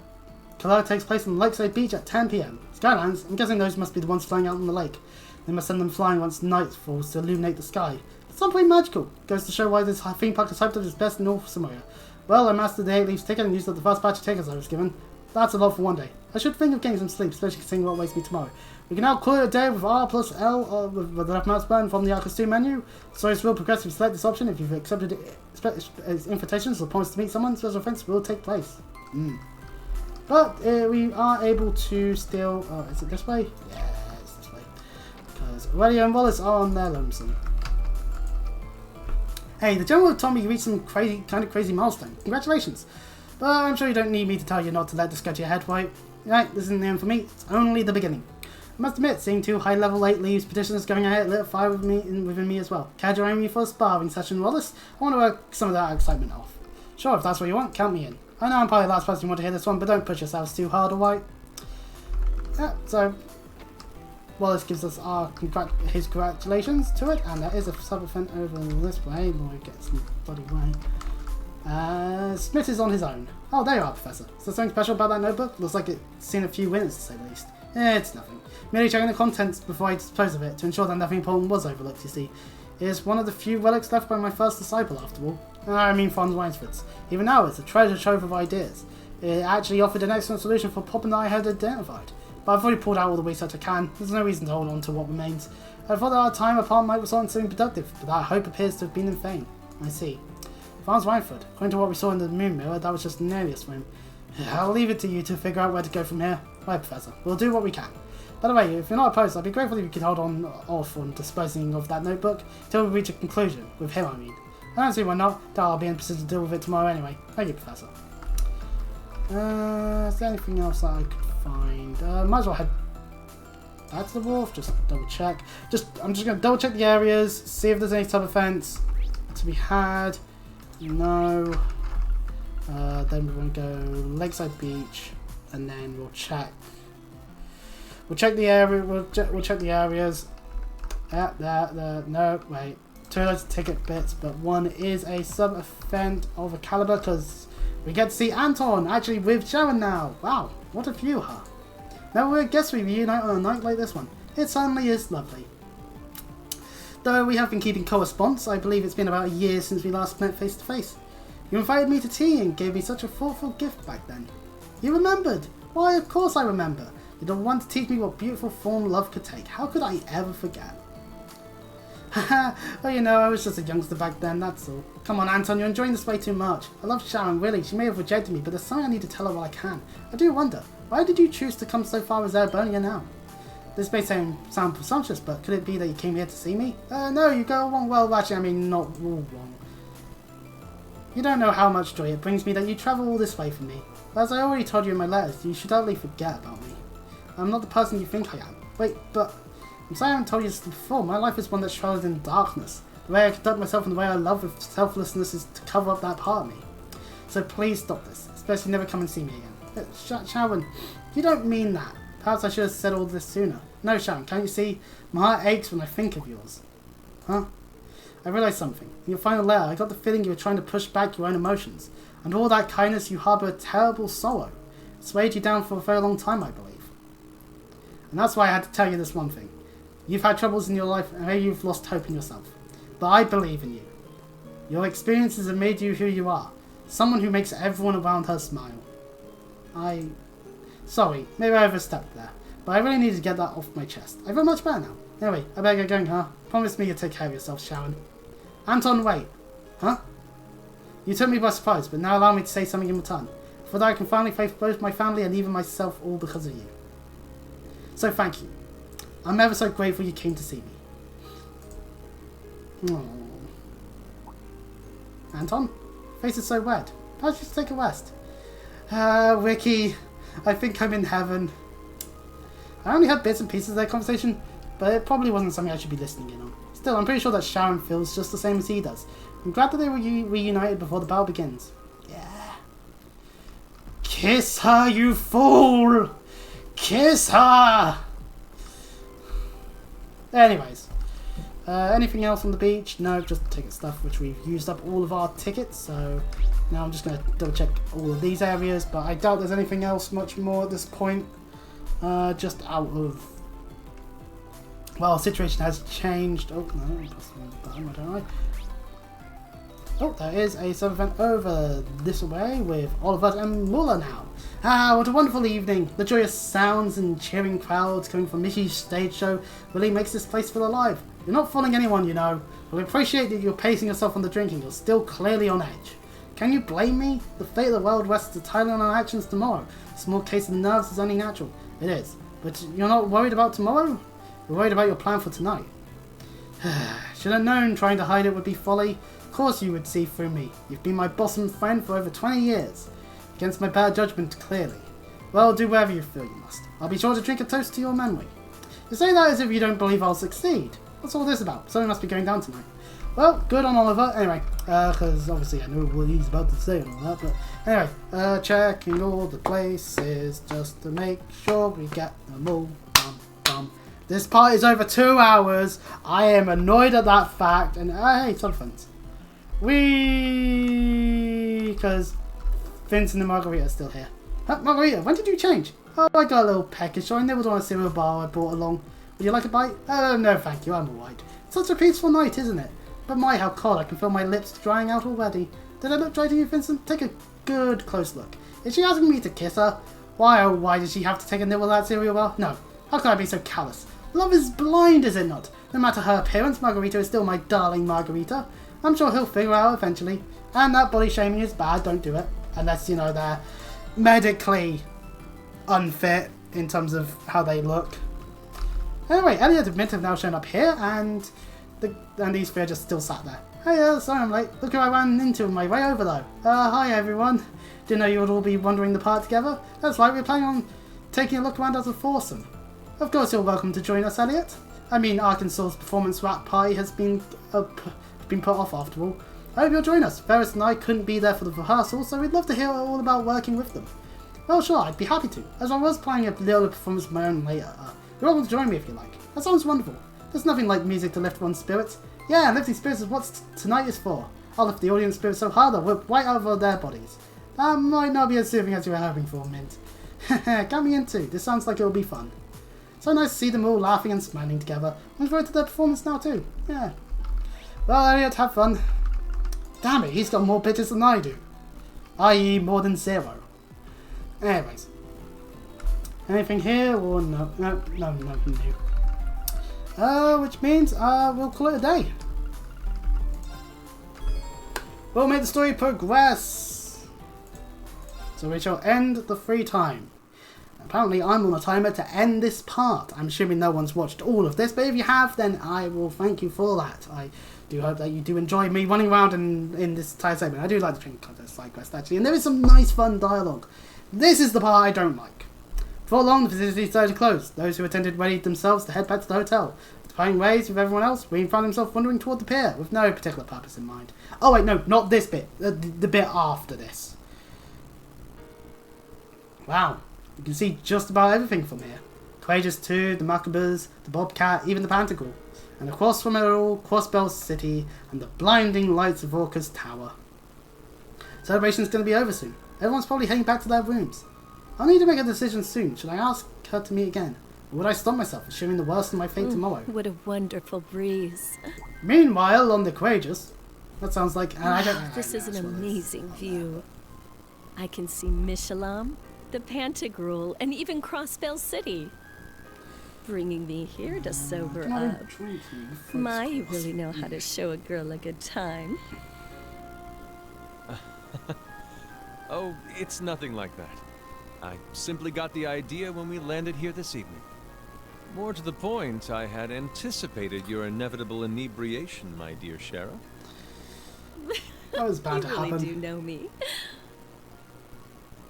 Color takes place on Lakeside Beach at 10 PM. Skylands, I'm guessing those must be the ones flying out on the lake. They must send them flying once night falls to illuminate the sky. It's not pretty magical. Goes to show why this theme park is hyped up as best in North Samoa. Well, I mastered the 8 Leaves ticket and used up the first batch of tickets I was given. That's a lot for one day. I should think of getting some sleep, especially considering what awaits me tomorrow. We can now call it a day with R plus L with the left mouse button from the Arcus 2 menu. Stories will progress if you select this option. If you've accepted invitations or promised to meet someone, special events will take place. But we are able to still... is it this way? Yeah, it's this way. Because Radio and Wallace are on their lonesome. Hey, the general told me you reached some kind of crazy milestone. Congratulations. But I'm sure you don't need me to tell you not to let this get to your head, right? Right, this isn't the end for me. It's only the beginning. I must admit, seeing 2 high-level 8 Leaves petitioners going ahead lit a fire within me as well. Care to join me for a sparring session, Wallace? I want to work some of that excitement off. Sure, if that's what you want, count me in. I know I'm probably the last person you want to hear this one, but don't push yourselves too hard, alright? Yeah, so Wallace gives us his congratulations to it, and there is a sub-event over this way. Lloyd gets some bloody way. Smith is on his own. Oh, there you are, Professor. Is there something special about that notebook? Looks like it's seen a few winners, to say the least. It's nothing. Merely checking the contents before I dispose of it, to ensure that nothing important was overlooked, you see. It is one of the few relics left by my first disciple, after all. I mean Franz Weinsford's. Even now, it's a treasure trove of ideas. It actually offered an excellent solution for a problem that I had identified. But I've already pulled out all the research I can. There's no reason to hold on to what remains. I thought that our time apart might result in something productive, but that hope appears to have been in vain. I see. Franz Weinfurt, according to what we saw in the moon mirror, that was just an alias for him. I'll leave it to you to figure out where to go from here. Right, Professor. We'll do what we can. By the way, if you're not opposed, I'd be grateful if you could hold off on disposing of that notebook until we reach a conclusion. With him, I mean. I don't see why not. I'll be in a position to deal with it tomorrow anyway. Thank you, Professor. Is there anything else that I could find? Might as well head back to the wharf. Just double check. I'm just going to double check the areas, see if there's any sub-events to be had. No. Then we're going to go Lakeside Beach, and then we'll check. We'll check the area. We'll check the areas. There. No, wait. 2 loads of ticket bits, but one is a sub-event of a caliber because we get to see Anton actually with Sharon now. Wow, what a view, huh? Never would guess we reunite on a night like this one. It certainly is lovely. Though we have been keeping correspondence, I believe it's been about a year since we last met face to face. You invited me to tea and gave me such a thoughtful gift back then. You remembered? Why, of course I remember. You're the one to teach me what beautiful form love could take. How could I ever forget? Haha, well, you know, I was just a youngster back then, that's all. Come on, Anton, you're enjoying this way too much. I love Sharon, really. She may have rejected me, but there's something I need to tell her while I can. I do wonder, why did you choose to come so far as Erebonia now? This may sound presumptuous, but could it be that you came here to see me? No, you go wrong. Well, actually, I mean, not all wrong. You don't know how much joy it brings me that you travel all this way for me. But as I already told you in my letters, you should utterly forget about me. I'm not the person you think I am. Wait, but... I'm sorry I haven't told you this before. My life is one that's shrouded in darkness. The way I conduct myself and the way I love with selflessness is to cover up that part of me. So please stop this. Especially never come and see me again. Sharon, you don't mean that. Perhaps I should have said all this sooner. No, Sharon, can't you see? My heart aches when I think of yours. Huh? I realised something. In your final letter, I got the feeling you were trying to push back your own emotions. Under all that kindness, you harbour a terrible sorrow. It's weighed you down for a very long time, I believe. And that's why I had to tell you this one thing. You've had troubles in your life, and maybe you've lost hope in yourself. But I believe in you. Your experiences have made you who you are. Someone who makes everyone around her smile. Sorry, maybe I overstepped there. But I really need to get that off my chest. I feel much better now. Anyway, I better get going, huh? Promise me you'll take care of yourself, Sharon. Anton, wait. Huh? You took me by surprise, but now allow me to say something in return. For that I can finally face both my family and even myself all because of you. So thank you. I'm ever so grateful you came to see me. Aww. Anton? Face is so red. Perhaps you should take a rest. Ricky, I think I'm in heaven. I only heard bits and pieces of their conversation, but it probably wasn't something I should be listening in on. Still, I'm pretty sure that Sharon feels just the same as he does. I'm glad that they were reunited before the battle begins. Yeah. Kiss her, you fool! Kiss her! Anyways. Anything else on the beach? No, just ticket stuff, which we've used up all of our tickets, so now I'm just going to double check all of these areas, but I doubt there's anything else much more at this point. Just out of... Well, the situation has changed. Oh, no, I pressed the wrong button, why don't I? Oh, there is a sub-event over this way with Oliver and Muller now. Ah, what a wonderful evening. The joyous sounds and cheering crowds coming from Mishy's stage show really makes this place feel alive. You're not fooling anyone, you know, but we appreciate that you're pacing yourself on the drinking. You're still clearly on edge. Can you blame me? The fate of the world rests entirely on our actions tomorrow. A small case of nerves is only natural. It is. But you're not worried about tomorrow? You're worried about your plan for tonight. Should have known trying to hide it would be folly. Of course you would see through me. You've been my boss and friend for over 20 years. Against my bad judgment, clearly. Well, do whatever you feel you must. I'll be sure to drink a toast to your memory. You say that as if you don't believe I'll succeed. What's all this about? Something must be going down tonight. Well, good on Oliver. Anyway, because obviously I know what he's about to say and all that, but anyway, checking all the places just to make sure we get them all. This part is over 2 hours. I am annoyed at that fact, and hey, something. Because Vincent and Margarita are still here. Margarita, when did you change? Oh, I got a little peckish, so I nibbled on a cereal bar I brought along. Would you like a bite? No thank you, I'm alright. Such a peaceful night, isn't it? But my, how cold, I can feel my lips drying out already. Did I look dry to you, Vincent? Take a good close look. Is she asking me to kiss her? Why, oh why did she have to take a nibble of that cereal bar? No, how can I be so callous? Love is blind, is it not? No matter her appearance, Margarita is still my darling Margarita. I'm sure he'll figure out eventually. And that body shaming is bad, don't do it. Unless, you know, they're medically unfit in terms of how they look. Anyway, Elliot and Mint have now shown up here, and these three are just still sat there. Hey, sorry I'm late. Look who I ran into on my way over though. Hi everyone. Didn't know you would all be wandering the park together. That's right, we're planning on taking a look around as a foursome. Of course you're welcome to join us, Elliot. I mean, Arkansas's performance rap party has been put off after all. I hope you'll join us. Ferris and I couldn't be there for the rehearsal, so we'd love to hear all about working with them. Well, sure, I'd be happy to, as I was planning a little performance of my own later. You're welcome to join me if you like. That sounds wonderful. There's nothing like music to lift one's spirits. Yeah, lifting spirits is what tonight is for. I'll lift the audience spirits so hard they'll whip right over their bodies. That might not be as soothing as you were hoping for, Mint. Count me in too. This sounds like it'll be fun. So nice to see them all laughing and smiling together. I'm forward to their performance now too. Yeah. Well, Elliot, have fun. Damn it, he's got more bitches than I do. I.e. more than 0. Anyways. Anything here or no? No, nothing new. Which means we'll call it a day. We'll make the story progress. So we shall end the free time. Apparently I'm on a timer to end this part. I'm assuming no one's watched all of this, but if you have, then I will thank you for that. I do hope that you do enjoy me running around in this entire segment. I do like the drinking contest side quest actually, and there is some nice fun dialogue. This is the part I don't like. Before long, the facility started to close. Those who attended readied themselves to head back to the hotel. Parting ways with everyone else, Rean found himself wandering toward the pier, with no particular purpose in mind. Oh wait, no, not this bit. The bit after this. Wow. You can see just about everything from here. Courageous 2, the Macabers, the Bobcat, even the Pantagruel. And across from it all, Crossbell City, and the blinding lights of Orca's Tower. Celebration's going to be over soon. Everyone's probably heading back to their rooms. I'll need to make a decision soon. Should I ask her to meet again? Or would I stop myself, assuming the worst of my fate tomorrow? What a wonderful breeze. Meanwhile, on the Courageous, that sounds like... This is an amazing view. I can see Mishalam, the Pantagruel, and even Crossbell City. Bringing me here to sober up. My, you really know how to show a girl a good time. Oh, it's nothing like that. I simply got the idea when we landed here this evening. More to the point, I had anticipated your inevitable inebriation, my dear Shara. That was bound to happen. You really do know me.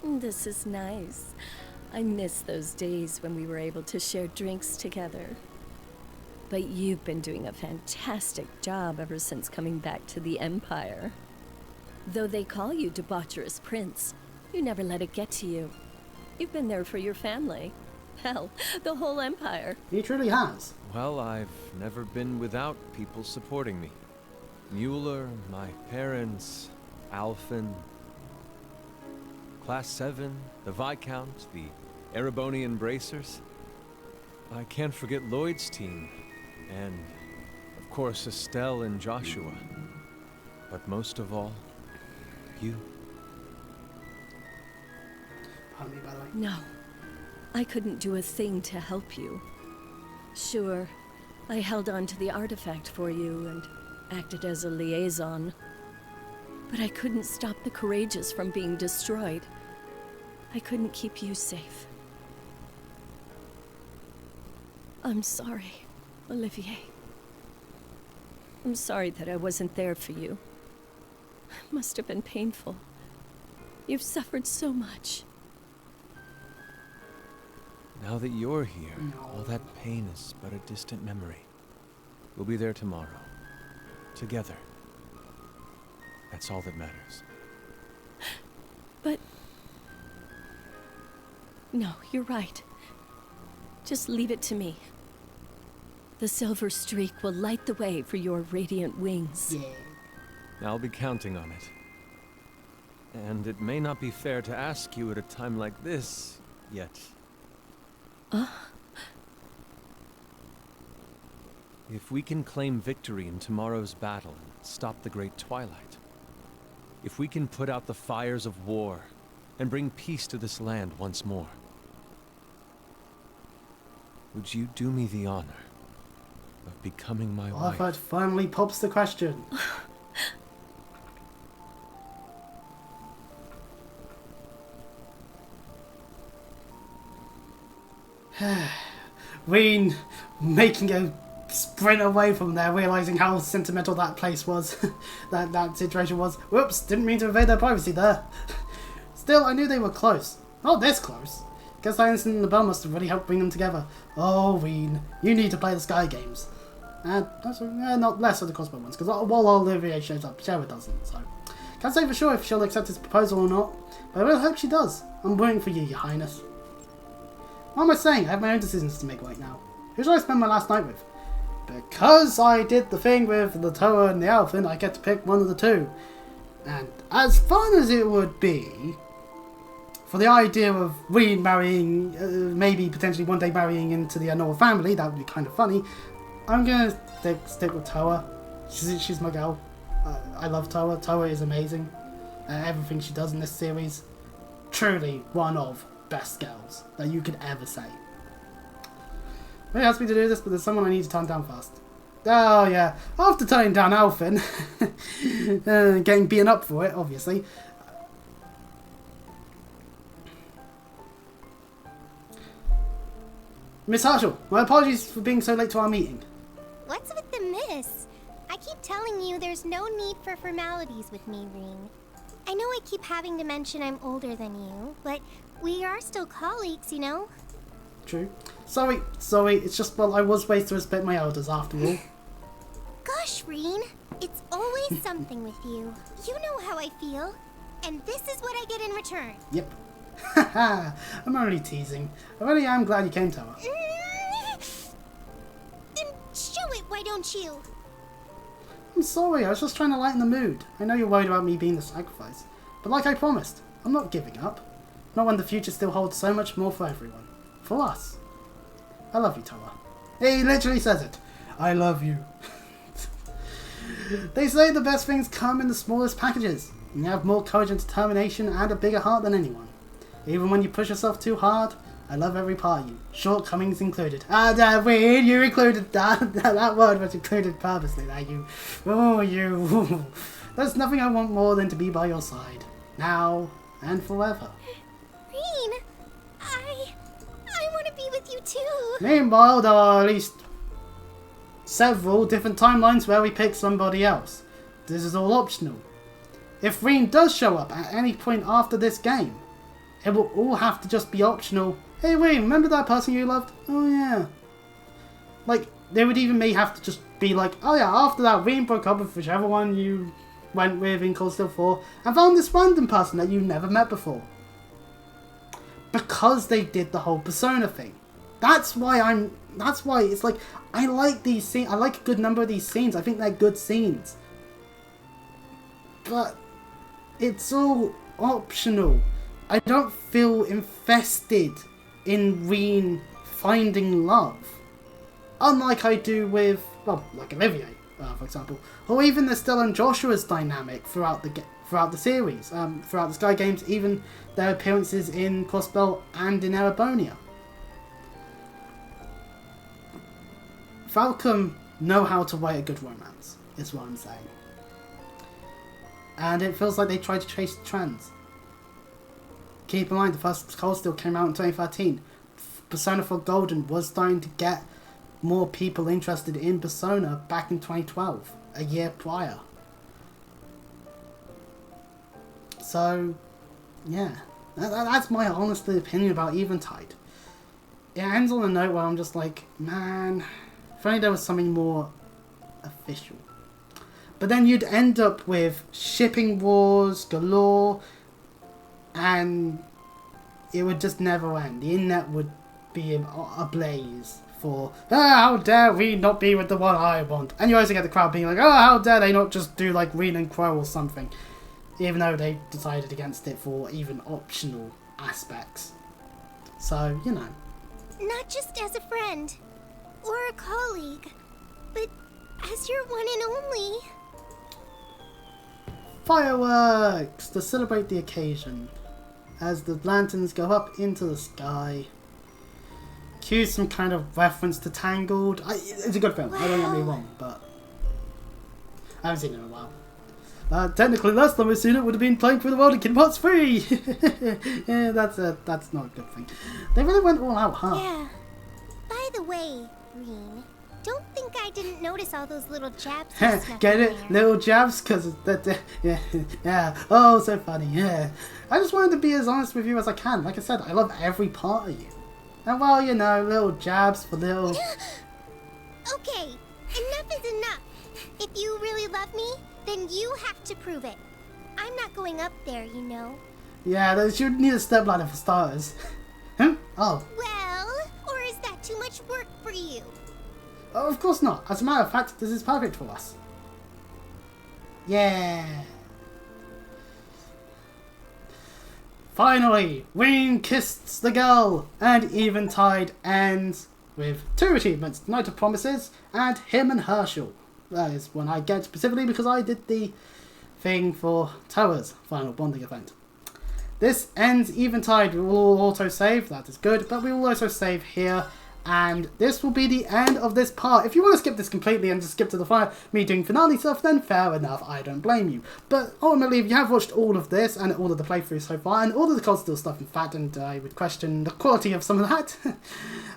This is nice. I miss those days when we were able to share drinks together. But you've been doing a fantastic job ever since coming back to the Empire. Though they call you debaucherous prince, you never let it get to you. You've been there for your family. Hell, the whole Empire. He truly has. Well, I've never been without people supporting me. Mueller, my parents, Alphen, Class 7, the Viscount, the Erebonian Bracers. I can't forget Lloyd's team, and, of course, Estelle and Joshua. But most of all, you. Pardon me, by the way. No. I couldn't do a thing to help you. Sure, I held on to the artifact for you and acted as a liaison. But I couldn't stop the Courageous from being destroyed. I couldn't keep you safe. I'm sorry, Olivier. I'm sorry that I wasn't there for you. It must have been painful. You've suffered so much. Now that you're here, all that pain is but a distant memory. We'll be there tomorrow. Together. That's all that matters. But... No, you're right. Just leave it to me. The silver streak will light the way for your radiant wings. Yeah. I'll be counting on it. And it may not be fair to ask you at a time like this, yet. If we can claim victory in tomorrow's battle and stop the Great Twilight, if we can put out the fires of war and bring peace to this land once more, would you do me the honor of becoming my wife? Arthur finally pops the question. Ween making a sprint away from there, realising how sentimental that place was. that situation was. Whoops, didn't mean to invade their privacy there. Still, I knew they were close. Not this close. Guess that incident in the bell must have really helped bring them together. Oh, Ween, you need to play the Sky games. And not less of the crossbow ones, because while Olivier shows up, Shara doesn't, so. Can't say for sure if she'll accept his proposal or not, but I really hope she does. I'm rooting for you, Your Highness. What am I saying? I have my own decisions to make right now. Who should I spend my last night with? Because I did the thing with the Toa and the Alphen, I get to pick one of the two. And as fun as it would be, for the idea of Ween marrying, maybe potentially one day marrying into the Anora family, that would be kind of funny, I'm gonna stick with Toa. She's my girl. I love Toa. Toa is amazing. Everything she does in this series, truly one of best girls that you could ever say. It asked me to do this, but there's someone I need to turn down fast. Oh yeah, after turning down Alphen, getting beaten up for it, obviously. Miss Harshall, my apologies for being so late to our meeting. What's with the miss? I keep telling you there's no need for formalities with me, Ring. I know I keep having to mention I'm older than you, but we are still colleagues, you know? True. Sorry, it's just, well, I was raised to respect my elders after all. Gosh, Reen, it's always something with you. You know how I feel, and this is what I get in return. Yep. Haha, I'm only teasing. I really am glad you came, Toa. Then show it, why don't you? I'm sorry, I was just trying to lighten the mood. I know you're worried about me being the sacrifice, but like I promised, I'm not giving up. Not when the future still holds so much more for everyone. For us. I love you, Toa. He literally says it. I love you. They say the best things come in the smallest packages. You have more courage and determination and a bigger heart than anyone. Even when you push yourself too hard, I love every part of you. Shortcomings included. Wait, you included that. That word was included purposely. That you. Oh, you. There's nothing I want more than to be by your side. Now and forever. Reen, I want to be with you too. Meanwhile, there are at least several different timelines where we pick somebody else. This is all optional. If Reen does show up at any point after this game, it will all have to just be optional. Hey Reen, remember that person you loved? Oh yeah. Like, they would even may have to just be like, oh yeah, after that Reen broke up with whichever one you went with in Cold Steel 4 and found this random person that you never met before. Because they did the whole Persona thing. That's why it's like, I like these scenes. I like a good number of these scenes. I think they're good scenes. But it's all optional. I don't feel invested in Reen finding love. Unlike I do with, well, like Olivier, for example. Or even Estelle and Joshua's dynamic throughout the series. Throughout the Sky Games, even their appearances in Crossbell and in Erebonia. Falcom know how to write a good romance, is what I'm saying. And it feels like they tried to chase trends. Keep in mind, the first Cold Steel came out in 2013. Persona 4 Golden was starting to get more people interested in Persona back in 2012, a year prior. So, yeah, that's my honest opinion about Eventide. It ends on a note where I'm just like, man, if only there was something more official. But then you'd end up with shipping wars galore, and it would just never end. The internet would be ablaze for, how dare we not be with the one I want. And you also get the crowd being like, oh, how dare they not just do like Reen and Crow or something. Even though they decided against it for even optional aspects. So, you know. Not just as a friend, or a colleague, but as your one and only. Fireworks to celebrate the occasion. As the lanterns go up into the sky. Cue some kind of reference to Tangled. It's a good film, I don't get me wrong, but I haven't seen it in a while. Technically, last time I've seen it would have been Playing for the World in Kingdom Hearts 3! Yeah, that's not a good thing. They really went all out, huh? Yeah. By the way, Reen, don't think I didn't notice all those little jabs you snuck Get in it? there. Little jabs? Because yeah. Oh, so funny, yeah. I just wanted to be as honest with you as I can. Like I said, I love every part of you. And well, you know, little jabs for little... Okay, enough is enough. If you really love me, then you have to prove it. I'm not going up there, you know. Yeah, you need a step ladder for starters. Huh? Oh. Well, or is that too much work for you? Oh, of course not. As a matter of fact, this is perfect for us. Yeah. Finally, Reen kisses the girl, and Eventide ends with 2 achievements, Night of Promises, and him and Herschel. That is one I get specifically because I did the thing for Tower's final bonding event. This ends Eventide. We will all auto-save, that is good, but we will also save here, and this will be the end of this part. If you want to skip this completely and just skip to the final, me doing finale stuff, then fair enough, I don't blame you. But ultimately, if you have watched all of this, and all of the playthroughs so far, and all of the Cold Steel stuff in fact, and I would question the quality of some of that,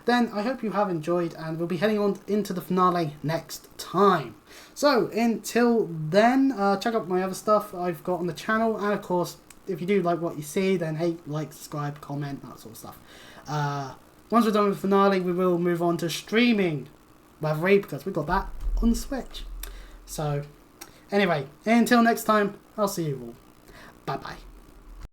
then I hope you have enjoyed, and we'll be heading on into the finale next time. So, until then, check out my other stuff I've got on the channel, and of course, if you do like what you see, then hey, like, subscribe, comment, that sort of stuff. Once we're done with the finale, we will move on to streaming Reverie, because we got that on Switch. So, anyway, until next time, I'll see you all. Bye-bye.